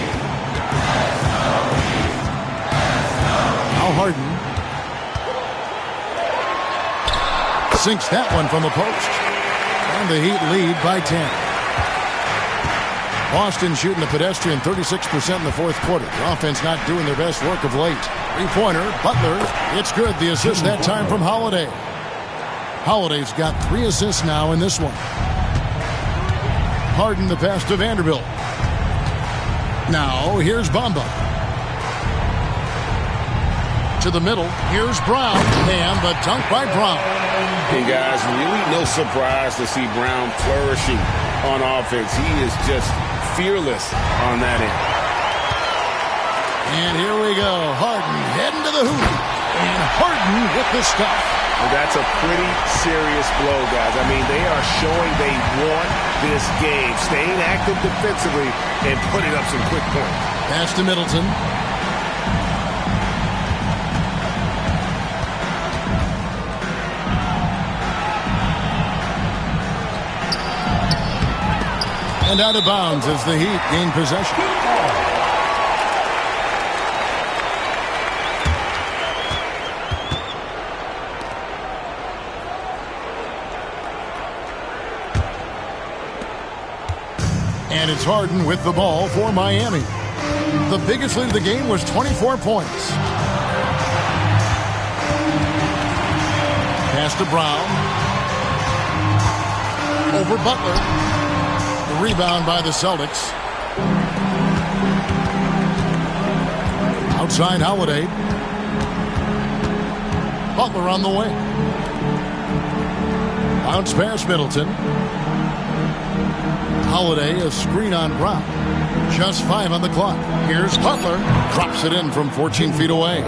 Now Harden. Sinks that one from the post. And the Heat lead by 10. Boston shooting the pedestrian 36% in the fourth quarter. The offense not doing their best work of late. Three-pointer, Butler. It's good. The assist that time from Holiday. Holiday's got 3 assists now in this one. Harden the pass to Vanderbilt. Now here's Bamba. To the middle. Here's Brown. And the dunk by Brown. Hey, guys, really no surprise to see Brown flourishing on offense. He is just fearless on that end. And here we go. Harden heading to the hoop. And Harden with the stuff. Well, that's a pretty serious blow, guys. I mean, they are showing they want this game, staying active defensively and putting up some quick points. Pass to Middleton. And out of bounds as the Heat gain possession. And it's Harden with the ball for Miami. The biggest lead of the game was 24 points. Pass to Brown. Over Butler. Rebound by the Celtics. Outside Holiday. Butler on the way. Bounce pass Middleton. Holiday, a screen on Brown. Just 5 on the clock. Here's Butler. Drops it in from 14 feet away.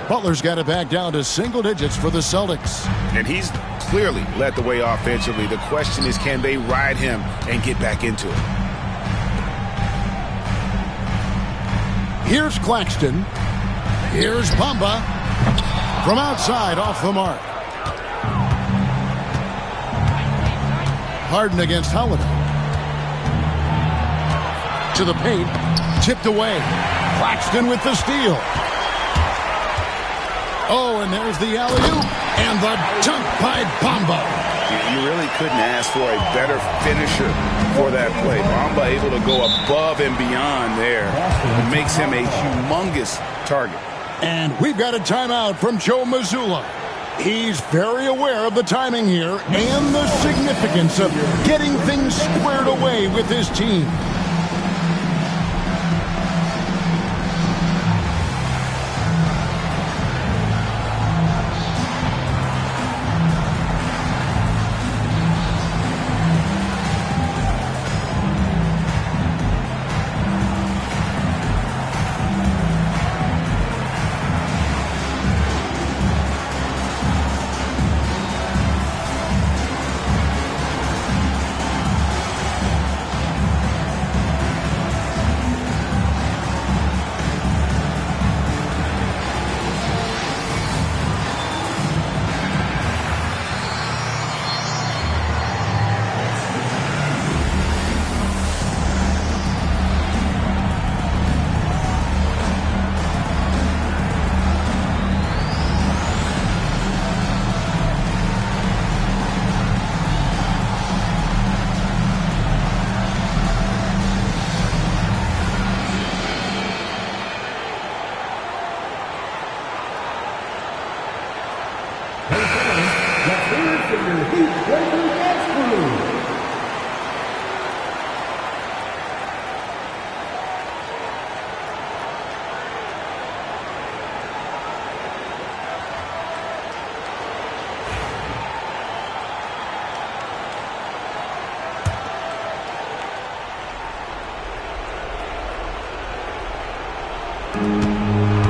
Butler's got it back down to single digits for the Celtics. And he's clearly led the way offensively. The question is, can they ride him and get back into it? Here's Claxton. Here's Bamba. From outside, off the mark. Harden against Holiday. To the paint. Tipped away. Claxton with the steal. Oh, and there's the alley-oop. And the dunk by Bamba. You really couldn't ask for a better finisher for that play. Bamba able to go above and beyond there. It makes him a humongous target. And we've got a timeout from Joe Mazzulla. He's very aware of the timing here and the significance of getting things squared away with his team.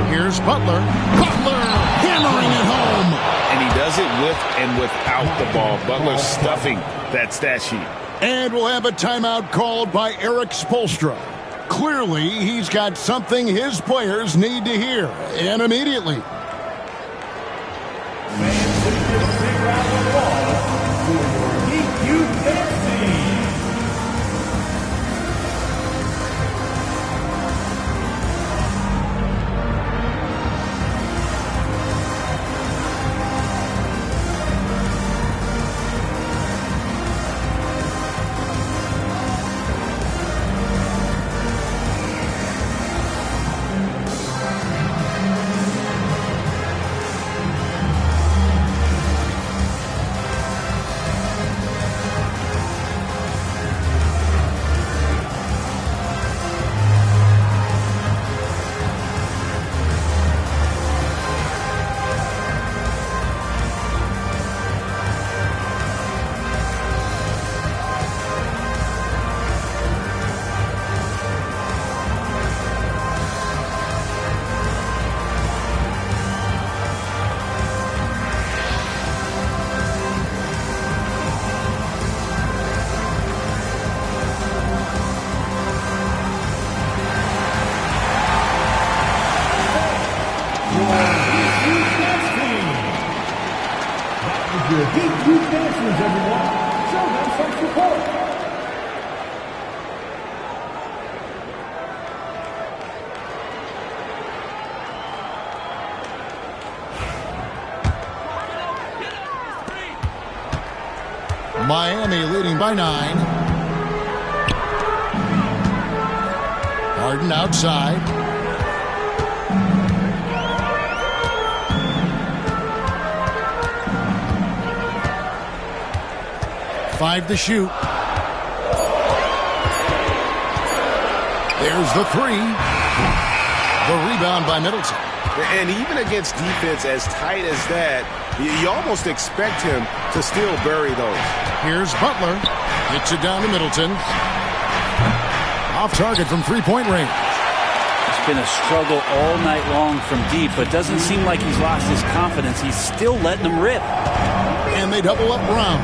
Here's Butler. Butler hammering it home. And he does it with and without the ball. Butler stuffing that stat sheet. And we'll have a timeout called by Eric Spoelstra. Clearly, he's got something his players need to hear, and immediately. Miami leading by 9. Harden outside. Five to shoot. There's the three. The rebound by Middleton. And even against defense as tight as that, you almost expect him to still bury those. Here's Butler. Hits it down to Middleton. Off target from three-point range. It's been a struggle all night long from deep, but doesn't seem like he's lost his confidence. He's still letting them rip. And they double up Brown.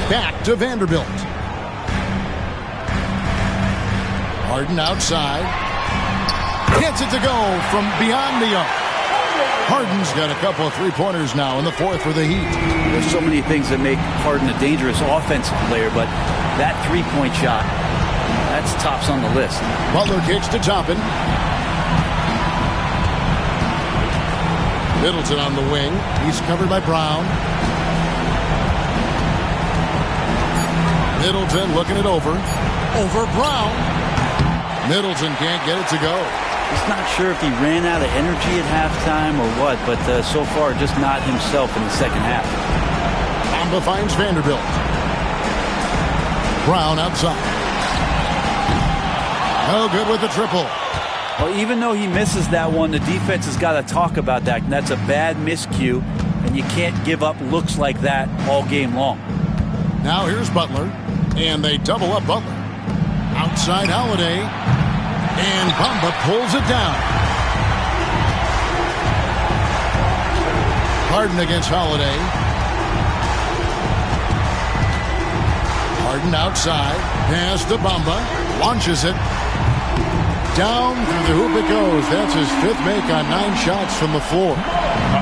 Back to Vanderbilt. Harden outside. Gets it to go from beyond the arc. Harden's got a couple of three-pointers now in the fourth for the Heat. There's so many things that make Harden a dangerous offensive player, but that three-point shot, that's tops on the list. Butler kicks to Toppin. Middleton on the wing. He's covered by Brown. Middleton looking it over. Over Brown. Middleton can't get it to go. He's not sure if he ran out of energy at halftime or what, but so far just not himself in the second half. Bamba finds Vanderbilt. Brown outside. No good with the triple. Well, even though he misses that one, the defense has got to talk about that. And that's a bad miscue, and you can't give up looks like that all game long. Now here's Butler, and they double up Butler. Outside Holiday, and Bamba pulls it down. Harden against Holiday. Harden outside, pass to Bamba, launches it. Down through the hoop it goes. That's his fifth make on 9 shots from the floor.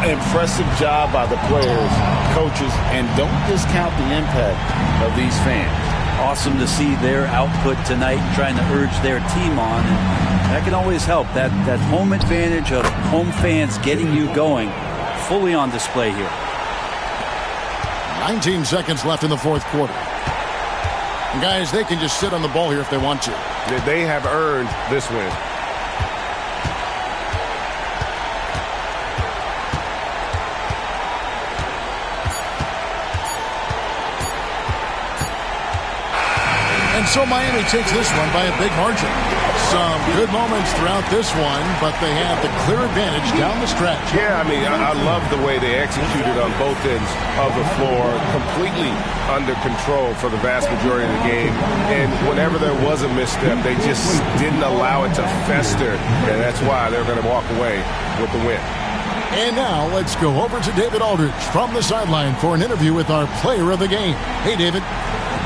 Impressive job by the players, coaches, and don't discount the impact of these fans. Awesome to see their output tonight, trying to urge their team on. And that can always help. That home advantage of home fans getting you going, fully on display here. 19 seconds left in the fourth quarter. And guys, they can just sit on the ball here if they want to. They have earned this win. And so Miami takes this one by a big margin. Some good moments throughout this one, but they have the clear advantage down the stretch. Yeah, I mean, I love the way they executed on both ends of the floor, completely under control for the vast majority of the game. And whenever there was a misstep, they just didn't allow it to fester, and that's why they're going to walk away with the win. And now let's go over to David Aldridge from the sideline for an interview with our player of the game. Hey, David.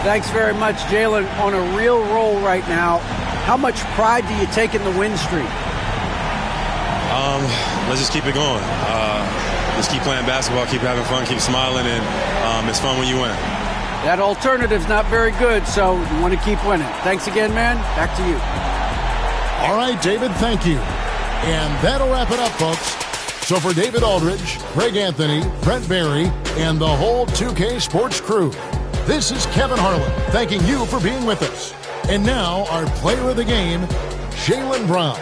Thanks very much, Jalen. On a real roll right now. How much pride do you take in the win streak? Let's just keep it going. Just keep playing basketball, keep having fun, keep smiling, and it's fun when you win. That alternative's not very good, so you want to keep winning. Thanks again, man. Back to you. All right, David, thank you. And that'll wrap it up, folks. So for David Aldridge, Greg Anthony, Brent Barry, and the whole 2K Sports crew, this is Kevin Harlan thanking you for being with us. And now our player of the game, Jaylen Brown.